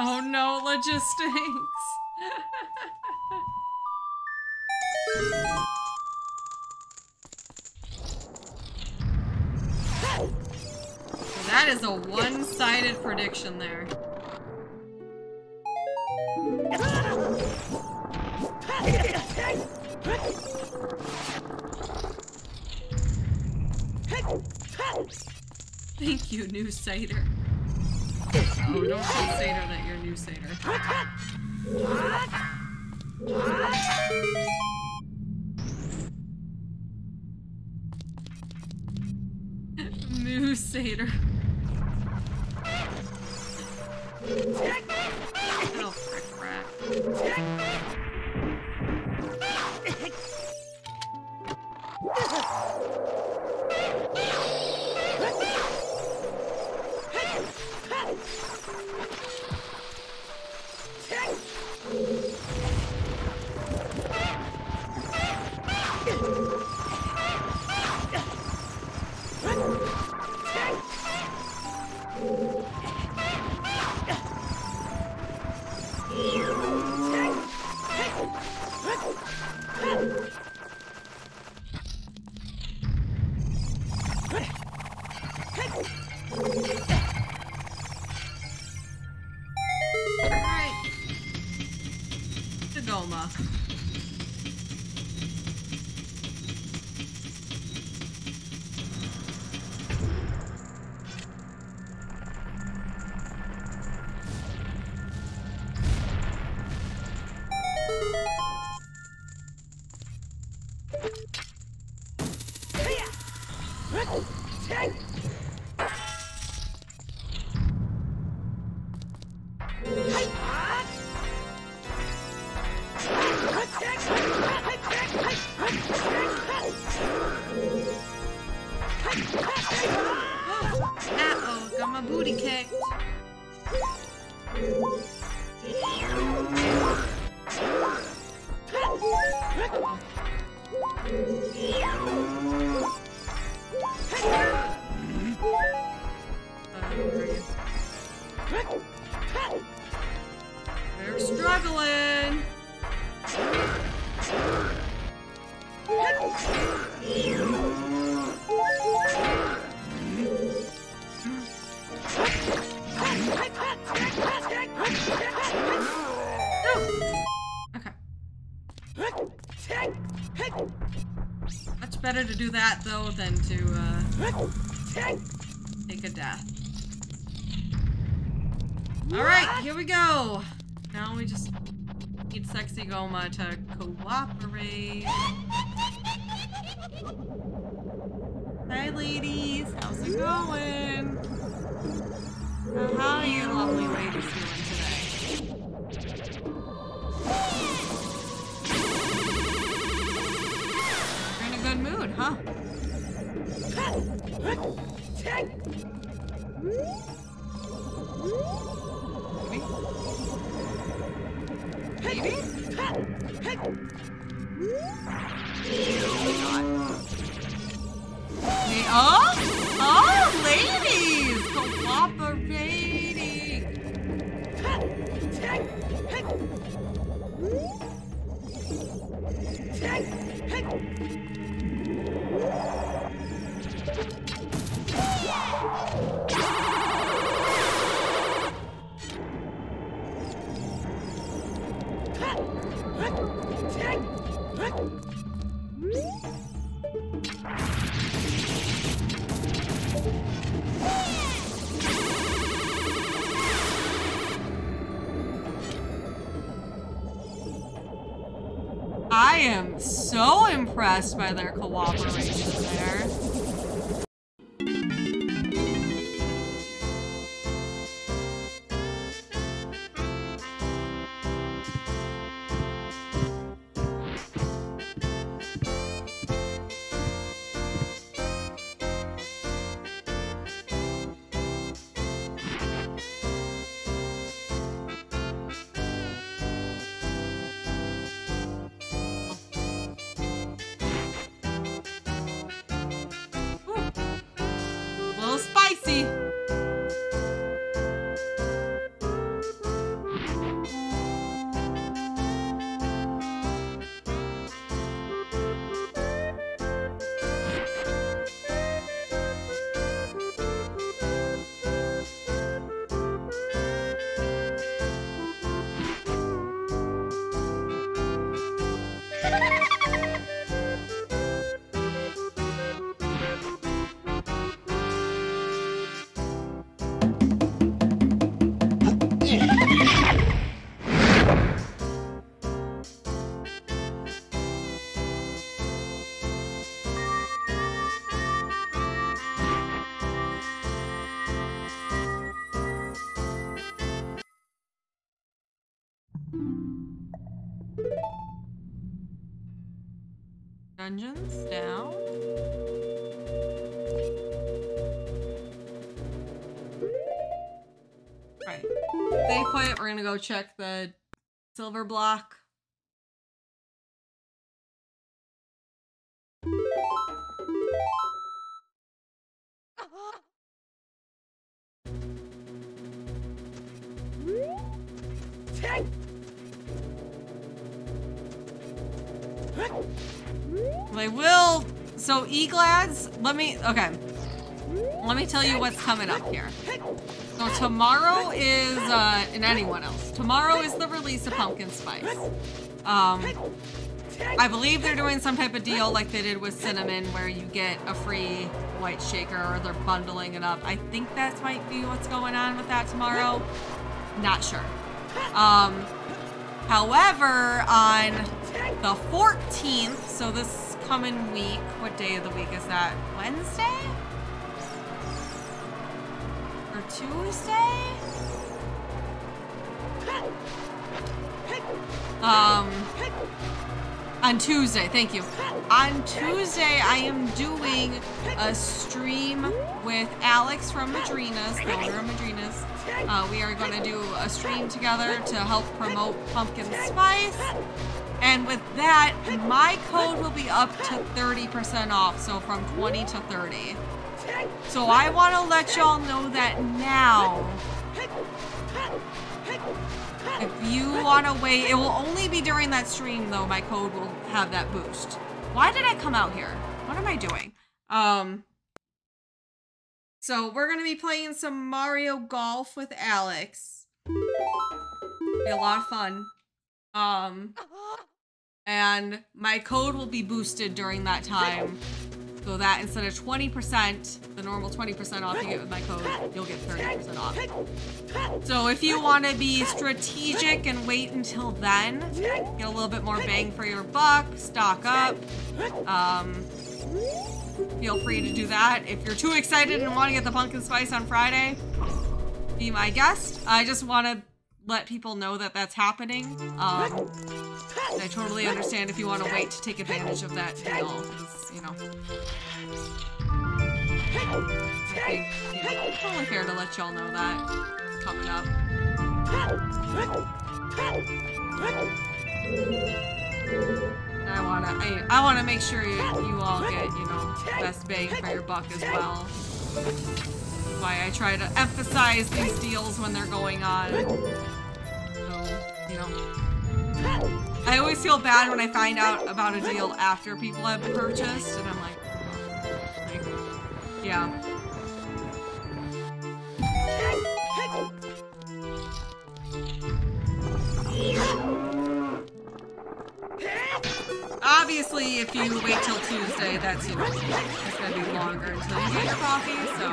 Oh no, logistics. So that is a one-sided prediction there. Thank you, new Satyr. Oh, don't tell Satyr that you're new Satyr. New Satyr. Oh, frick, rat. Uh-oh, got my booty kicked. They're struggling. Much better to do that though than to take a death. Alright, here we go. Now we just need Sexy Goma to cooperate. Hi ladies, how's it going? How are you lovely ladies doing today? You're in a good mood, huh? Maybe? Hey, oh, ladies, cooperating. I am so impressed by their cooperation there. Dungeons down. Right. Stay quiet. We're gonna go check the silver block. I will. So Eglads, let me tell you what's coming up here. So tomorrow is, and anyone else, tomorrow is the release of Pumpkin Spice. I believe they're doing some type of deal like they did with Cinnamon where you get a free white shaker, or they're bundling it up. I think that might be what's going on with that tomorrow. Not sure. However, on the 14th, so this coming week, what day of the week is that? Wednesday? Or Tuesday? On Tuesday, thank you. On Tuesday, I am doing a stream with Alex from Madrina's, the owner of Madrina's. We are going to do a stream together to help promote Pumpkin Spice. And with that, my code will be up to 30% off, so from 20 to 30. So I want to let y'all know that now. If you want to wait, it will only be during that stream, though. My code will have that boost. Why did I come out here? What am I doing? So we're going to be playing some Mario Golf with Alex. Be a lot of fun. And my code will be boosted during that time. So that instead of 20%, the normal 20% off you get with my code, you'll get 30% off. So if you want to be strategic and wait until then, get a little bit more bang for your buck, stock up, feel free to do that. If you're too excited and want to get the pumpkin spice on Friday, be my guest. I just want to let people know that that's happening. I totally understand if you want to wait to take advantage of that deal, because, you know, I think, you know, it's totally fair to let y'all know that it's coming up. I want I wanna make sure you all get, you know, best bang for your buck as well. That's why I try to emphasize these deals when they're going on. So, you know. I always feel bad when I find out about a deal after people have purchased, and I'm like yeah. Obviously, if you wait till Tuesday, that's, you know, it's gonna be longer until you get your coffee, so.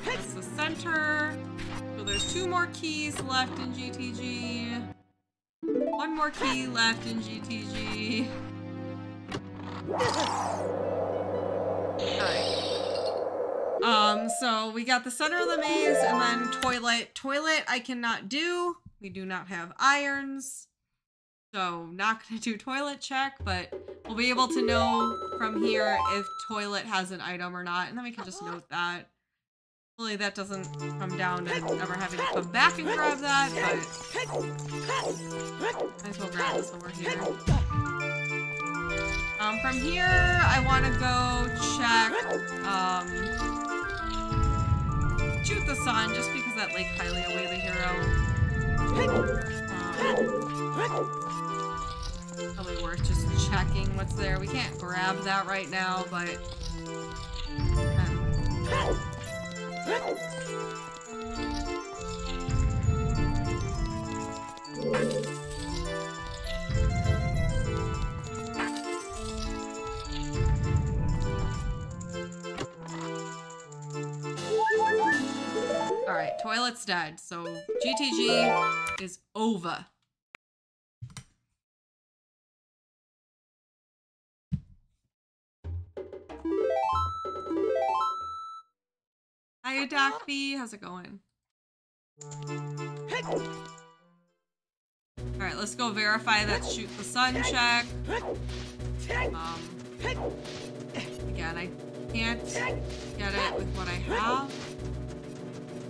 That's the center. So there's 2 more keys left in GTG. 1 more key left in GTG. Alright. So we got the center of the maze and then toilet. Toilet I cannot do. We do not have irons. So not gonna do toilet check, but we'll be able to know from here if toilet has an item or not, and then we can just note that. Hopefully that doesn't come down to ever having to come back and grab that, but might as well grab this when we're here. From here, I want to go check, shoot the sun, just because that Lake Hylia way the hero. Probably worth just checking what's there. We can't grab that right now, but alright, toilet's dead, so GTG is over. Hi, Dakby. How's it going? Alright, let's go verify that shoot the sun check. Again, I can't get it with what I have.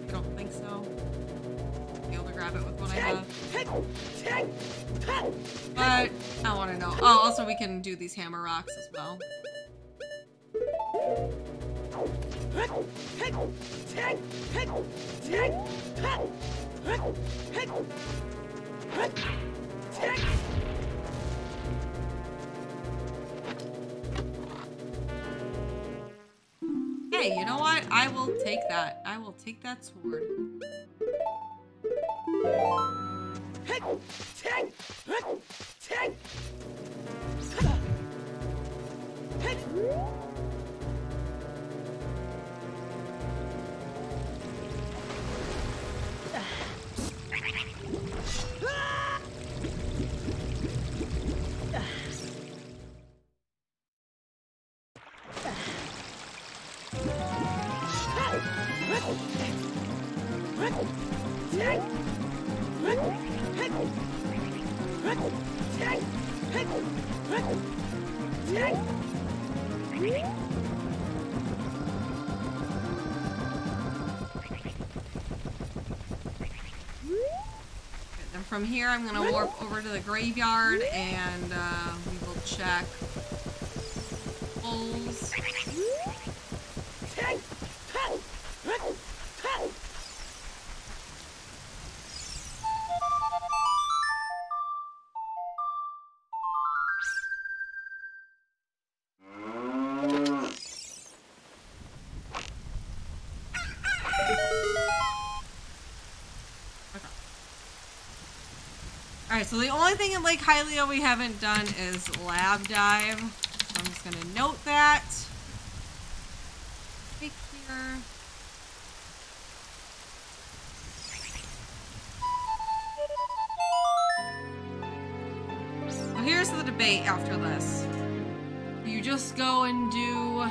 I don't think so. I'll be able to grab it with what I have. But I want to know. Oh, also we can do these hammer rocks as well. Hey, you know what? I will take that. I will take that sword. And from here, I'm gonna warp over to the graveyard and we will check bulls. Alright, so the only thing in Lake Hylia we haven't done is lab dive. So I'm just gonna note that. Right here. So here's the debate after this. Do you just go and do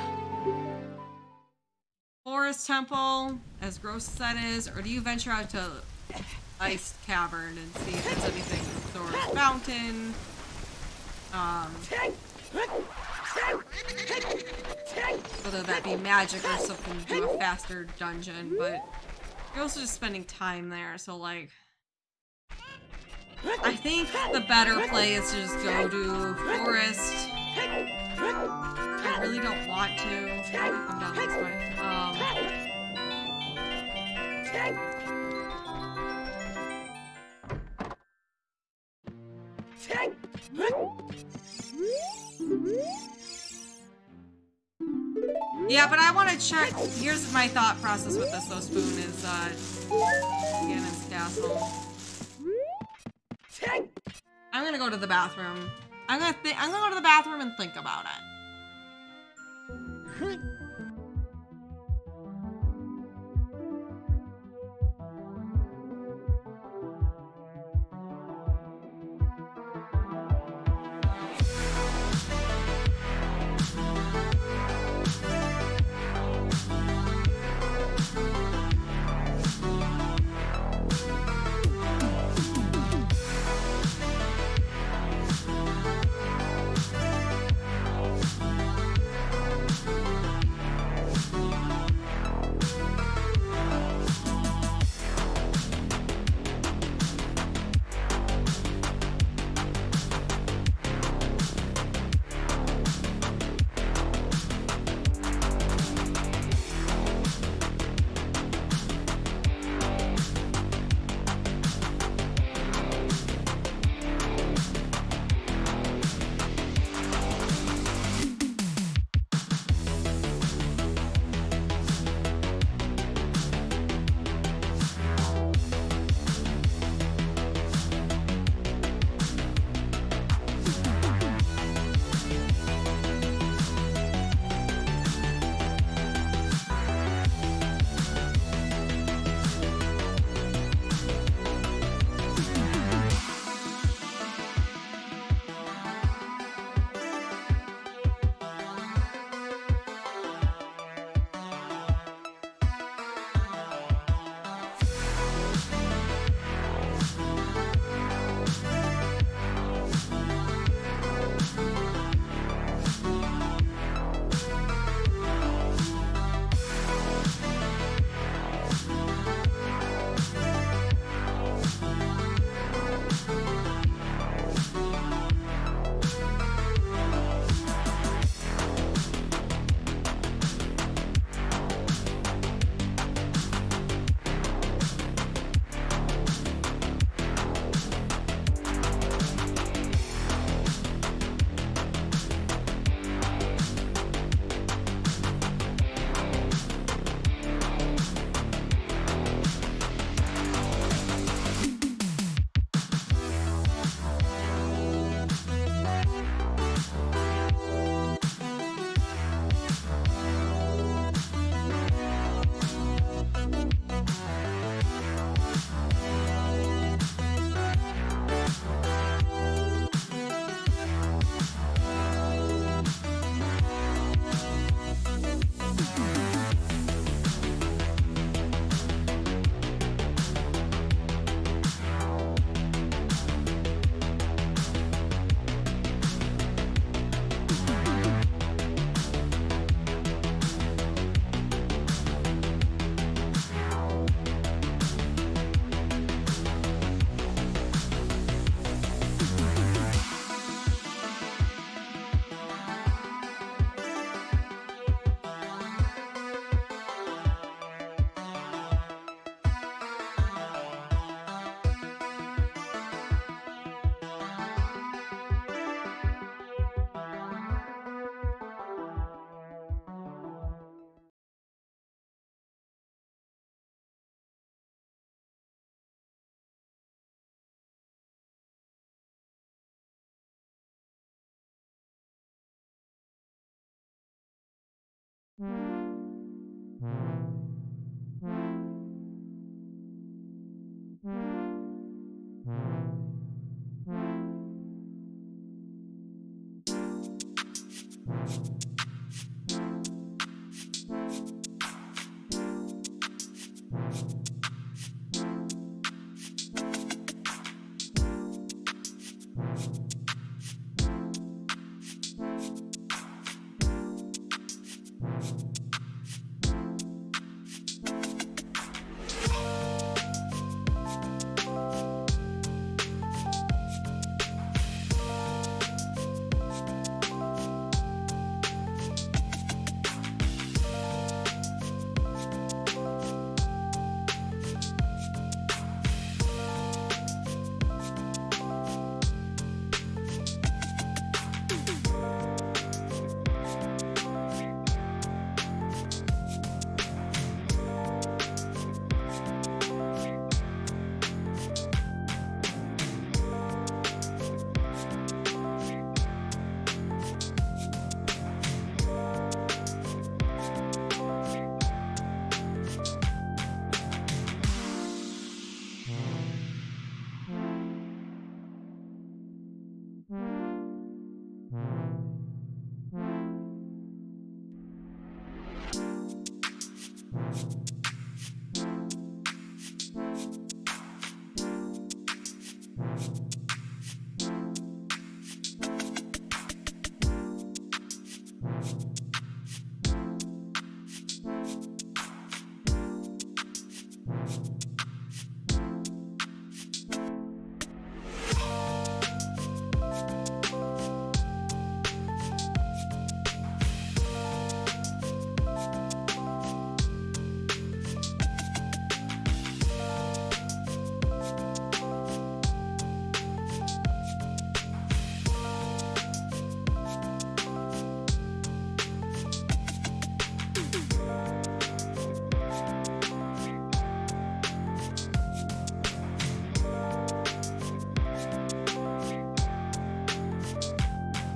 Forest Temple, as gross as that is, or do you venture out to iced cavern and see if there's anything. Thor's fountain. Whether that be magic or something to do a faster dungeon, but you're also just spending time there, so like I think the better play is to just go to forest. I really don't want to. Maybe come down this way. Yeah, but I want to check. Here's my thought process with this, though. Spoon is Ganon's castle. I'm gonna go to the bathroom. I'm gonna go to the bathroom and think about it.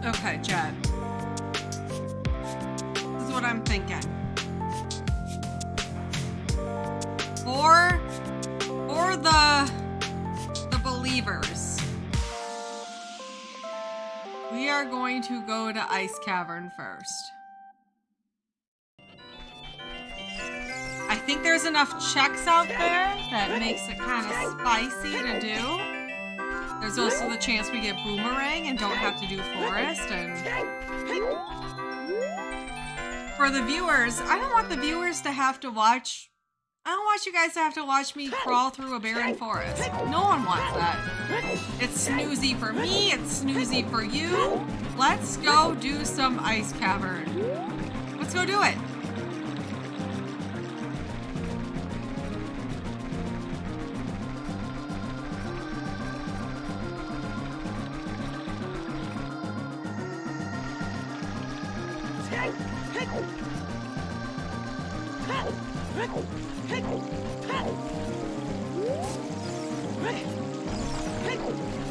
Okay, Jet. This is what I'm thinking. For the believers, we are going to go to Ice Cavern first. I think there's enough checks out there that makes it kind of spicy to do. There's also the chance we get Boomerang and don't have to do Forest. And for the viewers, I don't want the viewers to have to watch. I don't want you guys to have to watch me crawl through a barren forest. No one wants that. It's snoozy for me, it's snoozy for you. Let's go do some Ice Cavern. Let's go do it.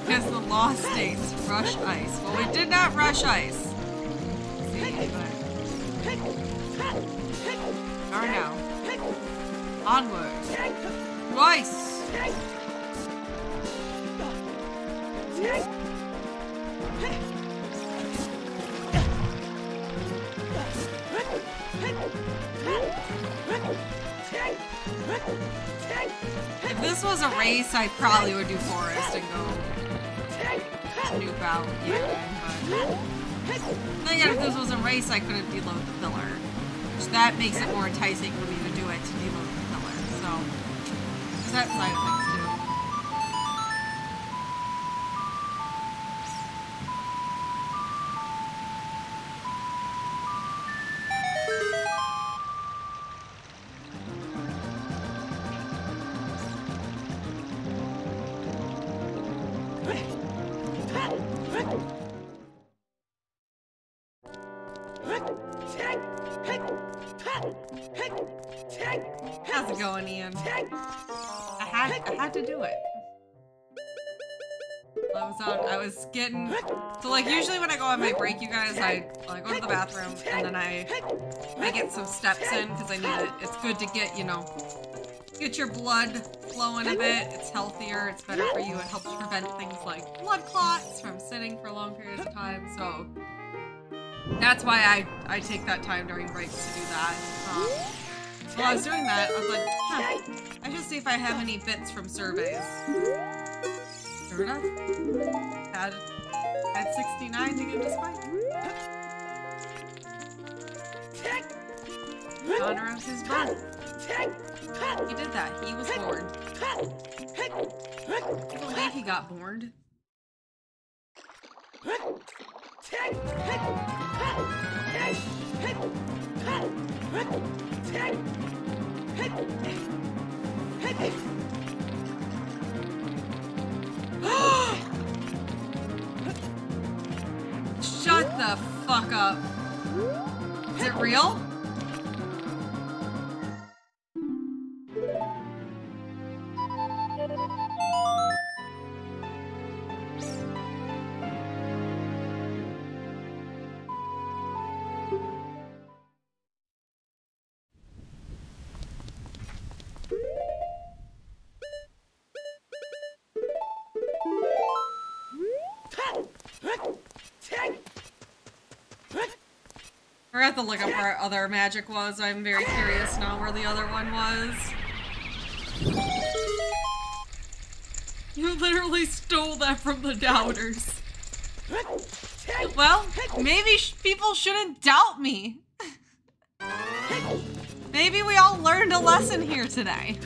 Because the Lost States rush ice. Well, we did not rush ice. See, but... Or no. Onward. To ice! If this was a race, I probably would do Forest and go snoop out again, but then again, if this was a race, I couldn't deload the pillar, which that makes it more enticing for me to do it to deload the pillar, so there's that side of things too. How's it going, Ian? I had to do it. I was getting, so like usually when I go on my break, you guys, I go to the bathroom and then I get some steps in because I need it. It's good to get, you know, get your blood flowing a bit. It's healthier, it's better for you. It helps prevent things like blood clots from sitting for long periods of time. So that's why I take that time during breaks to do that. While I was doing that, I was like, huh, I should see if I have any bits from surveys. Sure enough, had 69 to give to Spike. In honor of his birth. He did that. He was born. I believe he got born. Shut the fuck up. Is it real? I have to look up where our other magic was. I'm very curious now where the other one was. You literally stole that from the doubters. Well, maybe people shouldn't doubt me. Maybe we all learned a lesson here today.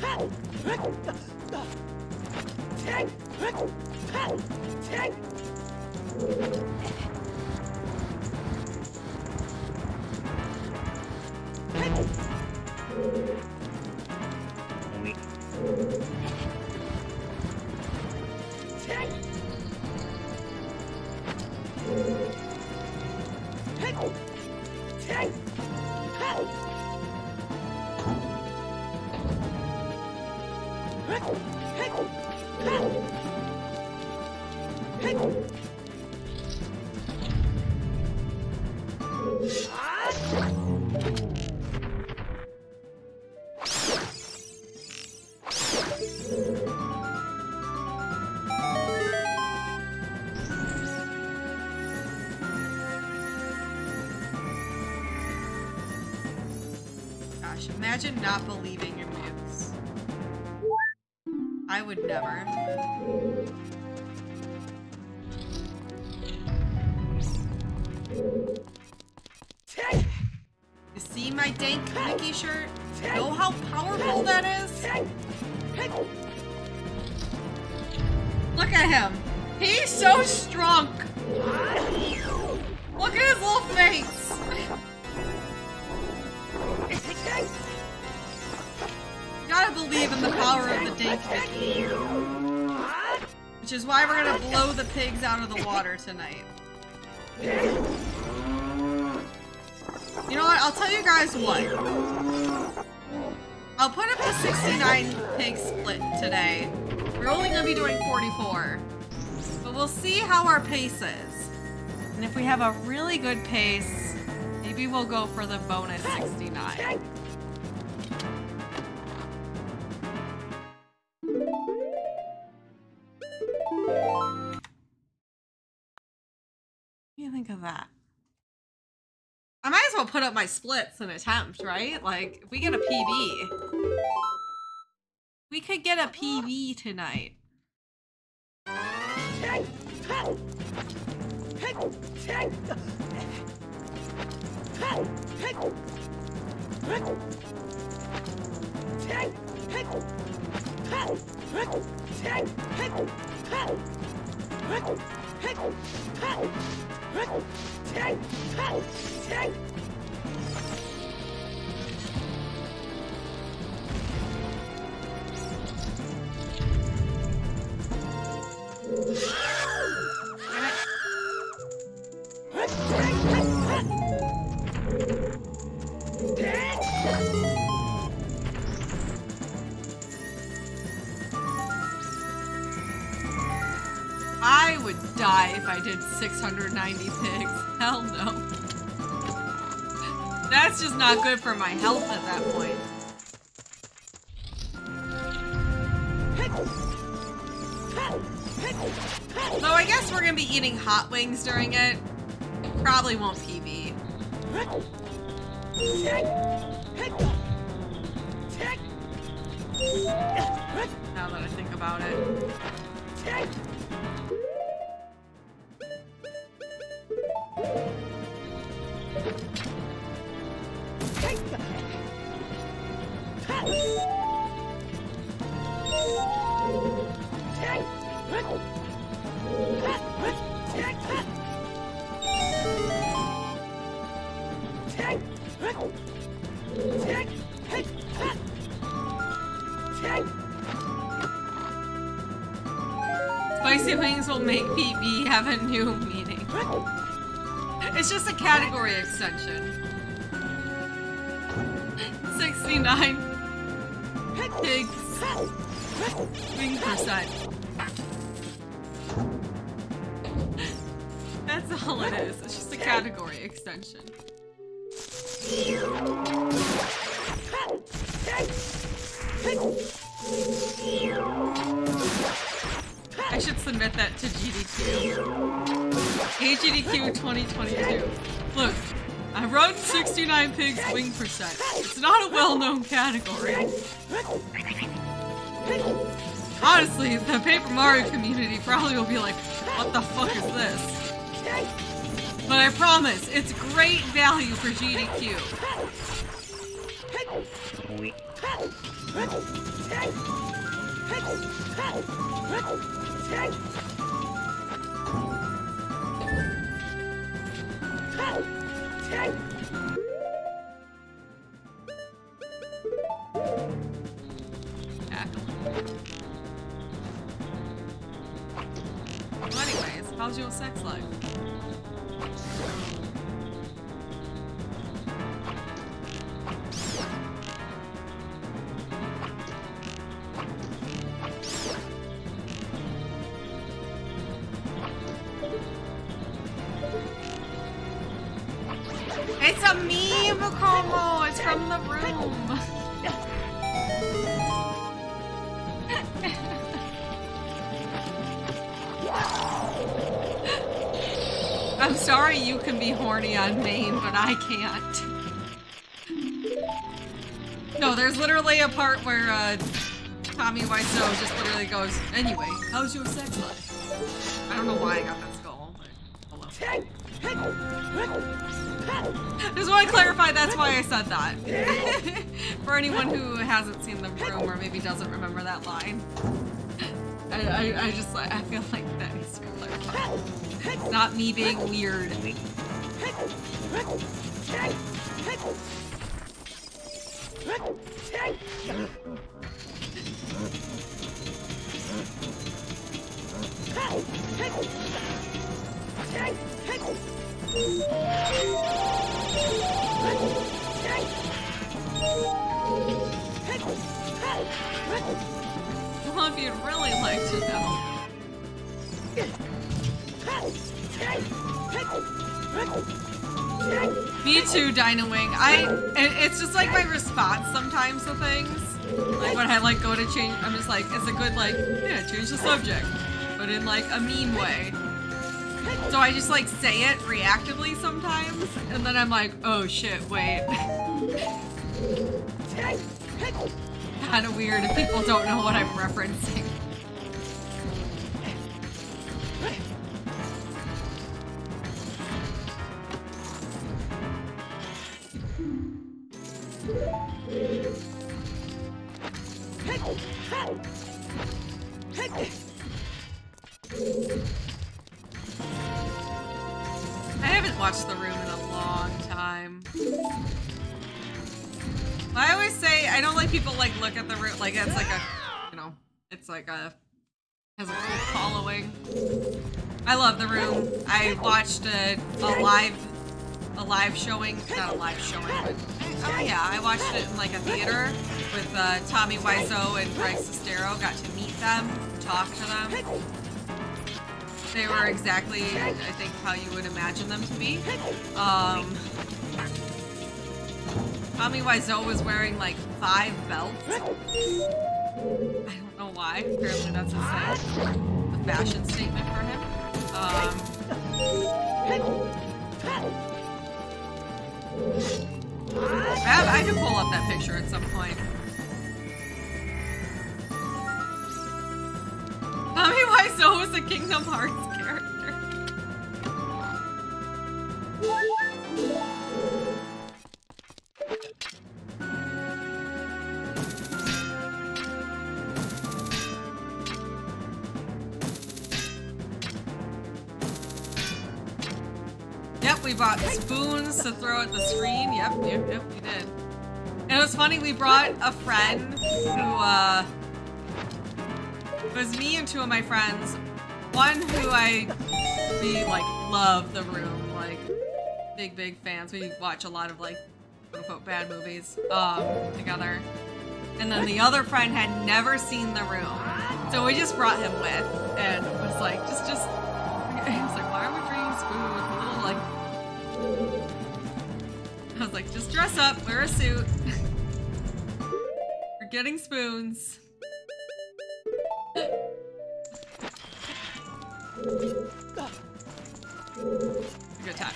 gosh, imagine not believing your moves. I would never. You see my dank Mickey shirt? Know how powerful that is? Look at him. He's so strong. Look at his little face. You gotta believe in the power of the dank Mickey. Which is why we're gonna blow the pigs out of the water tonight. You know what? I'll tell you guys what. I'll put up the 69 pig split today. We're only gonna be doing 44. But we'll see how our pace is. And if we have a really good pace, maybe we'll go for the bonus 69. What do you think of that? I might as well put up my splits and attempt, right? Like, if we get a PB. We could get a PB tonight. I would die if I did 690 pigs. Hell no. That's just not good for my health at that point. So I guess we're gonna be eating hot wings during it. Probably won't PB. Now that I think about it. Spicy wings will make PB have a new meaning. It's just a category extension. 69 pigs wing percent. That's all it is. It's just a category extension. I should submit that to GDQ. Hey GDQ 2022. Look, I wrote 69 pigs wing percent. It's not a well-known category. Honestly, the Paper Mario community probably will be like, what the fuck is this? But I promise, it's great value for GDQ. Well, anyways, how's your sex life? It's a meme, Como! It's from the room! I'm sorry you can be horny on Maine, but I can't. No, there's literally a part where Tommy Wiseau just literally goes, anyway, how's your sex life? I don't know why I got that skull, but hello. Just want to clarify, that's why I said that. For anyone who hasn't seen the room or maybe doesn't remember that line. I feel like that needs to be clarified. It's not me being weird. Well, if you'd really like to know. Me too, Dino Wing. It's just like my response sometimes to things. Like when I like go to change, I'm just like, it's a good like, yeah, change the subject, but in like a mean way. So I just like say it reactively sometimes, and then I'm like, oh shit, wait. Kind of weird if people don't know what I'm referencing. I haven't watched The Room in a long time. I always say, I don't like people like look at The Room, like it's like a, you know, it's like a, has a cool following. I love The Room. I watched a live showing, not a live showing, but, oh yeah, I watched it in like a theater with Tommy Wiseau and Greg Sestero. Got to meet them, talk to them. They were exactly, I think, how you would imagine them to be. Tommy Wiseau was wearing like 5 belts. I don't know why. Apparently that's a fashion statement for him. I could pull up that picture at some point. Tommy Wiseau was a Kingdom Hearts character. Yep, we bought spoons to throw at the screen. Yep, we did. And it was funny, we brought a friend who, it was me and 2 of my friends. One who we like love The Room, like big fans. We watch a lot of like quote unquote bad movies together. And then the other friend had never seen The Room, so we just brought him with, and it was like just. He was like, why are we bringing spoons? A little like. I was like, just dress up, wear a suit. We're getting spoons. Good time.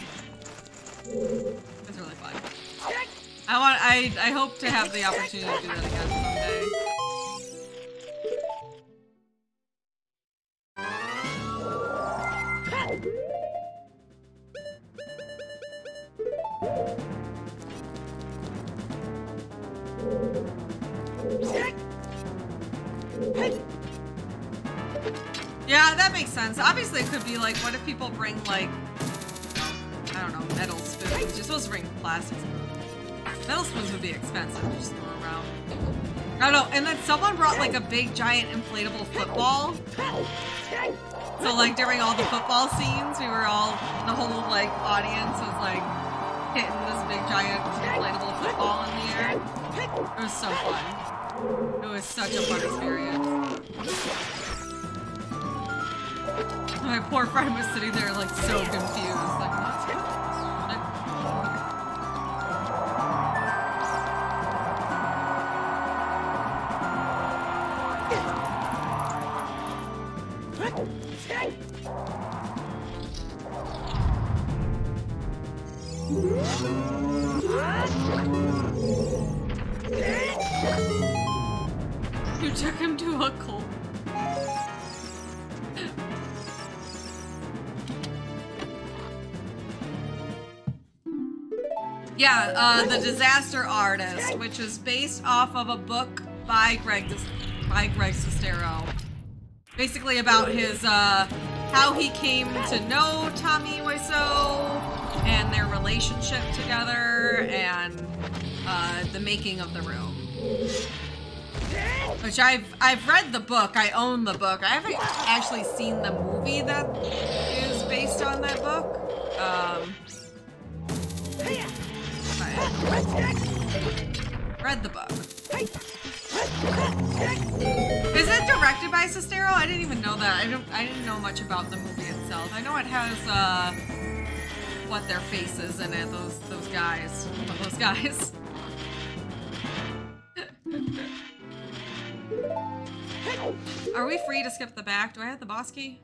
It was really fun. I hope to have the opportunity to do that again someday. Yeah, that makes sense. Obviously, it could be like, what if people bring like, I don't know, metal spoons? You're supposed to bring plastic spoons. Metal spoons would be expensive to just throw around. I don't know. And then someone brought like a big, giant, inflatable football. So like during all the football scenes, we were all, the whole like audience was like hitting this big, giant, inflatable football in the air. It was so fun. It was such a fun experience. My poor friend was sitting there like so confused. Like, what's going on? You took him to a cult. Yeah, The Disaster Artist, which is based off of a book by Greg Sestero. Basically about his, how he came to know Tommy Wiseau and their relationship together and, the making of The Room. Which I've read the book, I own the book. I haven't actually seen the movie that is based on that book. Read the book. Is it directed by Sestero? I didn't even know that. I didn't know much about the movie itself. I know it has what their faces in it, those guys. Those guys. Are we free to skip the back? Do I have the boss key?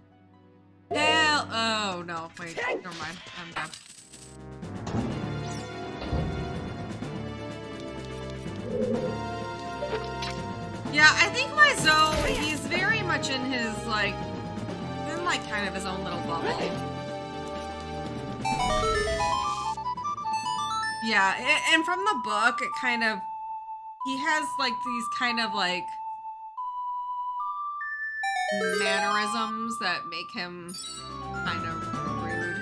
Hell, oh no, wait, never mind. I'm done. Yeah, I think Wiseau, he's very much in his, like, in like kind of his own little bubble. Yeah, and from the book, it kind of, he has like these kind of like mannerisms that make him kind of rude.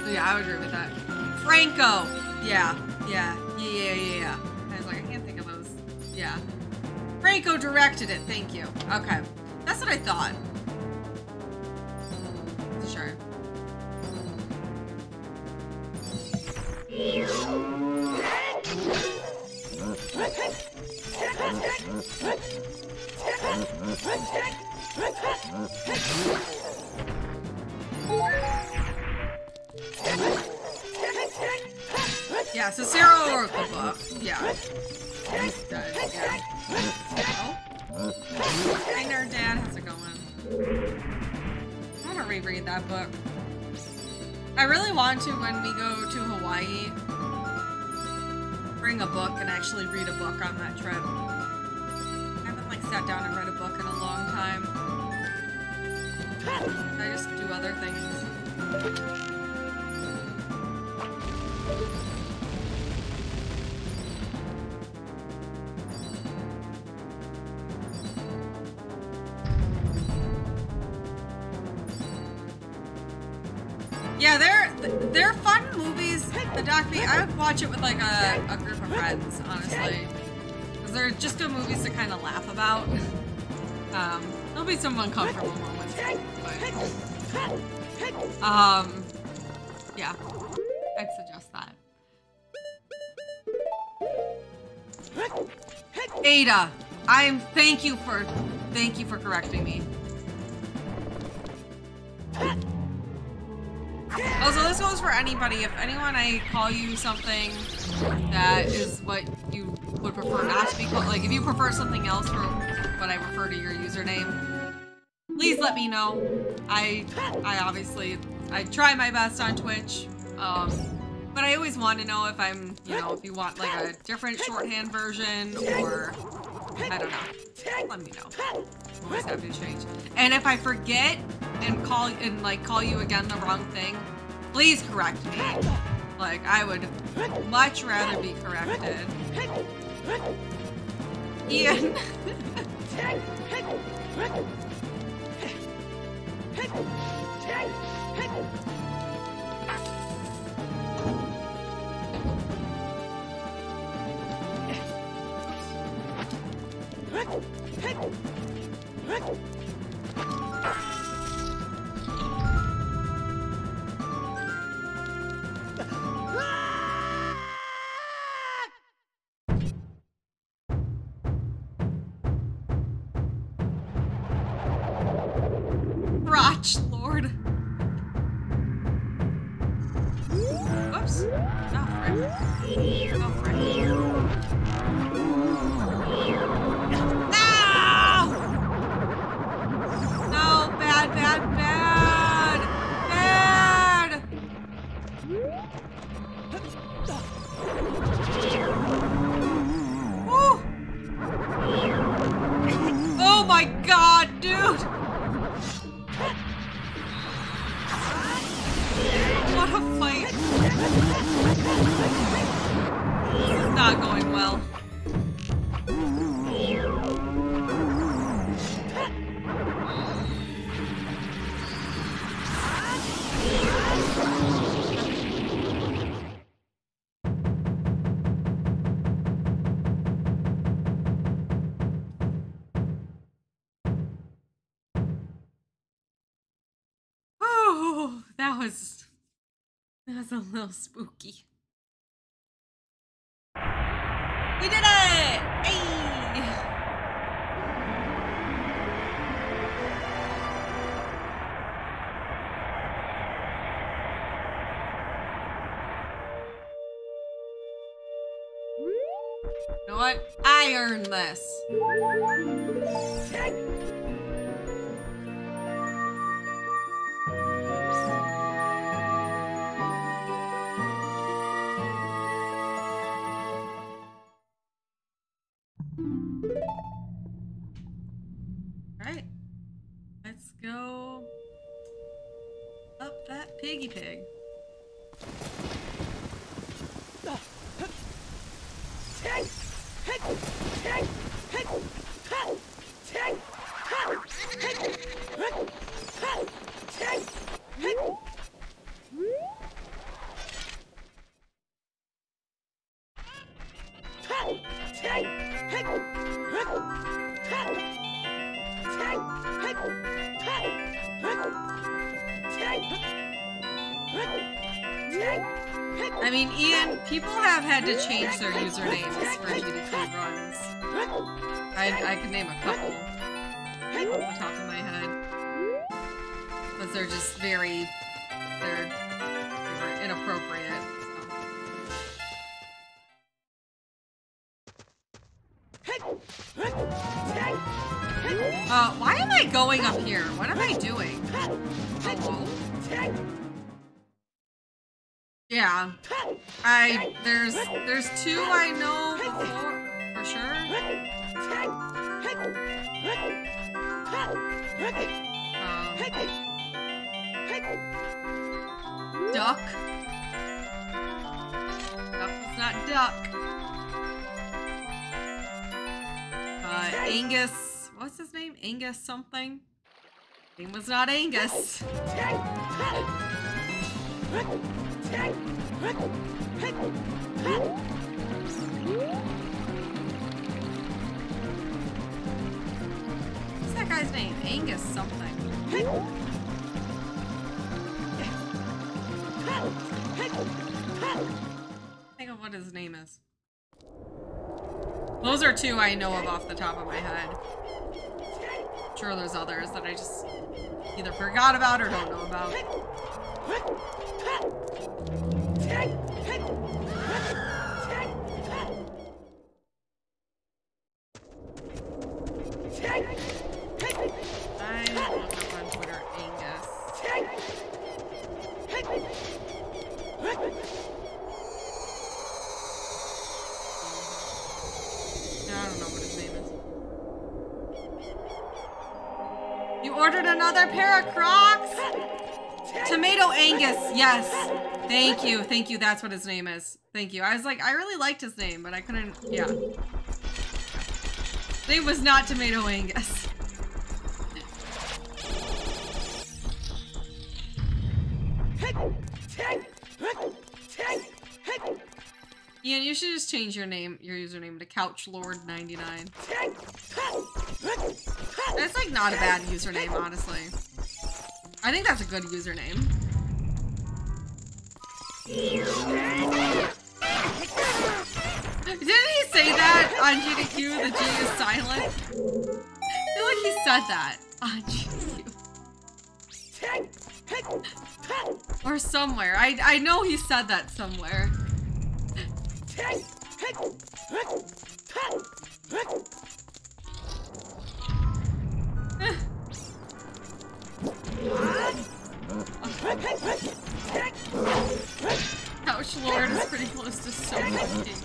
So yeah, I would agree with that. Franco! Yeah. I was like, I can't think of those. Yeah. Franco directed it, thank you. Okay. That's what I thought. Sure. Yeah, so Sarah wrote the book. Yeah. He's dead. Yeah. Oh. Hi, Nerd Dad. How's it going? I want to reread that book. I really want to when we go to Hawaii. Bring a book and actually read a book on that trip. I haven't like sat down and read a book in a long time. I just do other things. Yeah, they're fun movies. The Doc B, I would watch it with like a group of friends, honestly, because they're just good movies to kind of laugh about. There'll be some uncomfortable moments, but yeah, I'd suggest that. Ada, thank you for correcting me. Also, this goes for anybody. If anyone I call you something that is what you would prefer not to be called, like if you prefer something else for what I refer to your username, please let me know. I obviously, I try my best on Twitch, but I always want to know if I'm, if you want like a different shorthand version or, I don't know, let me know. I'm always happy to change. And if I forget and call you again the wrong thing, please correct me. Like, I would much rather be corrected. Ian. Crotch Lord. Whoops. Oh, frick. Oh, frick. No! Bad, bad, bad! Bad! That was a little spooky. We did it! Hey! You know what? I earned this. Alright. Let's go up that piggy pig. I mean, Ian, people have had to change their usernames for GDQ runs. I could name a couple off the top of my head. Because they're just they were inappropriate. So. Why am I going up here? What am I doing? Hello? Yeah, there's two I know before, for sure. Duck. Duck was not duck. Angus, what's his name? Angus something? Name was not Angus. What's that guy's name? Angus something. Think of what his name is. Those are two I know of off the top of my head. I'm sure there's others that I just either forgot about or don't know about. I look up on Twitter Angus. I don't know what his name is. You ordered another pair of Crocs? Tomato Angus, yes. Thank you, that's what his name is. Thank you. I was like, I really liked his name, but I couldn't, yeah. His name was not Tomato Angus. Ian, you should just change your username to CouchLord99. That's like not a bad username, honestly. I think that's a good username. Didn't he say that on GDQ? The G is silent? I feel like he said that on GDQ. Or somewhere. I know he said that somewhere. Couch Lord is pretty close to Sofa King.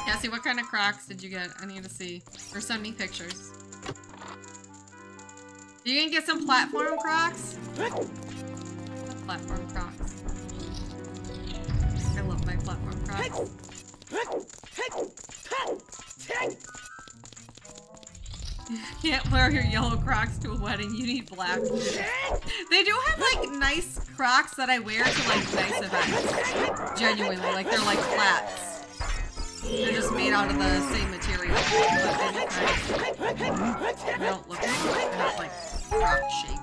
Cassie, what kind of Crocs did you get? I need to see. Or send me pictures. You gonna get some platform Crocs? Platform Crocs. I love my platform Crocs. Can't wear your yellow Crocs to a wedding. You need black. They do have like nice Crocs that I wear to like nice events. Genuinely, like they're like flats. They're just made out of the same material. But they look nice. They don't look like they're not like Croc shaped.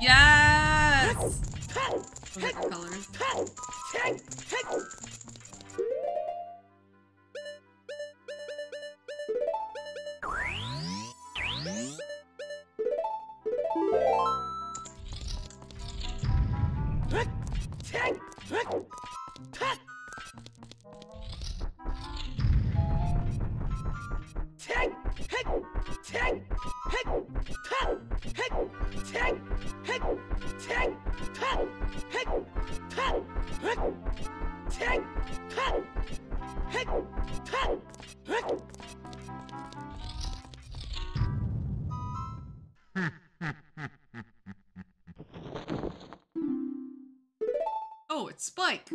Yes! Different colors. Oh, it's Spike.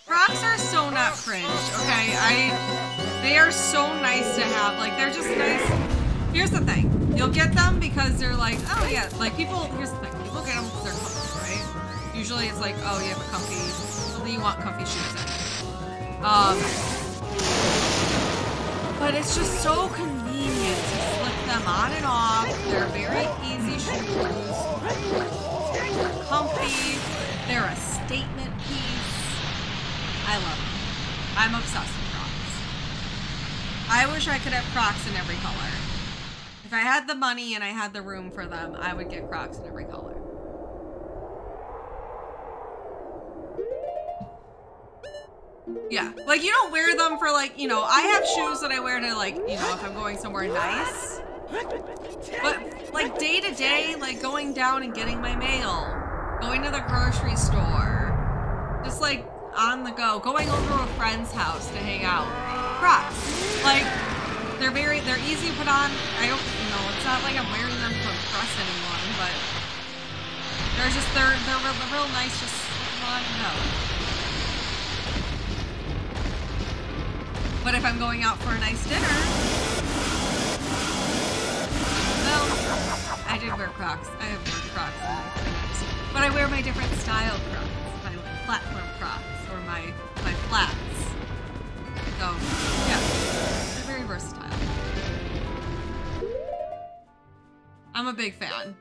Crocs are so not cringe, okay? They are so nice to have. Like, they're just nice. Here's the thing. You'll get them because they're like, oh yeah, like people, here's the thing. People get them because they're comfy, right? Usually it's like, oh, you have a comfy, well, you want comfy shoes anyway. But it's just so convenient to slip them on and off. They're very easy shoes. They're comfy. They're a statement piece. I love them. I'm obsessed with Crocs. I wish I could have Crocs in every color. If I had the money and I had the room for them, I would get Crocs in every color. Yeah, like you don't wear them for like, you know, I have shoes that I wear to like, you know, if I'm going somewhere nice. But like day to day, like going down and getting my mail, going to the grocery store, just like on the go, going over to a friend's house to hang out. Crocs. Like, they're easy to put on. I don't, you know, it's not like I'm wearing them to impress anyone, but they're real nice, just on and go. But if I'm going out for a nice dinner, well, I did wear Crocs. I have worn Crocs. But I wear my different style Crocs. My platform Crocs or my flats. So, yeah. They're very versatile. I'm a big fan.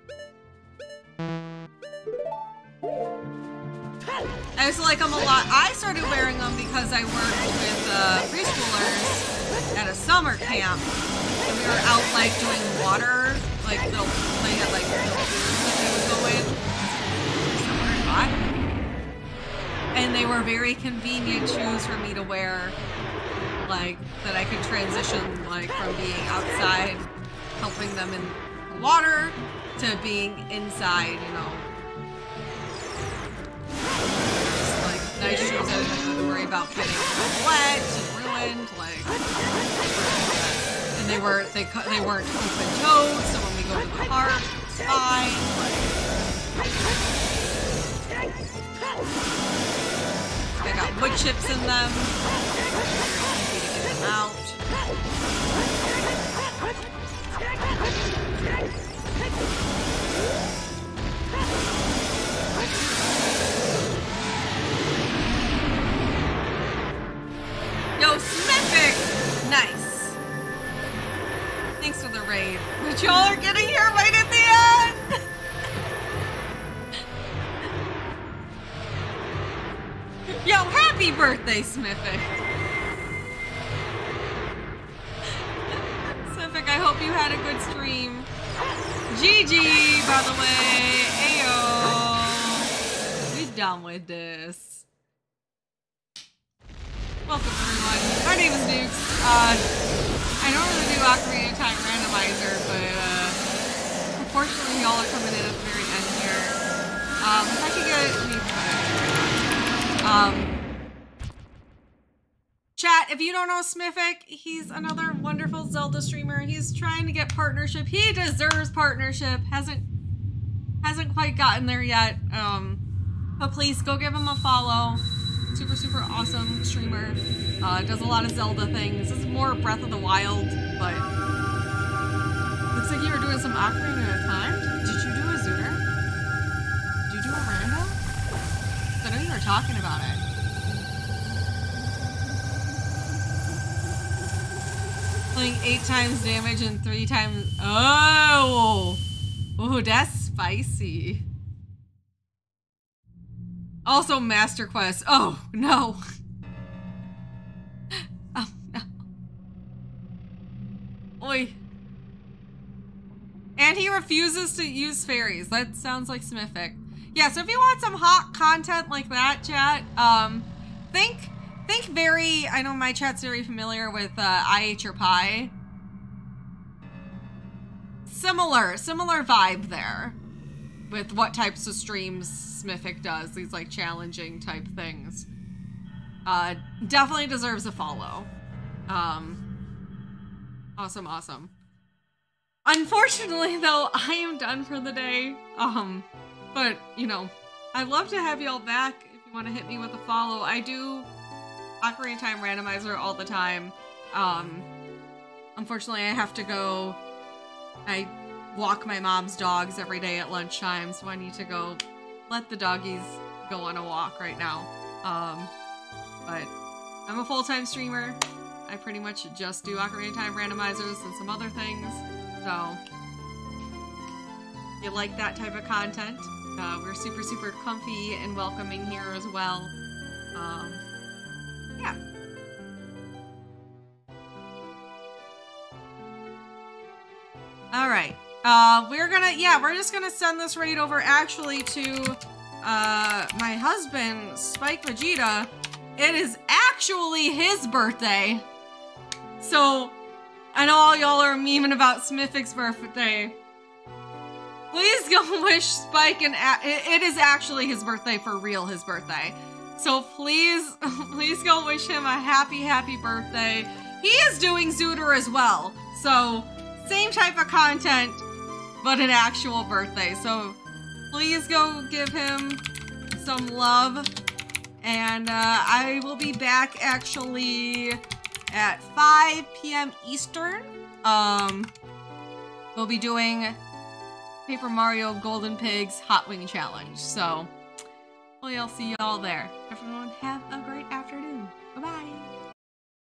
I used to like them a lot. I started wearing them because I worked with preschoolers at a summer camp, and we were out like doing water, like they had like little tours that they would go in. Summer and hot. And they were very convenient shoes for me to wear, like that I could transition like from being outside, helping them in the water, to being inside, you know. Nice shoes, I didn't have to worry about getting wet and ruined, like, and they weren't open-toed, so when we go to the park, it's fine, like, they got wood chips in them, easy to get them out. Yo, Smithic! Nice. Thanks for the raid. But y'all are getting here right at the end! Yo, happy birthday, Smithic! Smithic, I hope you had a good stream. GG, by the way. Ayo. We done with this. Welcome everyone. My name is Dukes. I normally do Ocarina Time Randomizer, but unfortunately y'all are coming in at the very end here. If I could get chat, if you don't know Smithic, he's another wonderful Zelda streamer. He's trying to get partnership. He deserves partnership. Hasn't quite gotten there yet. But please go give him a follow. Super, super awesome streamer. Does a lot of Zelda things. This is more Breath of the Wild, but looks like you were doing some Ocarina at a time. Did you do a Zootr? Did you do a rando? I know you were talking about it. Playing 8 times damage and 3 times. Oh, that's spicy. Also, Master Quest. Oh no. Oh no. Oi. And he refuses to use fairies. That sounds like Smithic. Yeah, so if you want some hot content like that, chat, think very, I know my chat's very familiar with I Ate Your Pie. Similar vibe there with what types of streams Smithic does, these like challenging type things. Definitely deserves a follow. Awesome. Unfortunately though, I am done for the day. But you know, I'd love to have y'all back if you want to hit me with a follow. I do Ocarina Time Randomizer all the time. Unfortunately, I have to go. I walk my mom's dogs every day at lunchtime, so I need to go let the doggies go on a walk right now. But I'm a full-time streamer. I pretty much just do Ocarina Time Randomizers and some other things. So, if you like that type of content, we're super, super comfy and welcoming here as well. Yeah. Alright. We're just gonna send this raid over actually to my husband, Spike Vegeta. It is actually his birthday. So, I know all y'all are memeing about Smithic's birthday. Please go wish Spike it is actually his birthday for real, his birthday. So please go wish him a happy birthday. He is doing Zootr as well. So, same type of content, but an actual birthday. So, please go give him some love. And I will be back actually at 5 p.m. Eastern. We'll be doing Paper Mario Golden Pigs Hot Wing Challenge. So, hopefully I'll see y'all there. Everyone have a great afternoon. Bye-bye.